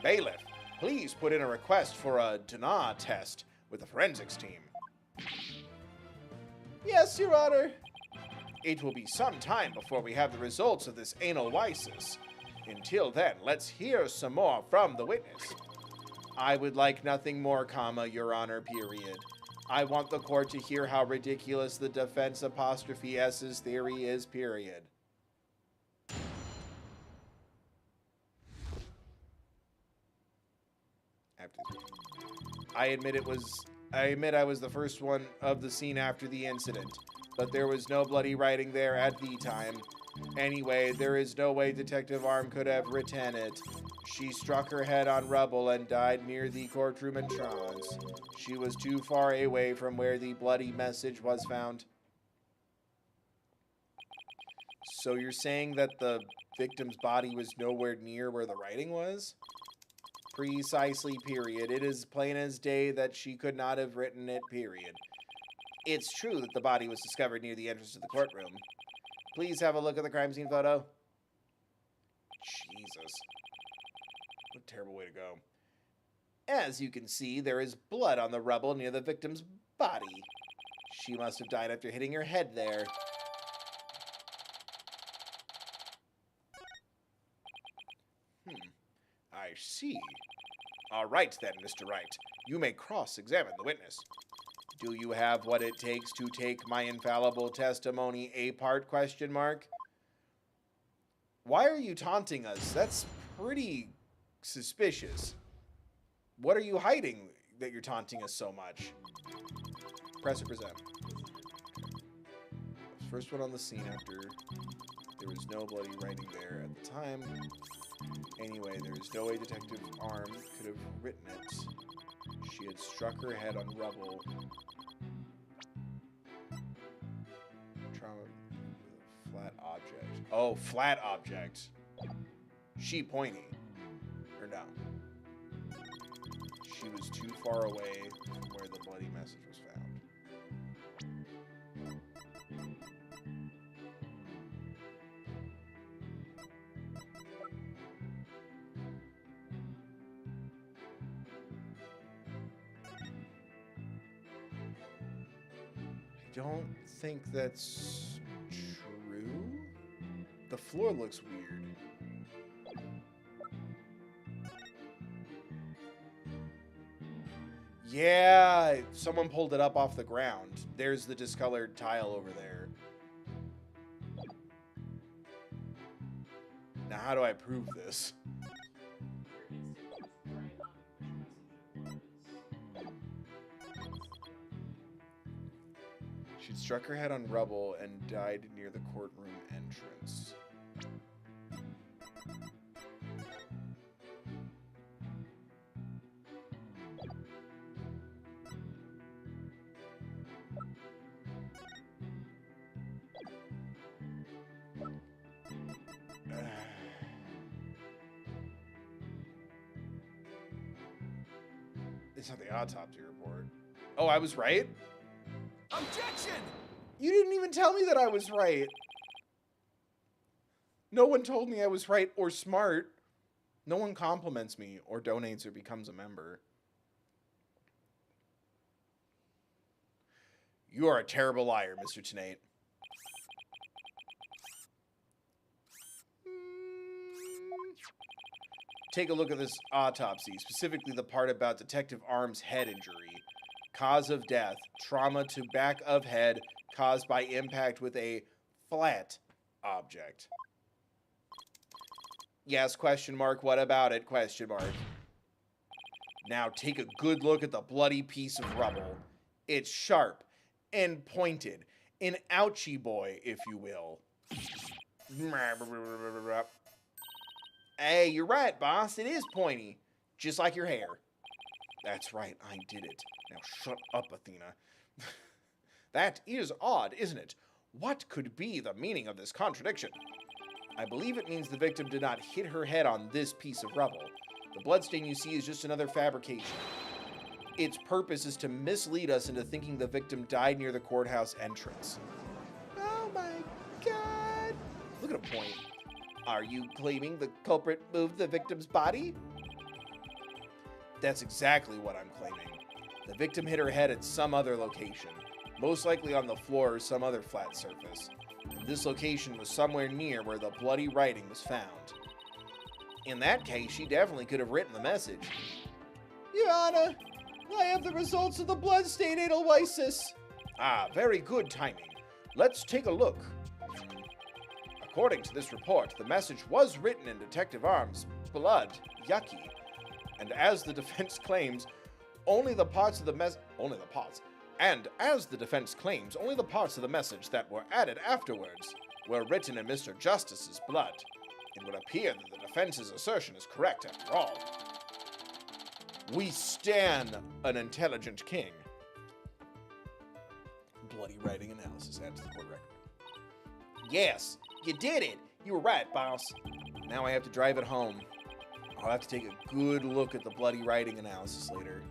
Bailiff, please put in a request for a DNA test with the forensics team. Yes, Your Honor. It will be some time before we have the results of this anal wysis. Until then, let's hear some more from the witness. I would like nothing more, Your Honor, period. I want the court to hear how ridiculous the defense ''S's theory is, period. I admit I was the first one of the scene after the incident, but there was no bloody writing there at the time. Anyway, there is no way Detective Arm could have written it. She struck her head on rubble and died near the courtroom entrance. She was too far away from where the bloody message was found. So you're saying that the victim's body was nowhere near where the writing was? Precisely, period. It is plain as day that she could not have written it, period. It's true that the body was discovered near the entrance to the courtroom. Please have a look at the crime scene photo. Jesus. What a terrible way to go. As you can see, there is blood on the rubble near the victim's body. She must have died after hitting her head there. I see. All right then, Mr. Wright. You may cross-examine the witness. Do you have what it takes to take my infallible testimony apart, ? Why are you taunting us? That's pretty suspicious. What are you hiding that you're taunting us so much? Press or present. First one on the scene after there was no bloody writing there at the time. Anyway, there's no way Detective Arm could have written it. She had struck her head on rubble. Trauma with a flat object. Oh, flat object. She pointy. Or no. She was too far away from where the bloody message was found. I don't think that's true. The floor looks weird. Yeah, someone pulled it up off the ground. There's the discolored tile over there. Now, how do I prove this? Right. struck her head on rubble and died near the courtroom entrance. It's not the autopsy report. Oh, I was right? Objection! You didn't even tell me that I was right. No one told me I was right or smart. No one compliments me or donates or becomes a member. You are a terrible liar, Mr. Tenate. Take a look at this autopsy, specifically the part about Detective Arm's head injury. Cause of death, trauma to back of head caused by impact with a flat object. Yes, question mark, what about it, question mark. Now take a good look at the bloody piece of rubble. It's sharp and pointed, an ouchie boy, if you will. Hey, you're right, boss. It is pointy. Just like your hair. That's right, I did it. Now shut up, Athena. That is odd, isn't it? What could be the meaning of this contradiction? I believe it means the victim did not hit her head on this piece of rubble. The bloodstain you see is just another fabrication. Its purpose is to mislead us into thinking the victim died near the courthouse entrance. Oh my god! Look at a point. Are you claiming the culprit moved the victim's body? That's exactly what I'm claiming. The victim hit her head at some other location, most likely on the floor or some other flat surface. And this location was somewhere near where the bloody writing was found. In that case, she definitely could have written the message. Your Honor, I have the results of the bloodstain Edelweiss. Ah, very good timing. Let's take a look. According to this report, the message was written in Detective Arm's blood. Yucky. And as the defense claims, only the parts of the message that were added afterwards were written in Mr. Justice's blood. It would appear that the defense's assertion is correct after all. We stand an intelligent king. Bloody writing analysis adds to the court record. Yes, you did it. You were right, boss. Now I have to drive it home. I'll have to take a good look at the bloody writing analysis later.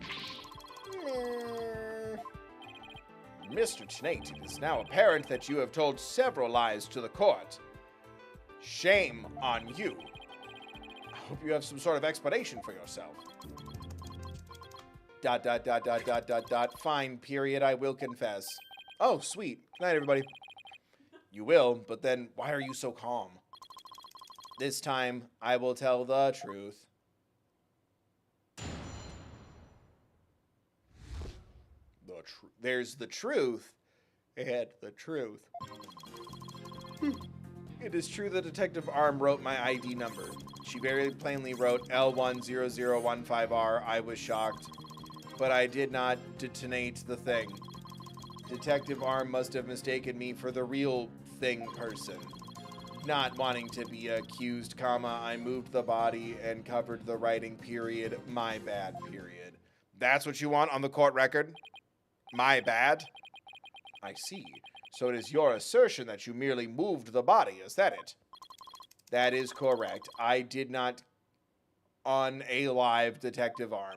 Mr. Tenate, it is now apparent that you have told several lies to the court. Shame on you. I hope you have some sort of explanation for yourself. ... Fine, period, I will confess. Oh, sweet. Good night, everybody. You will, but then why are you so calm? This time, I will tell the truth. There's the truth. And the truth. It is true that Detective Arm wrote my ID number. She very plainly wrote L10015R. I was shocked. But I did not detonate the thing. Detective Arm must have mistaken me for the real thing person. Not wanting to be accused, comma, I moved the body and covered the writing, period. My bad, period. That's what you want on the court record? My bad? I see. So it is your assertion that you merely moved the body, is that it? That is correct. I did not unalive Detective Arm.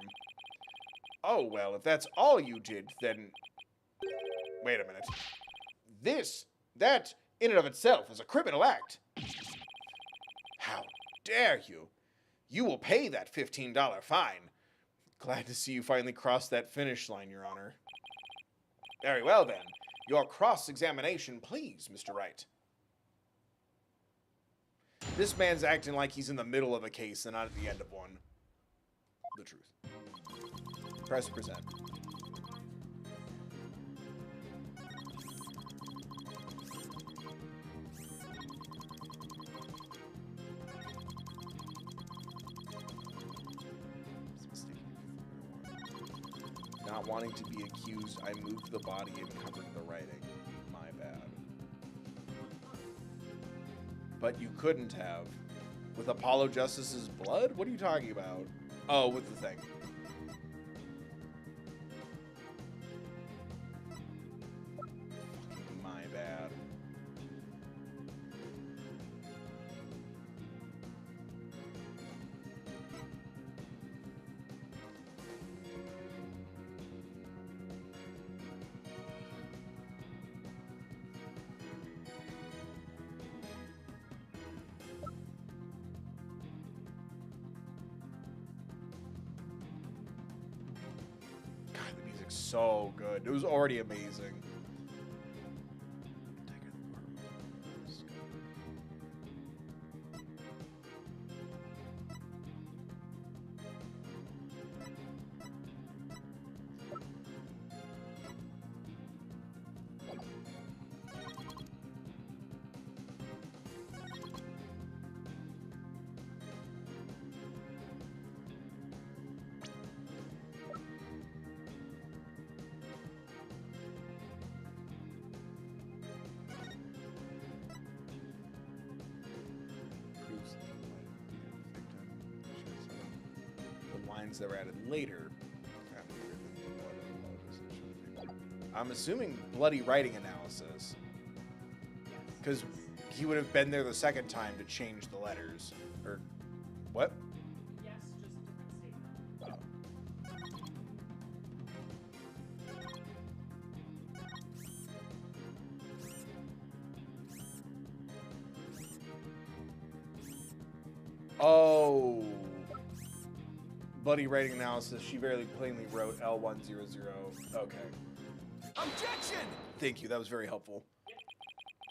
Oh, well, if that's all you did, then... Wait a minute. That, in and of itself, is a criminal act. How dare you? You will pay that $15 fine. Glad to see you finally crossed that finish line, Your Honor. Very well, then. Your cross-examination, please, Mr. Wright. This man's acting like he's in the middle of a case and not at the end of one. The truth. Press present. Not wanting to be accused, I moved the body and covered the writing. My But you couldn't have. With Apollo Justice's blood? What are you talking about? Oh, with the thing. My bad. So good. It was already amazing. That were added later. I'm assuming bloody writing analysis. Because he would have been there the second time to change the letters. Or what? Yes, just a different statement. Oh. Bloody writing analysis. She very plainly wrote L100. Okay. Objection! Thank you. That was very helpful.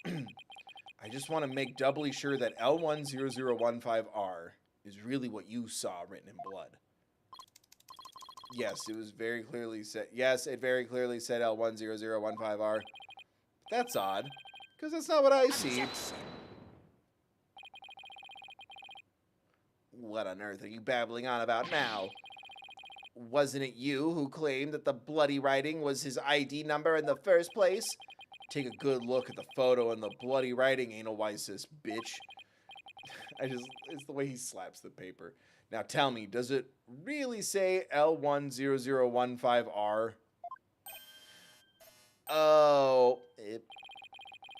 I just want to make doubly sure that L10015R is really what you saw written in blood. Yes, it was very clearly said. Yes, it very clearly said L10015R. That's odd, because that's not what I see. What on earth are you babbling on about now? Wasn't it you who claimed that the bloody writing was his ID number in the first place? Take a good look at the photo and the bloody writing, anal Weisis, bitch. It's the way he slaps the paper. Now tell me, does it really say L10015R? Oh,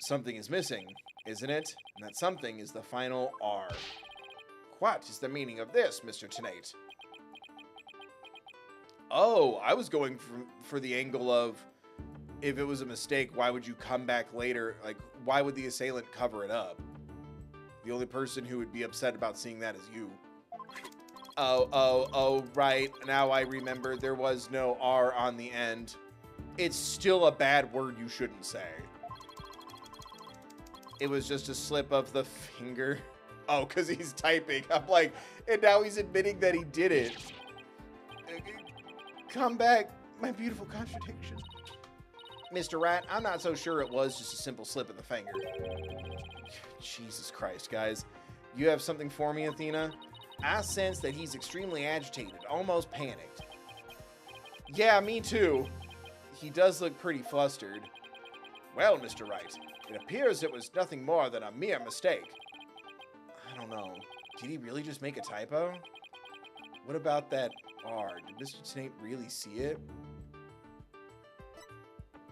something is missing, isn't it? And that something is the final R. What is the meaning of this, Mr. Tenate? Oh, I was going for the angle of, if it was a mistake, why would you come back later? Like, why would the assailant cover it up? The only person who would be upset about seeing that is you. Oh, right. Now I remember there was no R on the end. It's still a bad word you shouldn't say. It was just a slip of the finger. Oh, because he's typing. I'm like, and now he's admitting that he did it. Come back, my beautiful contradiction. Mr. Rat, I'm not so sure it was just a simple slip of the finger. Jesus Christ, guys. You have something for me, Athena? I sense that he's extremely agitated, almost panicked. Yeah, me too. He does look pretty flustered. Well, Mr. Wright, it appears it was nothing more than a mere mistake. I don't know. Did he really just make a typo? What about that R? Did Mr. Tenate really see it?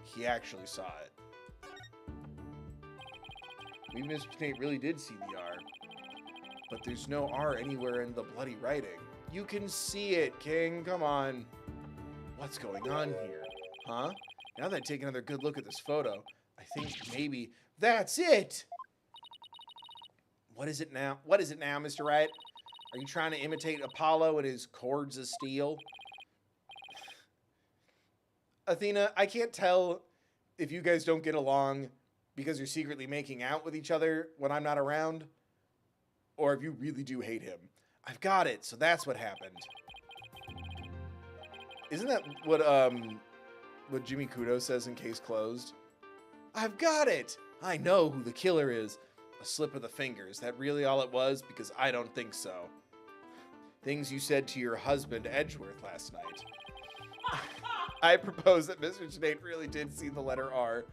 He actually saw it. Maybe Mr. Tenate really did see the R. But there's no R anywhere in the bloody writing. You can see it, King. Come on. What's going on here? Huh? Now that I take another good look at this photo, I think maybe that's it! What is it now? What is it now, Mr. Wright? Are you trying to imitate Apollo and his cords of steel? Athena, I can't tell if you guys don't get along because you're secretly making out with each other when I'm not around, or if you really do hate him. I've got it, so that's what happened. Isn't that what Jimmy Kudo says in Case Closed? I've got it! I know who the killer is. A slip of the finger. Is that really all it was? Because I don't think so. Things you said to your husband, Edgeworth, last night. I propose that Mr. Tenate really did see the letter R.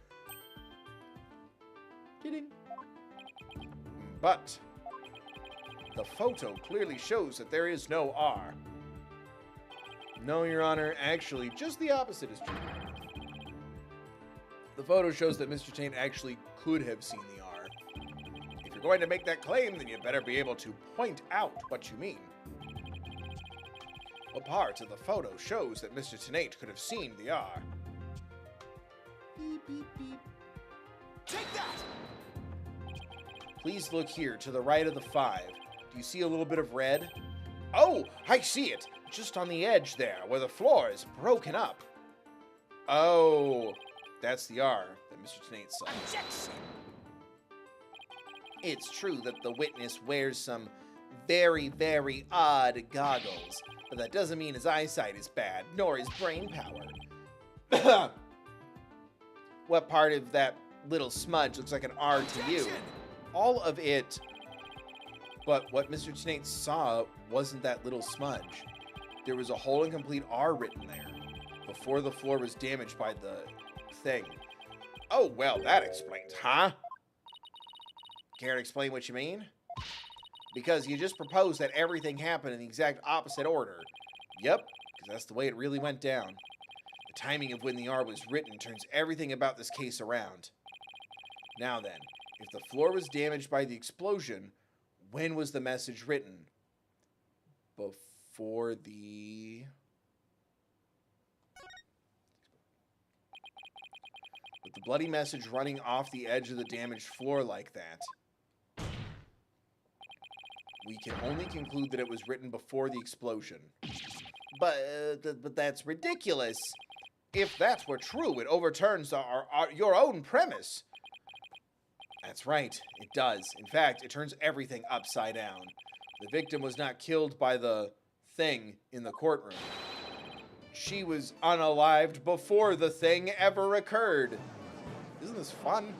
Kidding. But the photo clearly shows that there is no R. No, Your Honor, actually, just the opposite is true. The photo shows that Mr. Tate actually could have seen the R. If you're going to make that claim, then you better be able to point out what you mean. What part of the photo shows that Mr. Tenate could have seen the R? Beep, beep, beep. Take that! Please look here to the right of the 5. Do you see a little bit of red? Oh, I see it! Just on the edge there, where the floor is broken up. Oh, that's the R that Mr. Tenate saw. Objection! It's true that the witness wears some very, very odd goggles, but that doesn't mean his eyesight is bad, nor his brain power. What part of that little smudge looks like an R to you? All of it. But what Mr. Tenate saw wasn't that little smudge. There was a whole and complete R written there before the floor was damaged by the thing. Oh, well, that explains, huh? Care to explain what you mean? Because you just proposed that everything happened in the exact opposite order. Yep, because that's the way it really went down. The timing of when the R was written turns everything about this case around. Now then, if the floor was damaged by the explosion, when was the message written? Before the... With the bloody message running off the edge of the damaged floor like that, we can only conclude that it was written before the explosion. But that's ridiculous. If that were true, it overturns your own premise. That's right, it does. In fact, it turns everything upside down. The victim was not killed by the thing in the courtroom. She was unalived before the thing ever occurred. Isn't this fun?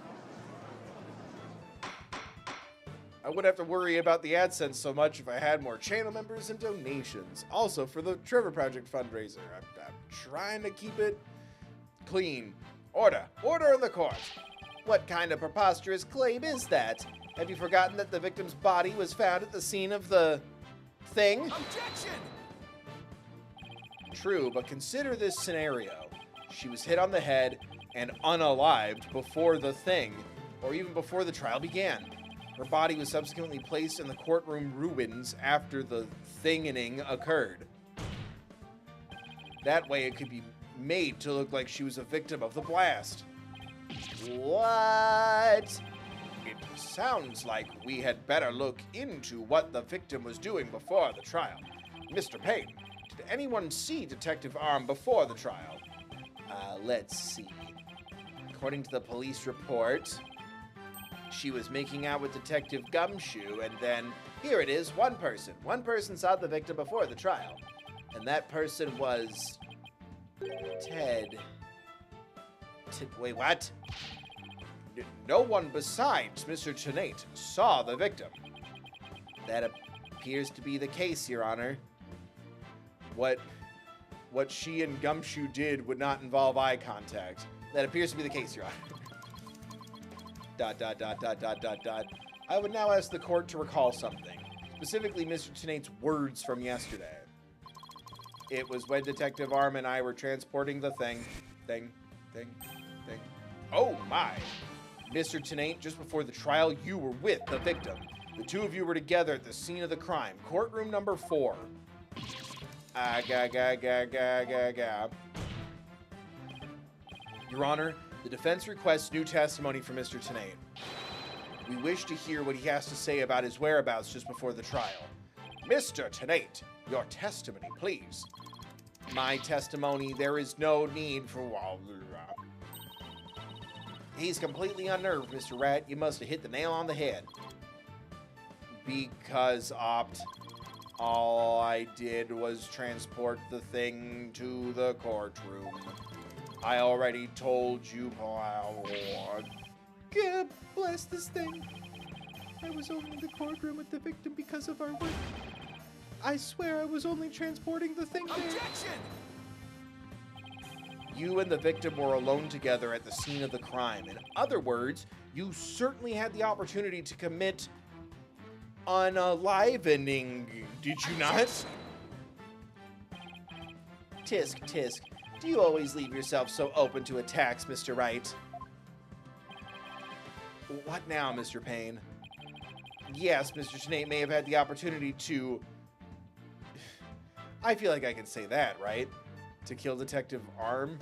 I wouldn't have to worry about the AdSense so much if I had more channel members and donations. Also, for the Trevor Project fundraiser, I'm trying to keep it clean. Order in the court. What kind of preposterous claim is that? Have you forgotten that the victim's body was found at the scene of the thing? Objection! True, but consider this scenario. She was hit on the head and unalived before the thing, or even before the trial began. Her body was subsequently placed in the courtroom ruins after the thinging occurred. That way it could be made to look like she was a victim of the blast. What? It sounds like we had better look into what the victim was doing before the trial. Mr. Payne, did anyone see Detective Arm before the trial? Let's see. According to the police report, she was making out with Detective Gumshoe, and then, here it is, one person. One person saw the victim before the trial. And that person was... Ted. Wait, what? No one besides Mr. Tenate saw the victim. That appears to be the case, Your Honor. What she and Gumshoe did would not involve eye contact. That appears to be the case, Your Honor. ... I would now ask the court to recall something. Specifically, Mr. Tenate's words from yesterday. It was when Detective Arm and I were transporting the thing. Oh my! Mr. Tenate, just before the trial, you were with the victim. The two of you were together at the scene of the crime. Courtroom number 4. Your Honor, the defense requests new testimony from Mr. Tenate. We wish to hear what he has to say about his whereabouts just before the trial. Mr. Tenate, your testimony, please. My testimony, there is no need for... He's completely unnerved, Mr. Wright. You must have hit the nail on the head. Because, all I did was transport the thing to the courtroom. I already told you, God bless this thing. I was only in the courtroom with the victim because of our work. I swear I was only transporting the thing there. Objection! You and the victim were alone together at the scene of the crime. In other words, you certainly had the opportunity to commit unalivening, did you not? Tisk, tisk. Do you always leave yourself so open to attacks, Mr. Wright? What now, Mr. Payne? Yes, Mr. Tenate may have had the opportunity to... I feel like I can say that, right? To kill Detective Arm?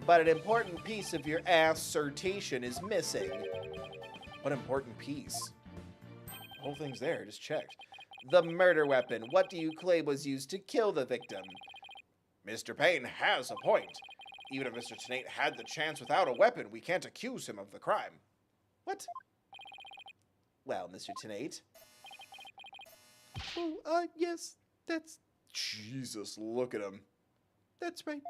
But an important piece of your assertion is missing. What important piece? The whole thing's there, just checked. The murder weapon. What do you claim was used to kill the victim? Mr. Payne has a point. Even if Mr. Tenate had the chance without a weapon, we can't accuse him of the crime. What? Well, Mr. Tenate. Oh, yes, that's... Jesus, look at him. That's right.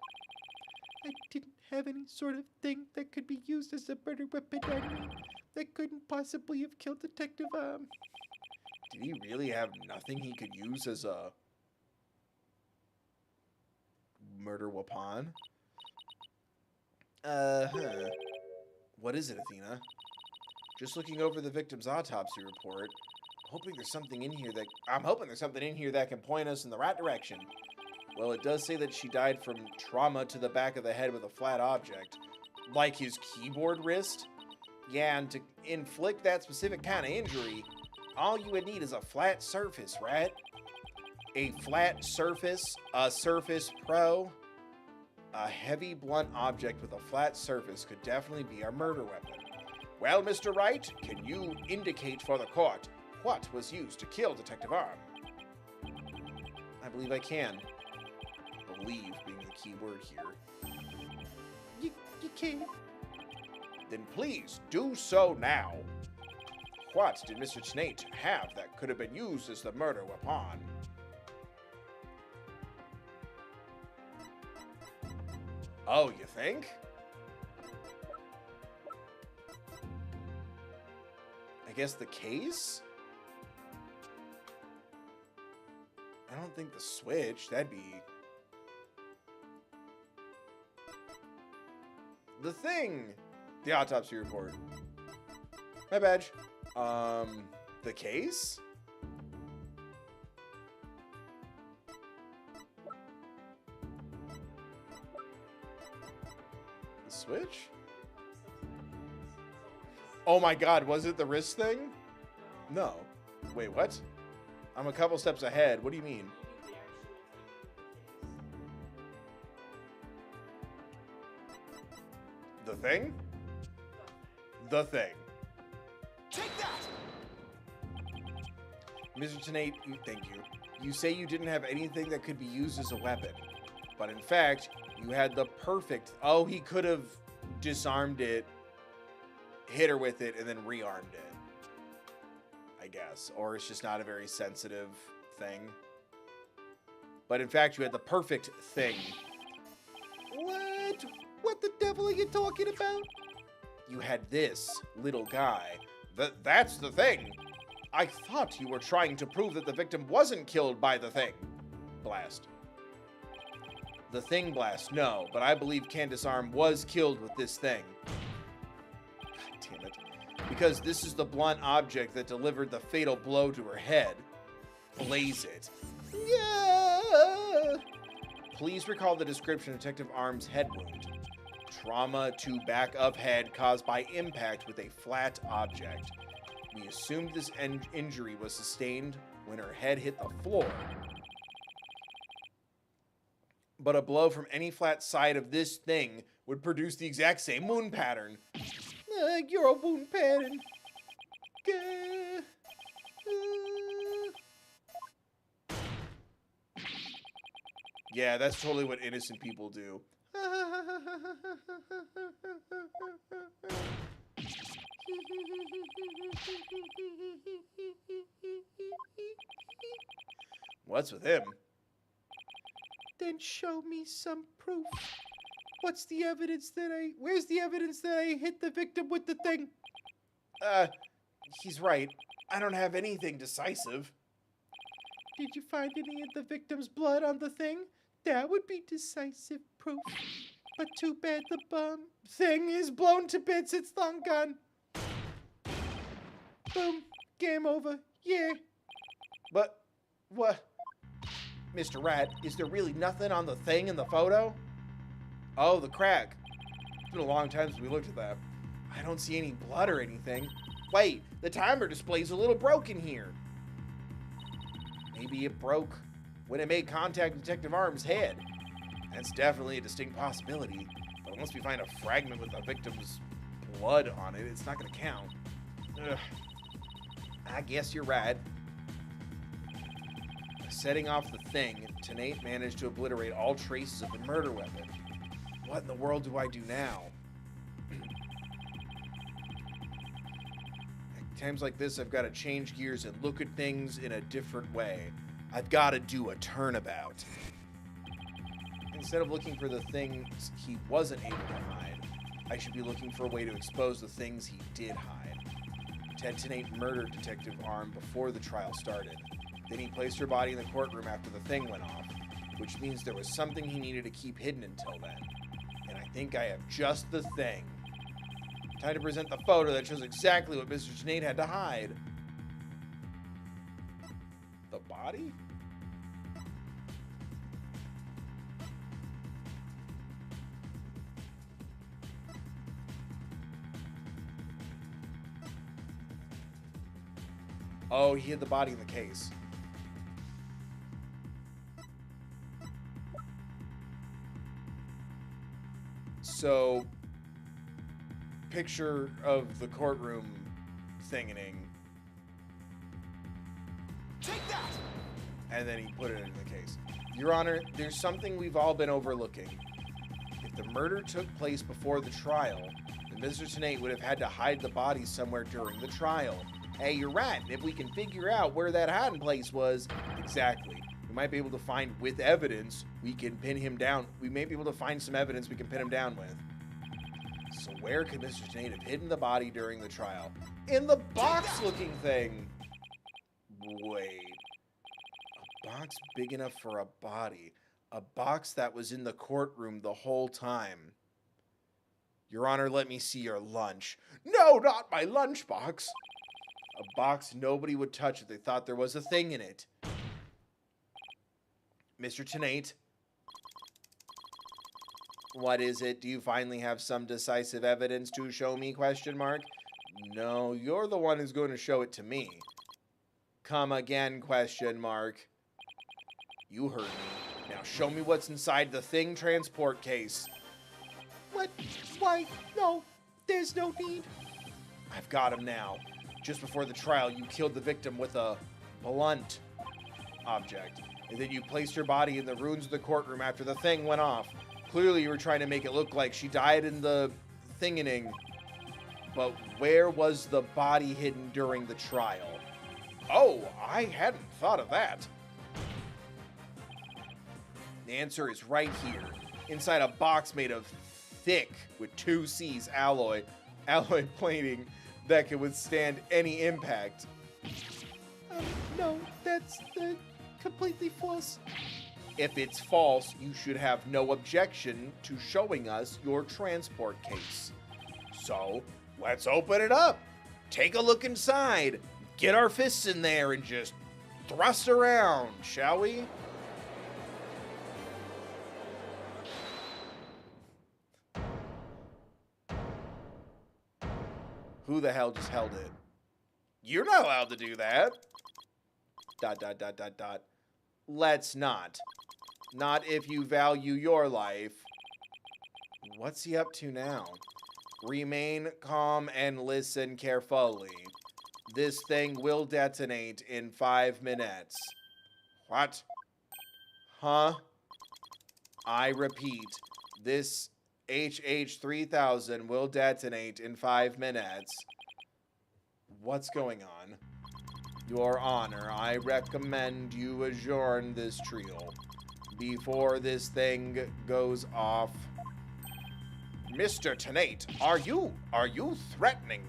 I didn't have any sort of thing that could be used as a murder weapon on me that couldn't possibly have killed Detective Did he really have nothing he could use as a murder weapon? What is it, Athena? Just looking over the victim's autopsy report. I'm hoping there's something in here that can point us in the right direction. Well, it does say that she died from trauma to the back of the head with a flat object. Like his keyboard wrist? Yeah, and to inflict that specific kind of injury, all you would need is a flat surface, right? A flat surface, a Surface Pro. A heavy blunt object with a flat surface could definitely be our murder weapon. Well, Mr. Wright, can you indicate for the court what was used to kill Detective Arm? I believe I can. Believe being the key word here. You can. Then please do so now. What did Mr. Tenate have that could have been used as the murder weapon? Oh, you think? I guess the case? I don't think the switch. That'd be... The thing! The autopsy report. My badge. The case? The switch? Oh my god, was it the wrist thing? No. Wait, what? I'm a couple steps ahead. What do you mean? The thing? The thing. Take that! Mr. Tenate, thank you. You say you didn't have anything that could be used as a weapon. But in fact, you had the perfect... Oh, he could have disarmed it, hit her with it, and then rearmed it. I guess. Or it's just not a very sensitive thing. But in fact, you had the perfect thing. What? What the devil are you talking about? You had this little guy. That's the thing. I thought you were trying to prove that the victim wasn't killed by the thing. Blast. The thing blast, no, but I believe Candace Arm was killed with this thing. God damn it. Because this is the blunt object that delivered the fatal blow to her head. Blaze it. Yeah. Please recall the description of Detective Arm's head wound. Trauma to back of head caused by impact with a flat object. We assumed this injury was sustained when her head hit the floor. But a blow from any flat side of this thing would produce the exact same wound pattern. You're a wound pattern. Yeah, that's totally what innocent people do. What's with him? Then show me some proof. Where's the evidence that I hit the victim with the thing? He's right. I don't have anything decisive. Did you find any of the victim's blood on the thing? That would be decisive proof. But too bad the thing is blown to bits. It's long gone. Boom. Game over. Yeah. But, what? Mr. Rat, is there really nothing on the thing in the photo? Oh, the crack. It's been a long time since we looked at that. I don't see any blood or anything. Wait, the timer display's a little broken here. Maybe it broke when it made contact with Detective Arm's head. That's definitely a distinct possibility. But unless we find a fragment with the victim's blood on it, it's not gonna count. Ugh. I guess you're right. Setting off the thing, Tenate managed to obliterate all traces of the murder weapon. What in the world do I do now? At times like this, I've got to change gears and look at things in a different way. I've got to do a turnabout. Instead of looking for the things he wasn't able to hide, I should be looking for a way to expose the things he did hide. Ted Tenate murdered Detective Arm before the trial started. Then he placed her body in the courtroom after the thing went off, which means there was something he needed to keep hidden until then. And I think I have just the thing. Time to present the photo that shows exactly what Mr. Tenate had to hide. The body? Oh, he hid the body in the case. So, picture of the courtroom thinganing. Take that! And then he put it in the case. Your Honor, there's something we've all been overlooking. If the murder took place before the trial, then Mr. Tenate would have had to hide the body somewhere during the trial. Hey, you're right. If we can figure out where that hiding place was, exactly. We might be able to find with evidence we can pin him down. We may be able to find some evidence we can pin him down with. So where could Mr. Tenate have hidden the body during the trial? In the box-looking thing. Wait. A box big enough for a body. A box that was in the courtroom the whole time. Your Honor, let me see your lunch. No, not my lunchbox. A box nobody would touch if they thought there was a thing in it. Mr. Tenate. What is it? Do you finally have some decisive evidence to show me, question mark? No, you're the one who's going to show it to me. Come again, question mark. You heard me. Now show me what's inside the thing transport case. What? Why? No. There's no need. I've got him now. Just before the trial, you killed the victim with a blunt object. And then you placed her body in the ruins of the courtroom after the thing went off. Clearly, you were trying to make it look like she died in the thinganing. But where was the body hidden during the trial? Oh, I hadn't thought of that. The answer is right here. Inside a box made of thick, with 2 C's alloy plating that can withstand any impact. No, that's completely false. If it's false, you should have no objection to showing us your transport case. So, let's open it up. Take a look inside. Get our fists in there and just thrust around, shall we? Who the hell just held it? You're not allowed to do that. ... Let's not. Not if you value your life. What's he up to now? Remain calm and listen carefully. This thing will detonate in 5 minutes. What? Huh? I repeat, this HH-3000 will detonate in 5 minutes. What's going on? Your Honor, I recommend you adjourn this trial before this thing goes off. Mr. Tenate, are you threatening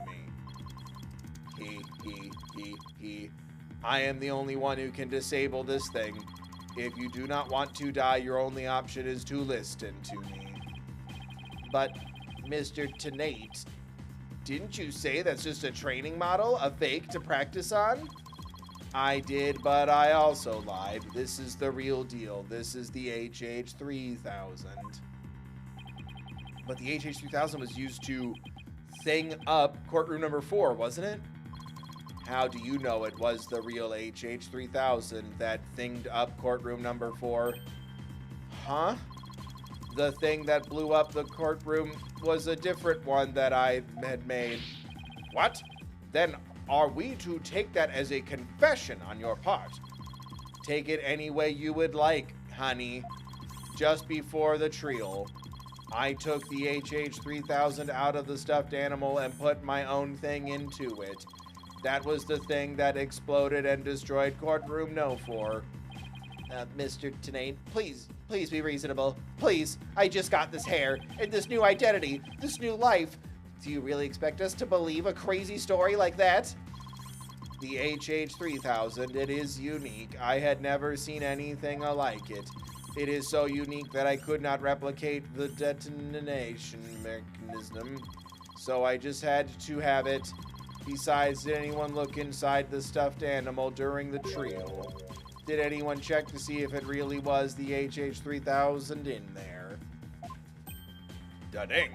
me? He. I am the only one who can disable this thing. If you do not want to die, your only option is to listen to me. But, Mr. Tenate, Didn't you say that's just a training model, a fake to practice on? I did, but I also lied. This is the real deal. This is the HH3000. But the HH3000 was used to thing up courtroom number 4, wasn't it? How do you know it was the real HH3000 that thinged up courtroom number 4? Huh? The thing that blew up the courtroom was a different one that I had made. What? Then are we to take that as a confession on your part? Take it any way you would like, honey. Just before the trial, I took the HH3000 out of the stuffed animal and put my own thing into it. That was the thing that exploded and destroyed courtroom no 4. Mr. Tenate, please be reasonable. Please, I just got this hair and this new identity, this new life. Do you really expect us to believe a crazy story like that? The HH3000, it is unique. I had never seen anything like it. It is so unique that I could not replicate the detonation mechanism, so I just had to have it. Besides, did anyone look inside the stuffed animal during the trial? Did anyone check to see if it really was the HH3000 in there? Da-ding.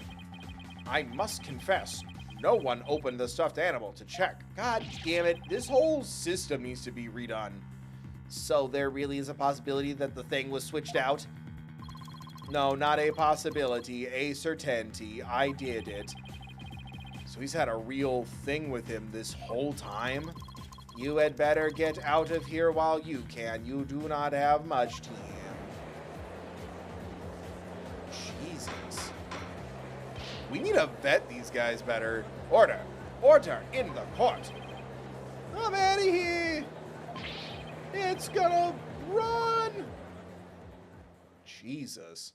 I must confess, no one opened the stuffed animal to check. God damn it, this whole system needs to be redone. So there really is a possibility that the thing was switched out? No, not a possibility, a certainty. I did it. So he's had a real thing with him this whole time? You had better get out of here while you can. You do not have much time. Jesus. We need to vet these guys better. Order! Order in the court! I'm out of here! It's gonna run! Jesus.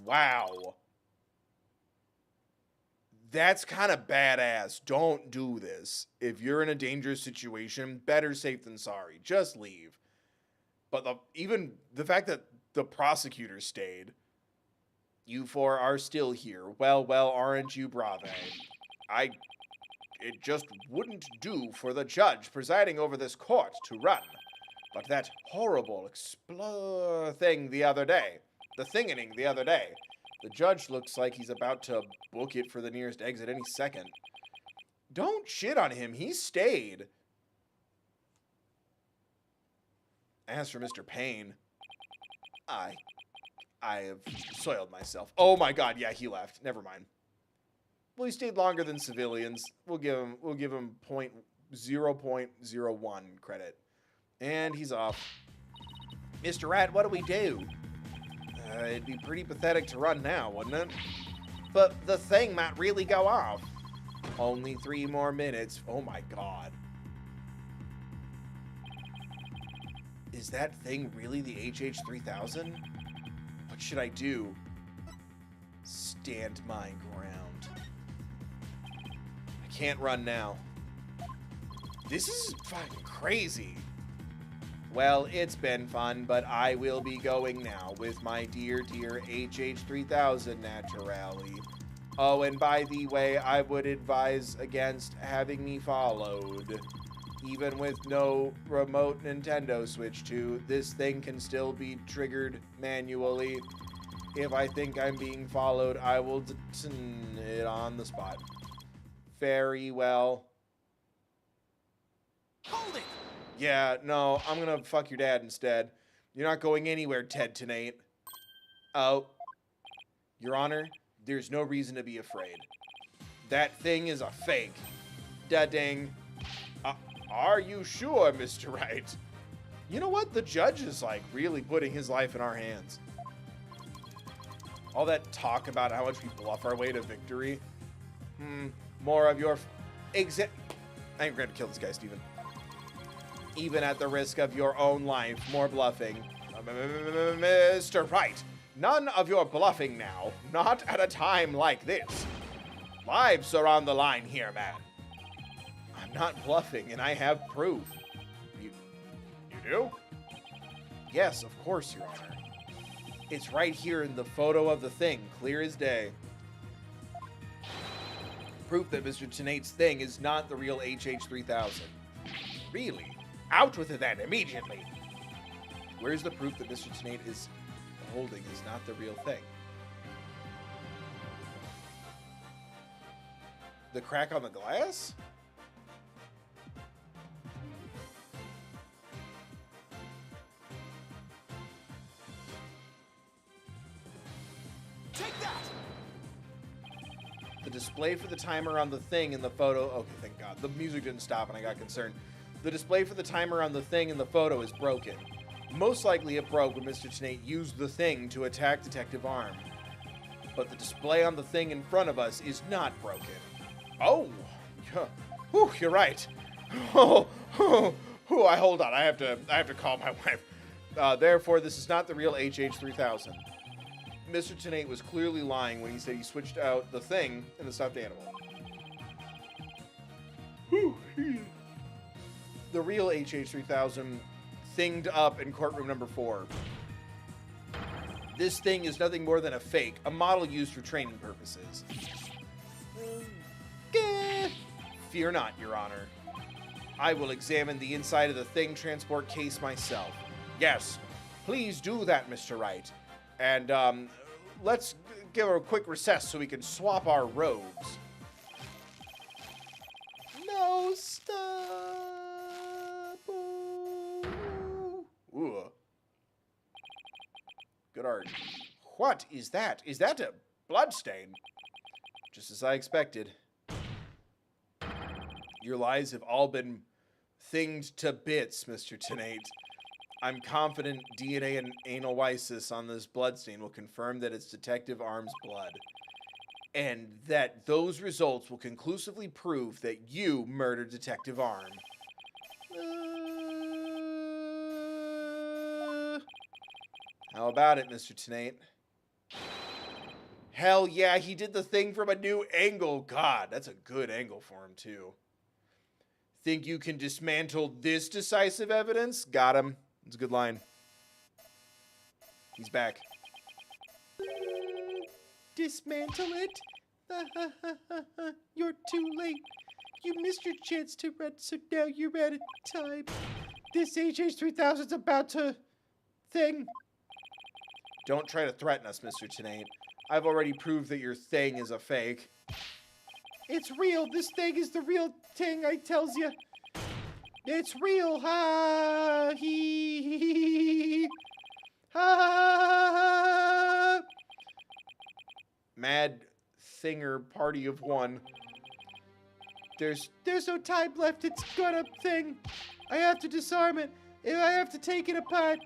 Wow. That's kind of badass. Don't do this. If you're in a dangerous situation, better safe than sorry. Just leave. But even the fact that the prosecutor stayed. You 4 are still here. Well, aren't you brave? It just wouldn't do for the judge presiding over this court to run. But that horrible thing the other day, the thingening the other day, the judge looks like he's about to book it for the nearest exit any second. Don't shit on him. He stayed. As for Mr. Payne, I have soiled myself. Oh my god, yeah, he left. Never mind. Well, he stayed longer than civilians. We'll give him 0.01 credit. And he's off. Mr. Rat, what do we do? It'd be pretty pathetic to run now, wouldn't it? But the thing might really go off. Only 3 more minutes. Oh my god. Is that thing really the HH3000? What should I do? Stand my ground. I can't run now. This is fucking crazy. Well, it's been fun, but I will be going now with my dear HH3000 naturally. Oh, and by the way, I would advise against having me followed. Even with no remote Nintendo Switch 2, this thing can still be triggered manually. If I think I'm being followed, I will deton it on the spot. Very well. Hold it! Yeah, no, I'm gonna fuck your dad instead. You're not going anywhere, Ted Tenate. Oh. Your Honor, there's no reason to be afraid. That thing is a fake. Da-ding. Are you sure, Mr. Wright? You know what? The judge is, like, really putting his life in our hands. All that talk about how much we bluff our way to victory. More of your... I'm going to kill this guy, Steven. Even at the risk of your own life, more bluffing. Mr. Wright, none of your bluffing now. Not at a time like this. Lives are on the line here, man. I'm not bluffing, and I have proof. You do? Yes, of course, Your Honor. It's right here in the photo of the thing, clear as day. Proof that Mr. Tenate's thing is not the real HH3000. Really? Out with it then, immediately! Where's the proof that Mr. Tenate is holding is not the real thing? The crack on the glass? Take that! The display for the timer on the thing in the photo... Okay, thank God. The music didn't stop and I got concerned. The display for the timer on the thing in the photo is broken. Most likely it broke when Mr. Tenate used the thing to attack Detective Arm. But the display on the thing in front of us is not broken. Oh! Whew, you're right. Hold on. I have to call my wife. Therefore, this is not the real HH3000. Mr. Tenate was clearly lying when he said he switched out the thing and the stuffed animal. The real HH3000 thinged up in courtroom number 4. This thing is nothing more than a fake, a model used for training purposes. Fear not, Your Honor. I will examine the inside of the thing transport case myself. Yes, please do that, Mr. Wright. And, let's give her a quick recess so we can swap our robes. No, stop. Ooh. Good art. What is that? Is that a bloodstain? Just as I expected. Your lies have all been thinged to bits, Mr. Tenate. I'm confident DNA and analysis on this bloodstain will confirm that it's Detective Arm's blood. And that those results will conclusively prove that you murdered Detective Arm. How about it, Mr. Tenate? Hell yeah, he did the thing from a new angle. God, that's a good angle for him, too. Think you can dismantle this decisive evidence? Got him. It's a good line. He's back. Dismantle it? You're too late. You missed your chance to run, so now you're out of time. This HH3000's about to... thing. Don't try to threaten us, Mr. Tenate. I've already proved that your thing is a fake. It's real. This thing is the real thing, I tells you. It's real. Ha! He! Ha! Mad thinger party of one. There's no time left. It's gonna thing. I have to disarm it. If I have to take it apart,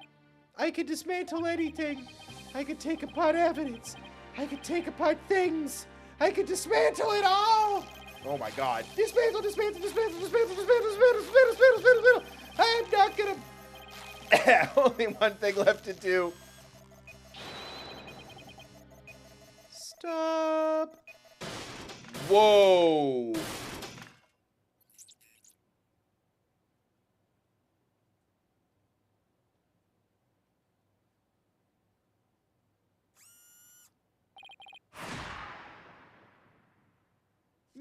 I can dismantle anything. I can take apart evidence. I can take apart things. I can dismantle it all. Oh my God. Dismantle, dismantle, dismantle, dismantle, dismantle, dismantle, dismantle, dismantle, dismantle. I'm not gonna. Only one thing left to do. Stop. Whoa.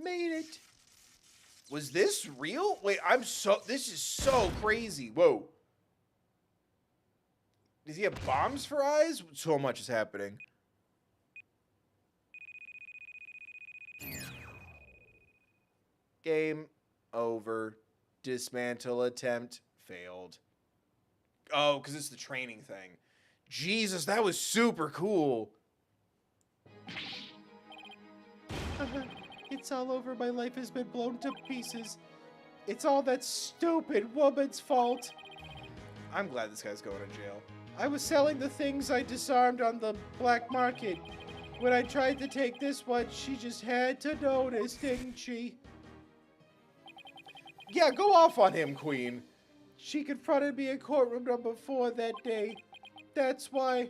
Made it. Was this real? Wait, this is so crazy. Whoa. Does he have bombs for eyes? So much is happening. Game over. Dismantle attempt failed. Oh, because it's the training thing. Jesus, that was super cool. It's all over. My life has been blown to pieces. It's all that stupid woman's fault. I'm glad this guy's going to jail. I was selling the things I disarmed on the black market. When I tried to take this one, she just had to notice, didn't she? Yeah, go off on him, Queen. She confronted me in courtroom number 4 that day. That's why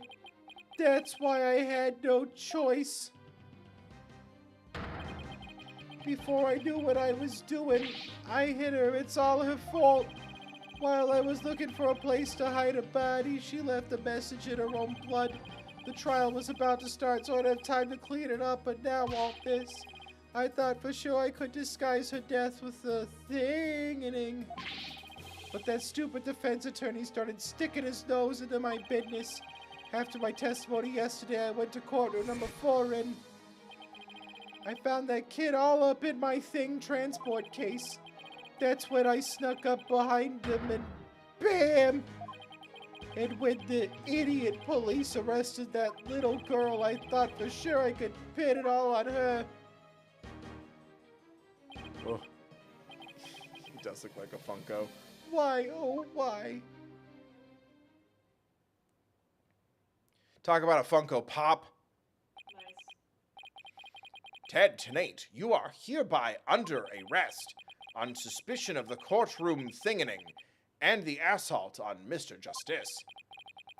I had no choice. Before I knew what I was doing, I hit her. It's all her fault. While I was looking for a place to hide a body, she left a message in her own blood The trial was about to start, so I'd have time to clean it up, but now all this. I thought for sure I could disguise her death with the thing-ing. But that stupid defense attorney started sticking his nose into my business. After my testimony yesterday, I went to courtroom number 4 and I found that kid all up in my thing transport case. That's when I snuck up behind him and BAM! And when the idiot police arrested that little girl, I thought for sure I could pin it all on her. Oh. He does look like a Funko. Why, oh why? Talk about a Funko Pop. Nice. Ted Tenate, you are hereby under arrest on suspicion of the courtroom thingening and the assault on Mr. Justice.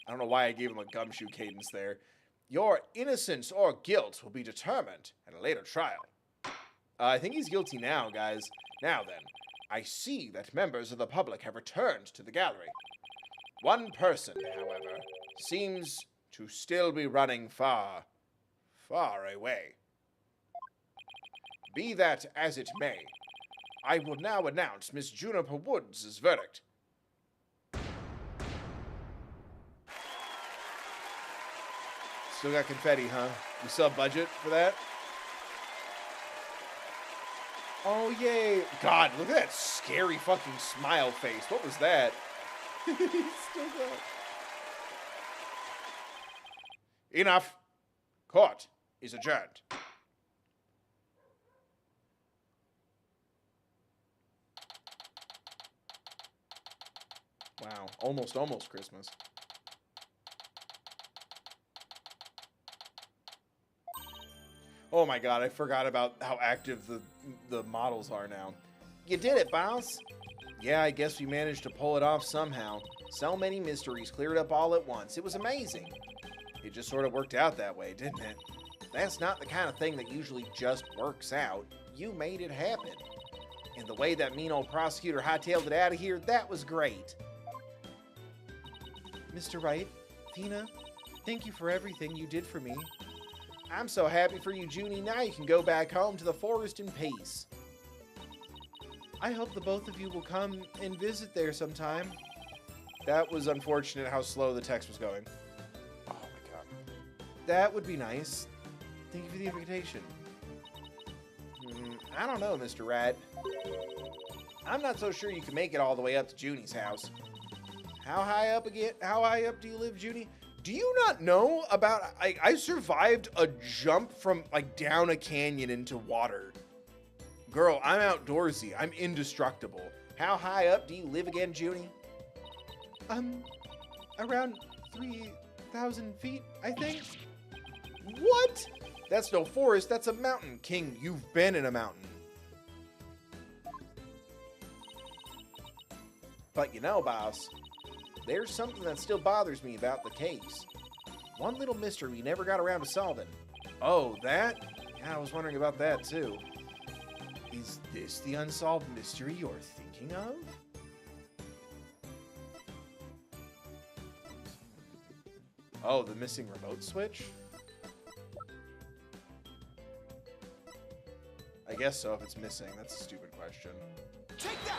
I don't know why I gave him a gumshoe cadence there. Your innocence or guilt will be determined at a later trial. I think he's guilty now, guys. Now then, I see that members of the public have returned to the gallery. One person, however, seems to still be running far, far away. Be that as it may, I will now announce Miss Juniper Woods' verdict. Still got confetti, huh? You still have budget for that? Oh, yay. God, look at that scary fucking smile face. What was that? He's still got... Enough. Court is adjourned. Wow, almost Christmas. Oh my god, I forgot about how active the models are now. You did it, boss. Yeah, I guess we managed to pull it off somehow. So many mysteries cleared up all at once. It was amazing. It just sort of worked out that way, didn't it? That's not the kind of thing that usually just works out. You made it happen. And the way that mean old prosecutor hightailed it out of here, that was great. Mr. Wright, Tina, thank you for everything you did for me. I'm so happy for you, Junie. Now you can go back home to the forest in peace. I hope the both of you will come and visit there sometime. That was unfortunate how slow the text was going. Oh my god. That would be nice. Thank you for the invitation. I don't know, Mr. Rat. I'm not so sure you can make it all the way up to Junie's house. How high up do you live, Junie? Do you not know about... I survived a jump from, like, down a canyon into water. Girl, I'm outdoorsy. I'm indestructible. How high up do you live again, Junie? Around 3,000 feet, I think. What? That's no forest. That's a mountain. King, you've been in a mountain. But you know, boss, there's something that still bothers me about the case. One little mystery we never got around to solving. Oh, that? Yeah, I was wondering about that, too. Is this the unsolved mystery you're thinking of? Oh, the missing remote switch? I guess so if it's missing. That's a stupid question. Take that!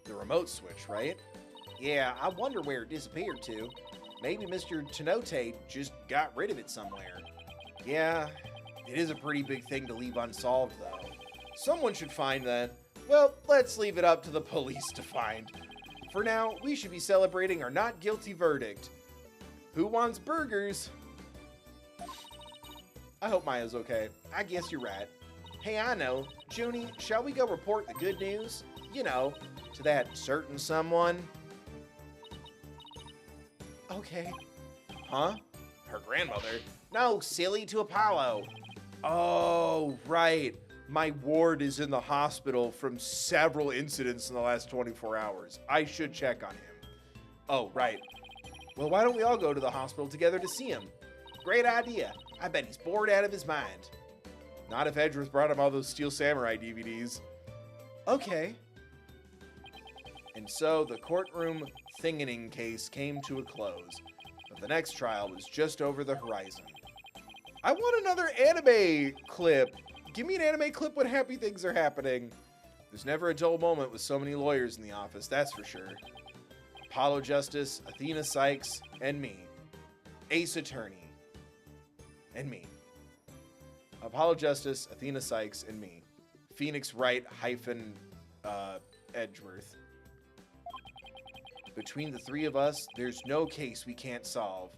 The remote switch, right? Yeah, I wonder where it disappeared to. Maybe Mr. Tenote just got rid of it somewhere. Yeah, it is a pretty big thing to leave unsolved, though. Someone should find that. Well, let's leave it up to the police to find. For now, we should be celebrating our not guilty verdict. Who wants burgers? I hope Maya's okay. I guess you're right. Hey, I know. Junie, shall we go report the good news? You know, to that certain someone. Okay. Huh? Her grandmother? No, silly, to Apollo. Oh, right. My ward is in the hospital from several incidents in the last 24 hours. I should check on him. Oh, right. Well, why don't we all go to the hospital together to see him? Great idea. I bet he's bored out of his mind. Not if Edgeworth brought him all those Steel Samurai DVDs. Okay. And so the courtroom thingening case came to a close. The but the next trial was just over the horizon. I want another anime clip. Give me an anime clip when happy things are happening. There's never a dull moment with so many lawyers in the office, that's for sure. Apollo Justice, Athena Sykes, and me. Ace Attorney. And me. Apollo Justice, Athena Sykes, and me. Phoenix Wright hyphen Edgeworth. Between the three of us, there's no case we can't solve.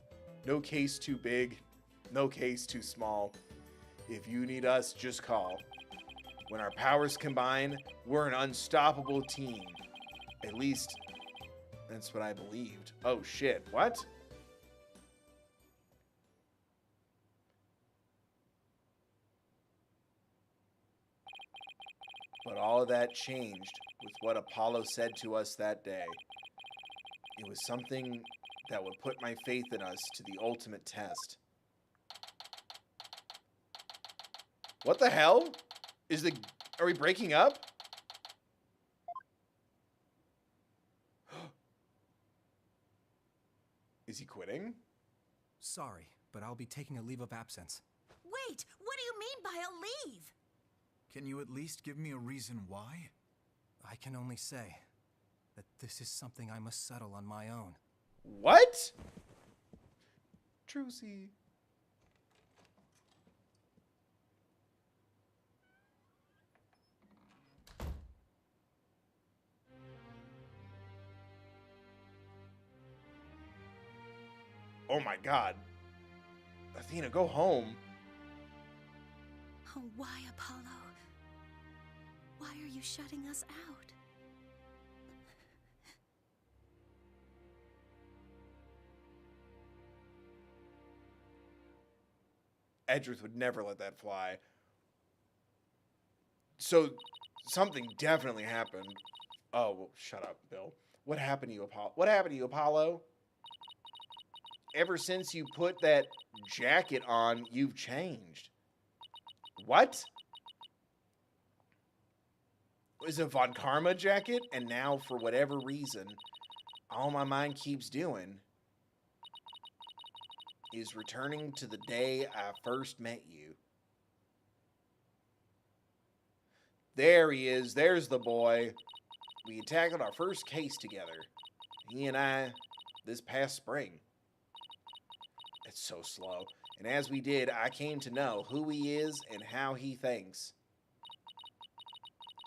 No case too big, no case too small. If you need us, just call. When our powers combine, we're an unstoppable team. At least, that's what I believed. Oh shit, what? But all of that changed with what Apollo said to us that day. It was something that would put my faith in us to the ultimate test. What the hell? Are we breaking up? Is he quitting? Sorry, but I'll be taking a leave of absence. Wait, what do you mean by a leave? Can you at least give me a reason why? I can only say that this is something I must settle on my own. What? Trucy. Oh my god. Athena, go home. Oh, why, Apollo? Why are you shutting us out? Edgeworth would never let that fly. So, something definitely happened. Oh, well, shut up, Bill. What happened to you, Apollo? What happened to you, Apollo? Ever since you put that jacket on, you've changed. What? Was it a Von Karma jacket? And now, for whatever reason, all my mind keeps doing is returning to the day I first met you. There he is. There's the boy. We had tackled our first case together. He and I, this past spring. It's so slow. And as we did, I came to know who he is and how he thinks.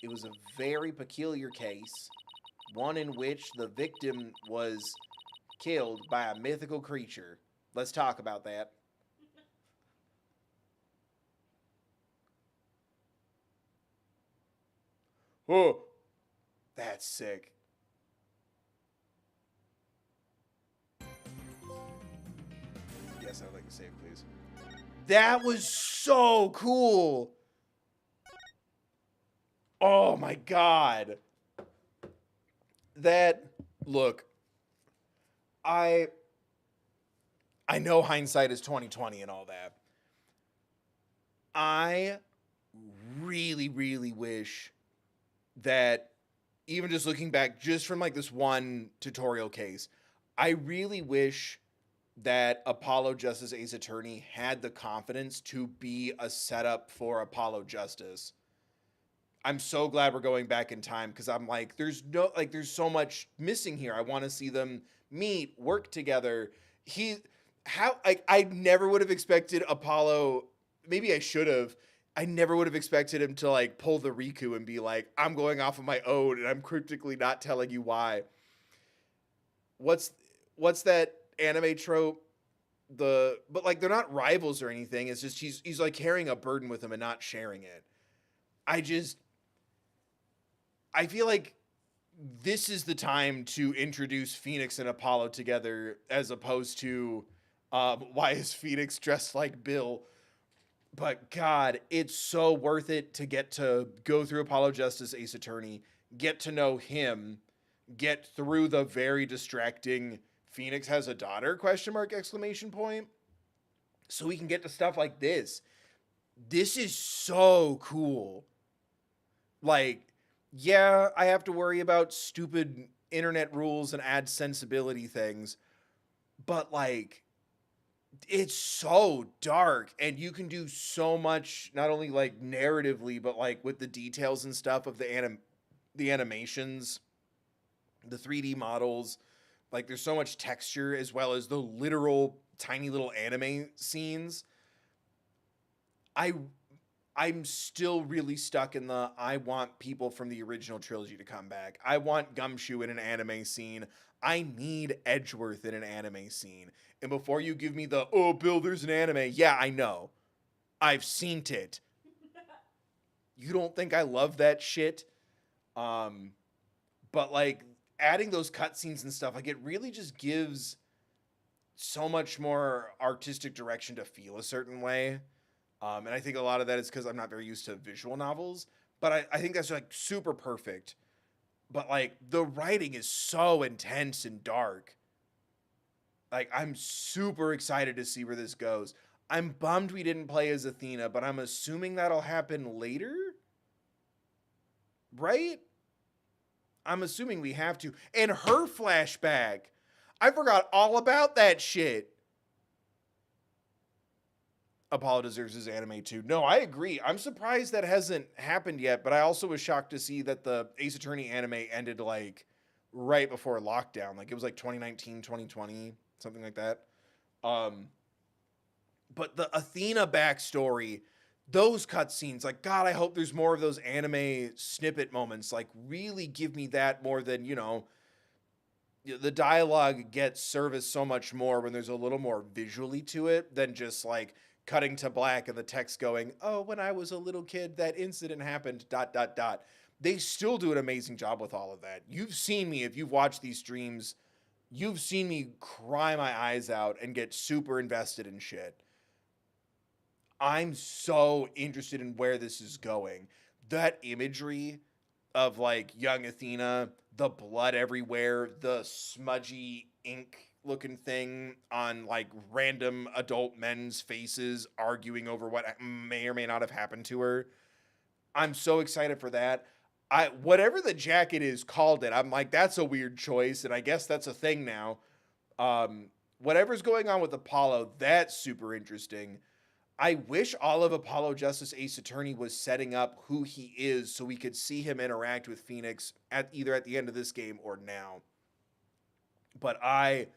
It was a very peculiar case, one in which the victim was killed by a mythical creature. Let's talk about that. Oh, that's sick. Yes, I'd like to save, please. That was so cool. Oh my god. Look, I know hindsight is 20/20 and all that. I really, really wish that, even just looking back, just from like this one tutorial case, I really wish that Apollo Justice Ace Attorney had the confidence to be a setup for Apollo Justice. I'm so glad we're going back in time, because I'm like, there's so much missing here. I want to see them meet, work together. I never would have expected Apollo, maybe I should have. I never would have expected him to like pull the Riku and be like, I'm going off of my own and I'm cryptically not telling you why. What's that anime trope? But like, they're not rivals or anything. It's just he's like carrying a burden with him and not sharing it. I feel like this is the time to introduce Phoenix and Apollo together, as opposed to why is Phoenix dressed like Bill? But God, it's so worth it to get to go through Apollo Justice Ace Attorney, get to know him, get through the very distracting Phoenix has a daughter ? Exclamation point. So we can get to stuff like this. This is so cool. Like, yeah, I have to worry about stupid internet rules and ad sensibility things, but like it's so dark and you can do so much, not only like narratively, but like with the details and stuff of the animations, the 3D models. Like there's so much texture as well as the literal tiny little anime scenes. I I'm still really stuck in the I want people from the original trilogy to come back. I want Gumshoe in an anime scene. I need Edgeworth in an anime scene. And before you give me the, oh, Bill, there's an anime. Yeah, I know. I've seen it. You don't think I love that shit? But like adding those cutscenes and stuff, like it really just gives so much more artistic direction to feel a certain way. And I think a lot of that is because I'm not very used to visual novels, but I think that's like super perfect. But like the writing is so intense and dark. Like I'm super excited to see where this goes. I'm bummed we didn't play as Athena, but I'm assuming that'll happen later. Right? I'm assuming we have to. And her flashback. I forgot all about that shit. Apollo deserves his anime too. No, I agree. I'm surprised that hasn't happened yet, but I also was shocked to see that the Ace Attorney anime ended like right before lockdown. Like it was like 2019, 2020, something like that. But the Athena backstory, those cutscenes, like God, I hope there's more of those anime snippet moments. Like really give me that more than, you know, the dialogue gets serviced so much more when there's a little more visually to it than just like cutting to black and the text going, oh, when I was a little kid, that incident happened, ... They still do an amazing job with all of that. You've seen me, if you've watched these streams, you've seen me cry my eyes out and get super invested in shit. I'm so interested in where this is going. That imagery of like young Athena, the blood everywhere, the smudgy ink looking thing on like random adult men's faces arguing over what may or may not have happened to her. I'm so excited for that. Whatever the jacket is called it, I'm like, that's a weird choice, and I guess that's a thing now. Whatever's going on with Apollo, that's super interesting. I wish all of Apollo Justice Ace Attorney was setting up who he is so we could see him interact with Phoenix either at the end of this game or now. But I'm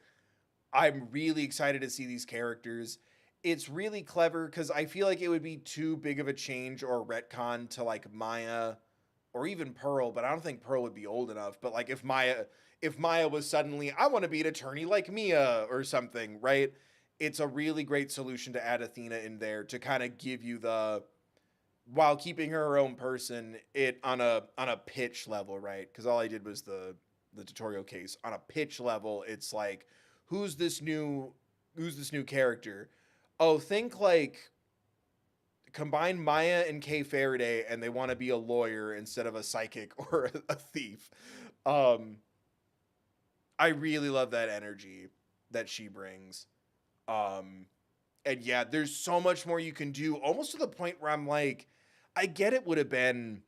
really excited to see these characters. It's really clever because I feel like it would be too big of a change or retcon to like Maya or even Pearl, but I don't think Pearl would be old enough. But like if Maya was suddenly, I want to be an attorney like Mia or something, right? It's a really great solution to add Athena in there to kind of give you the, while keeping her own person, it on a pitch level, right? Because all I did was the tutorial case. On a pitch level, it's like, who's this new character? Oh, think like combine Maya and Kay Faraday and they want to be a lawyer instead of a psychic or a thief. I really love that energy that she brings. And yeah, there's so much more you can do, almost to the point where I'm like, I get it would have been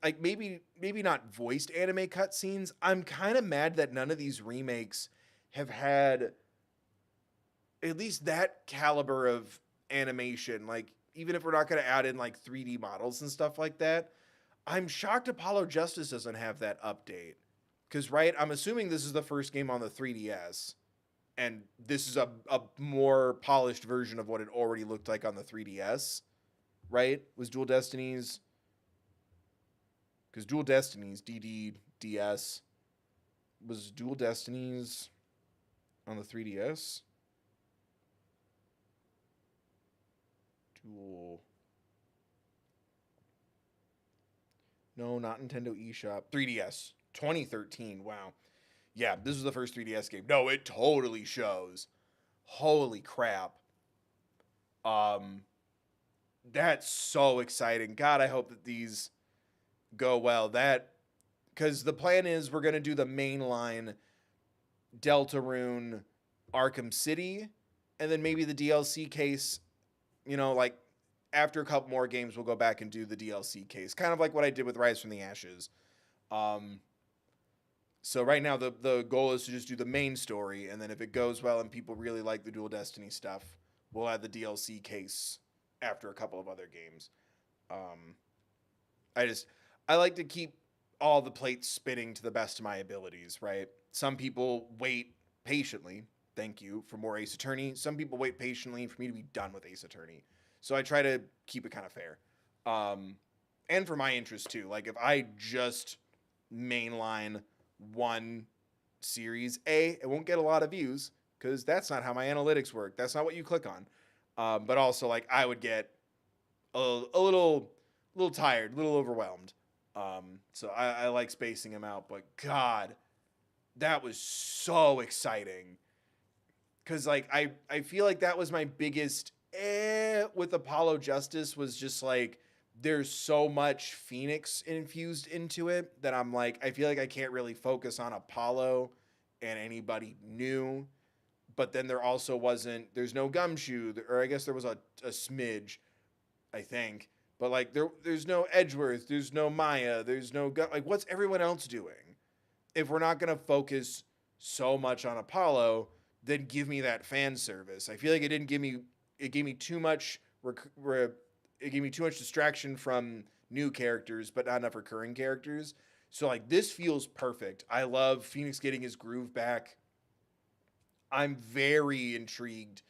like maybe not voiced anime cutscenes. I'm kind of mad that none of these remakes have had at least that caliber of animation. Like, even if we're not going to add in like 3D models and stuff like that, I'm shocked Apollo Justice doesn't have that update. Because, right, I'm assuming this is the first game on the 3DS. And this is a more polished version of what it already looked like on the 3DS, right? Was Dual Destinies... Because Dual Destinies, DS, was Dual Destinies on the 3DS? No, not Nintendo eShop. 3DS, 2013, wow. Yeah, this is the first 3DS game. No, it totally shows. Holy crap. That's so exciting. God, I hope that these go well. Because the plan is we're going to do the mainline Deltarune Arkham City, and then maybe the DLC case, you know, like after a couple more games, we'll go back and do the DLC case. Kind of like what I did with Rise from the Ashes. So right now the goal is to just do the main story, and then if it goes well and people really like the Dual Destiny stuff, we'll add the DLC case after a couple of other games. I like to keep all the plates spinning to the best of my abilities, right? Some people wait patiently, thank you, for more Ace Attorney. Some people wait patiently for me to be done with Ace Attorney. So I try to keep it kind of fair. And for my interest too. Like if I just mainline one series, it won't get a lot of views because that's not how my analytics work. That's not what you click on. But also like I would get a little tired, a little overwhelmed. So I like spacing them out, but God, that was so exciting. Cause like, I feel like that was my biggest, with Apollo Justice was just like, there's so much Phoenix infused into it that I'm like, I feel like I can't really focus on Apollo and anybody new. But then there also there's no Gumshoe, or I guess there was a smidge, I think. But like there's no Edgeworth, there's no Maya, there's no like what's everyone else doing? If we're not gonna focus so much on Apollo, then give me that fan service. I feel like it gave me too much it gave me too much distraction from new characters, but not enough recurring characters. So like this feels perfect. I love Phoenix getting his groove back. I'm very intrigued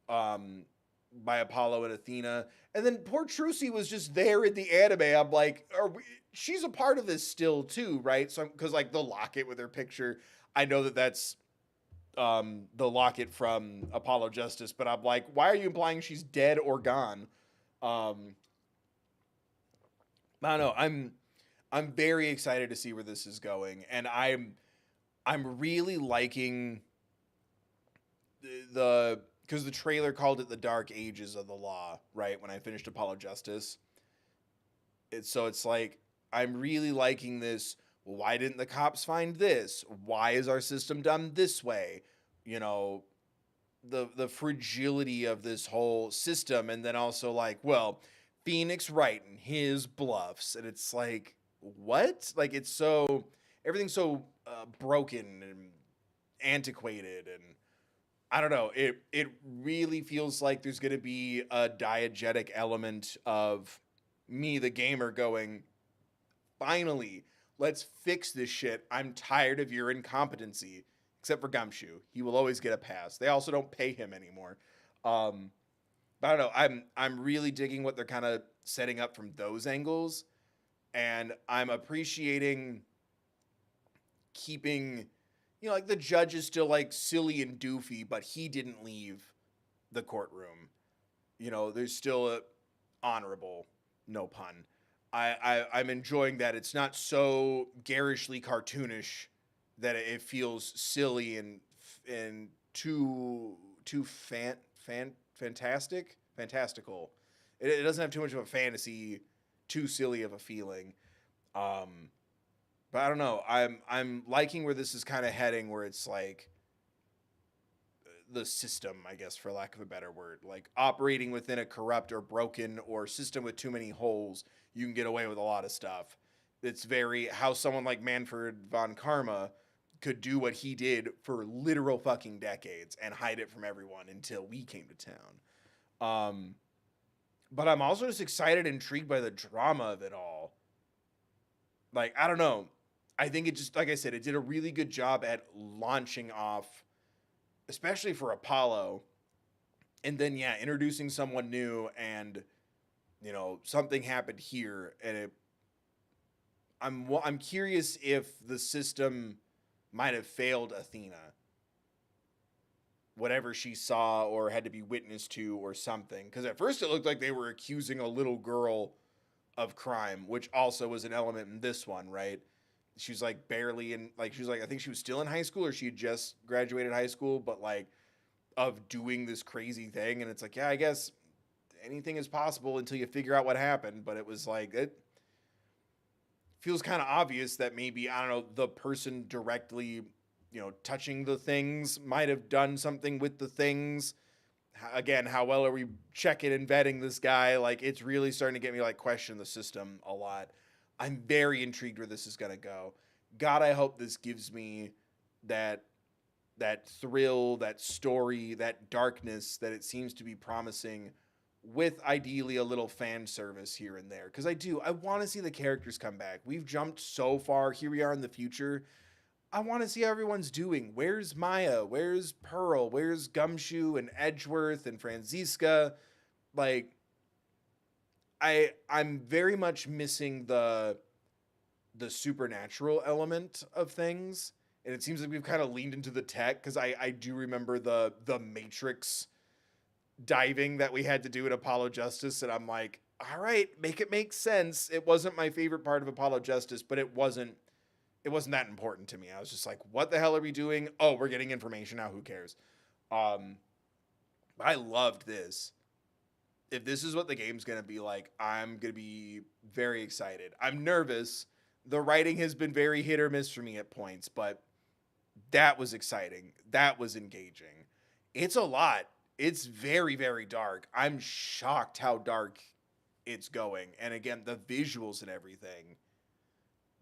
by Apollo and Athena. And then poor Trucy was just there in the anime. I'm like, she's a part of this still too, right? So because like the locket with her picture, I know that's the locket from Apollo Justice, but I'm like, why are you implying she's dead or gone? I don't know. I'm very excited to see where this is going, and I'm really liking because the trailer called it the Dark Ages of the Law, right? When I finished Apollo Justice. So it's like, I'm really liking this. Well, why didn't the cops find this? Why is our system done this way? You know, the fragility of this whole system. And then also like, well, Phoenix Wright and his bluffs. And it's like, what? Like, everything's so broken and antiquated, and I don't know. It really feels like there's going to be a diegetic element of me, the gamer, going, finally, let's fix this shit. I'm tired of your incompetency. Except for Gumshoe. He will always get a pass. They also don't pay him anymore. But I don't know. I'm really digging what they're kind of setting up from those angles. And I'm appreciating keeping... like the judge is still like silly and doofy, but he didn't leave the courtroom. There's still a honorable, no pun. I'm enjoying that. It's not so garishly cartoonish that it feels silly and too fantastical. It doesn't have too much of a fantasy, too silly of a feeling. But I don't know. I'm liking where this is kind of heading, where it's like the system, I guess, for lack of a better word, like operating within a corrupt or broken or system with too many holes, you can get away with a lot of stuff. It's very how someone like Manfred von Karma could do what he did for literal fucking decades and hide it from everyone until we came to town. But I'm also just excited and intrigued by the drama of it all. Like, I don't know. I think it just, like I said, it did a really good job at launching off, especially for Apollo. And then, yeah, introducing someone new, and, something happened here. And I'm curious if the system might have failed Athena. Whatever she saw or had to be witness to or something. Because at first it looked like they were accusing a little girl of crime, which also was an element in this one, right? She was like barely in, like, she was like, I think she was still in high school, or she had just graduated high school, but like of doing this crazy thing. And it's like, yeah, I guess anything is possible until you figure out what happened. But it was like, it feels kind of obvious that maybe, I don't know, the person directly, touching the things might have done something with the things. Again, how well are we checking and vetting this guy? Like, it's really starting to get me like question the system a lot. I'm very intrigued where this is going to go. God, I hope this gives me that thrill, that story, that darkness that it seems to be promising, with ideally a little fan service here and there. Because I want to see the characters come back. We've jumped so far. Here we are in the future. I want to see how everyone's doing. Where's Maya? Where's Pearl? Where's Gumshoe and Edgeworth and Franziska? Like, I'm very much missing the supernatural element of things. And it seems like we've kind of leaned into the tech, because I do remember the Matrix diving that we had to do at Apollo Justice, and I'm like, all right, make it make sense. It wasn't my favorite part of Apollo Justice, but it wasn't that important to me. I was just like, what the hell are we doing? Oh, we're getting information now, who cares? I loved this. If this is what the game's gonna be like, I'm gonna be very excited. I'm nervous. The writing has been very hit or miss for me at points, but that was exciting. That was engaging. It's a lot. It's very, very dark. I'm shocked how dark it's going. And again, the visuals and everything,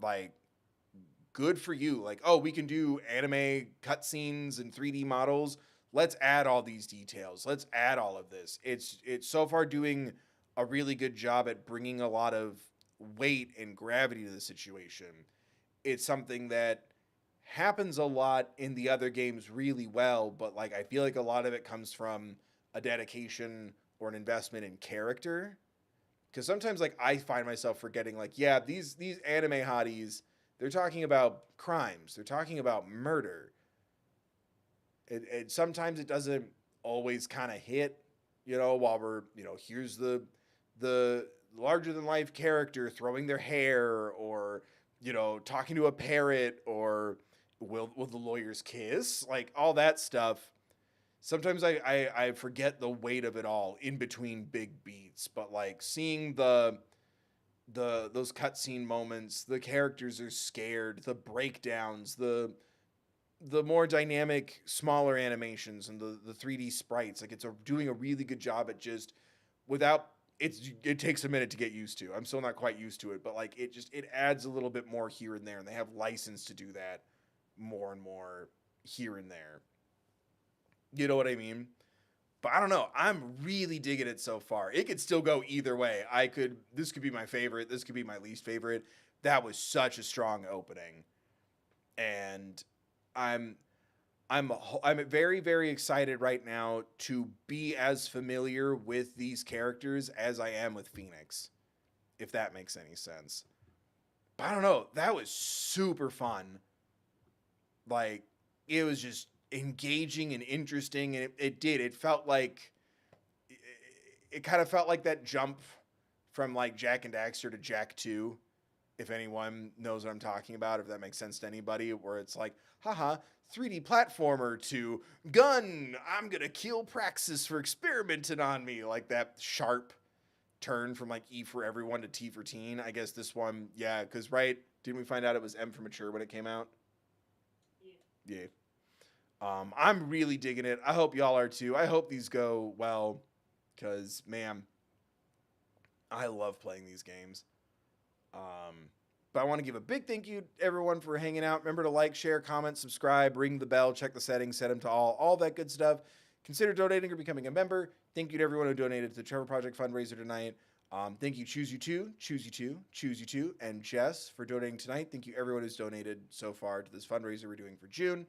like, good for you. Like, oh, we can do anime cutscenes and 3D models. Let's add all these details. Let's add all of this. It's so far doing a really good job at bringing a lot of weight and gravity to the situation. It's something that happens a lot in the other games really well, but like, I feel like a lot of it comes from a dedication or an investment in character. Because sometimes, like, I find myself forgetting, like, yeah, these anime hotties, they're talking about crimes. They're talking about murder. Sometimes it doesn't always kind of hit, while we're, here's the larger than life character throwing their hair, or, talking to a parrot, or will the lawyers kiss? Like, all that stuff. Sometimes I forget the weight of it all in between big beats, but like, seeing those cutscene moments, the characters are scared, the breakdowns, the more dynamic, smaller animations, and the 3D sprites, like, it's doing a really good job at just, it takes a minute to get used to. I'm still not quite used to it, but like, it adds a little bit more here and there, and they have license to do that more and more here and there. You know what I mean? But I don't know. I'm really digging it so far. It could still go either way. This could be my favorite. This could be my least favorite. That was such a strong opening. And I'm very, very excited right now to be as familiar with these characters as I am with Phoenix, if that makes any sense. But I don't know. That was super fun. Like, it was just engaging and interesting, and it felt like, it kind of felt like that jump from like Jak and Daxter to Jak 2, if anyone knows what I'm talking about, if that makes sense to anybody, where it's like, haha, 3D platformer to gun, I'm gonna kill Praxis for experimenting on me. Like, that sharp turn from like E for everyone to T for teen. I guess this one, yeah, because, right, didn't we find out it was M for mature when it came out? Yeah. I'm really digging it. I hope y'all are too. I hope these go well, because, man, I love playing these games. But I want to give a big thank you to everyone for hanging out. Remember to like, share, comment, subscribe, ring the bell, check the settings, set them to all that good stuff. Consider donating or becoming a member. Thank you to everyone who donated to the Trevor Project fundraiser tonight. Thank you, Choose You Two, and Jess for donating tonight. Thank you, everyone who's donated so far to this fundraiser we're doing for June.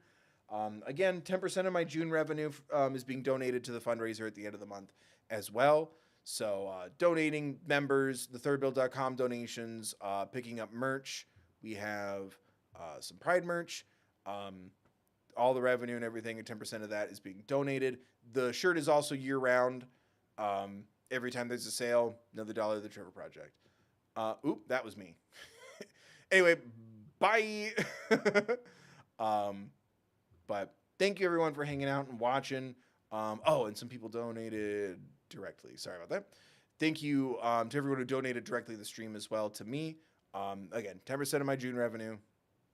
Again, 10% of my June revenue is being donated to the fundraiser at the end of the month as well. So donating members, thethirdbill.com donations, picking up merch. We have some Pride merch. All the revenue and everything, and 10% of that is being donated. The shirt is also year-round. Every time there's a sale, another $1 to the Trevor Project. Oop, that was me. Anyway, bye. But thank you, everyone, for hanging out and watching. And some people donated directly. Sorry about that. Thank you to everyone who donated directly to the stream as well to me. Again, 10% of my June revenue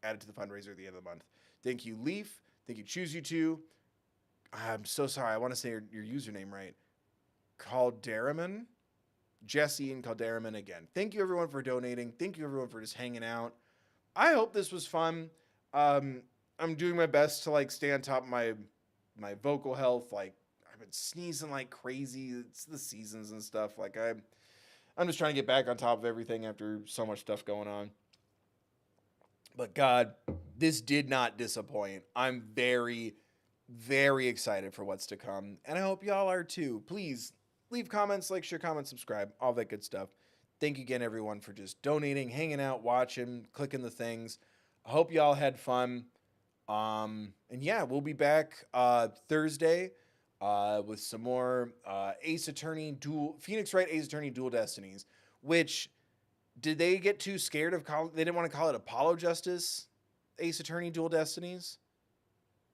added to the fundraiser at the end of the month. Thank you, Leaf. Thank you, Choose You Two. I'm so sorry. I want to say your username right. Calderaman. Jesse and Calderaman again. Thank you, everyone, for donating. Thank you, everyone, for just hanging out. I hope this was fun. I'm doing my best to like stay on top of my vocal health. Like I've been sneezing like crazy. It's the seasons and stuff. Like I'm just trying to get back on top of everything after so much stuff going on. But God, this did not disappoint. I'm very, very excited for what's to come. And I hope y'all are too. Please leave comments, like, share, comment, subscribe, all that good stuff. Thank you again, everyone, for just donating, hanging out, watching, clicking the things. I hope y'all had fun. And yeah, we'll be back Thursday with some more Phoenix Wright Ace Attorney Dual Destinies, which... Did they get too scared of they didn't want to call it Apollo Justice Ace Attorney Dual Destinies?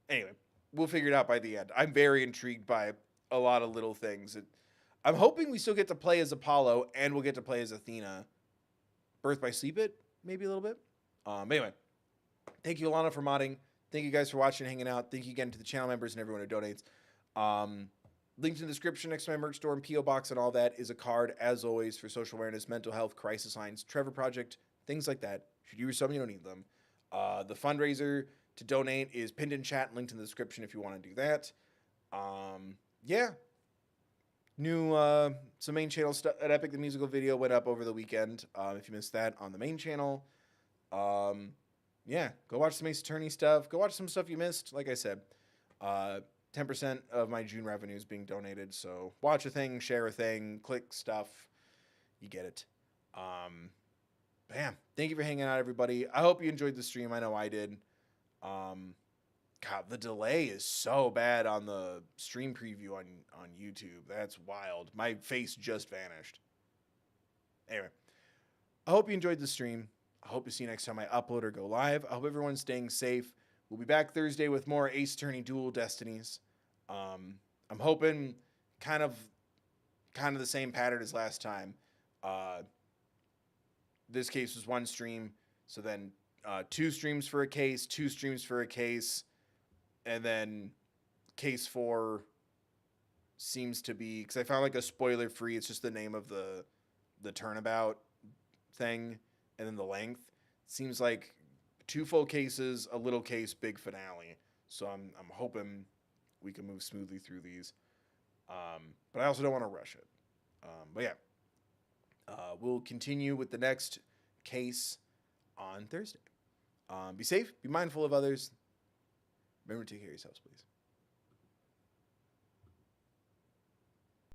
Anyway, we'll figure it out by the end. I'm very intrigued by a lot of little things. I'm hoping we still get to play as Apollo and we'll get to play as Athena. Birth by Sleep It, maybe a little bit. Anyway, thank you, Alana, for modding. Thank you guys for watching and hanging out. Thank you again to the channel members and everyone who donates. Linked in the description next to my merch store and P.O. Box and all that is a card, as always, for social awareness, mental health, crisis lines, Trevor Project, things like that. Should you use some, you don't need them. The fundraiser to donate is pinned in chat and linked in the description if you want to do that. Yeah. New, some main channel stuff. At Epic, the musical video went up over the weekend. If you missed that on the main channel. Yeah, go watch some Ace Attorney stuff. Go watch some stuff you missed. Like I said, 10% of my June revenue is being donated. So watch a thing, share a thing, click stuff. You get it. Bam. Thank you for hanging out, everybody. I hope you enjoyed the stream. I know I did. God, the delay is so bad on the stream preview on YouTube. That's wild. My face just vanished. Anyway, I hope you enjoyed the stream. I hope to see you next time I upload or go live. I hope everyone's staying safe. We'll be back Thursday with more Ace Attorney Dual Destinies. I'm hoping kind of the same pattern as last time. This case was one stream, so then 2 streams for a case, 2 streams for a case, and then case 4 seems to be, because I found like a spoiler free. It's just the name of the turnabout thing, and then the length. Seems like 2 full cases, a little case, big finale. So I'm hoping we can move smoothly through these. But I also don't want to rush it. But yeah, we'll continue with the next case on Thursday. Be safe, be mindful of others. Remember to take care of yourselves, please.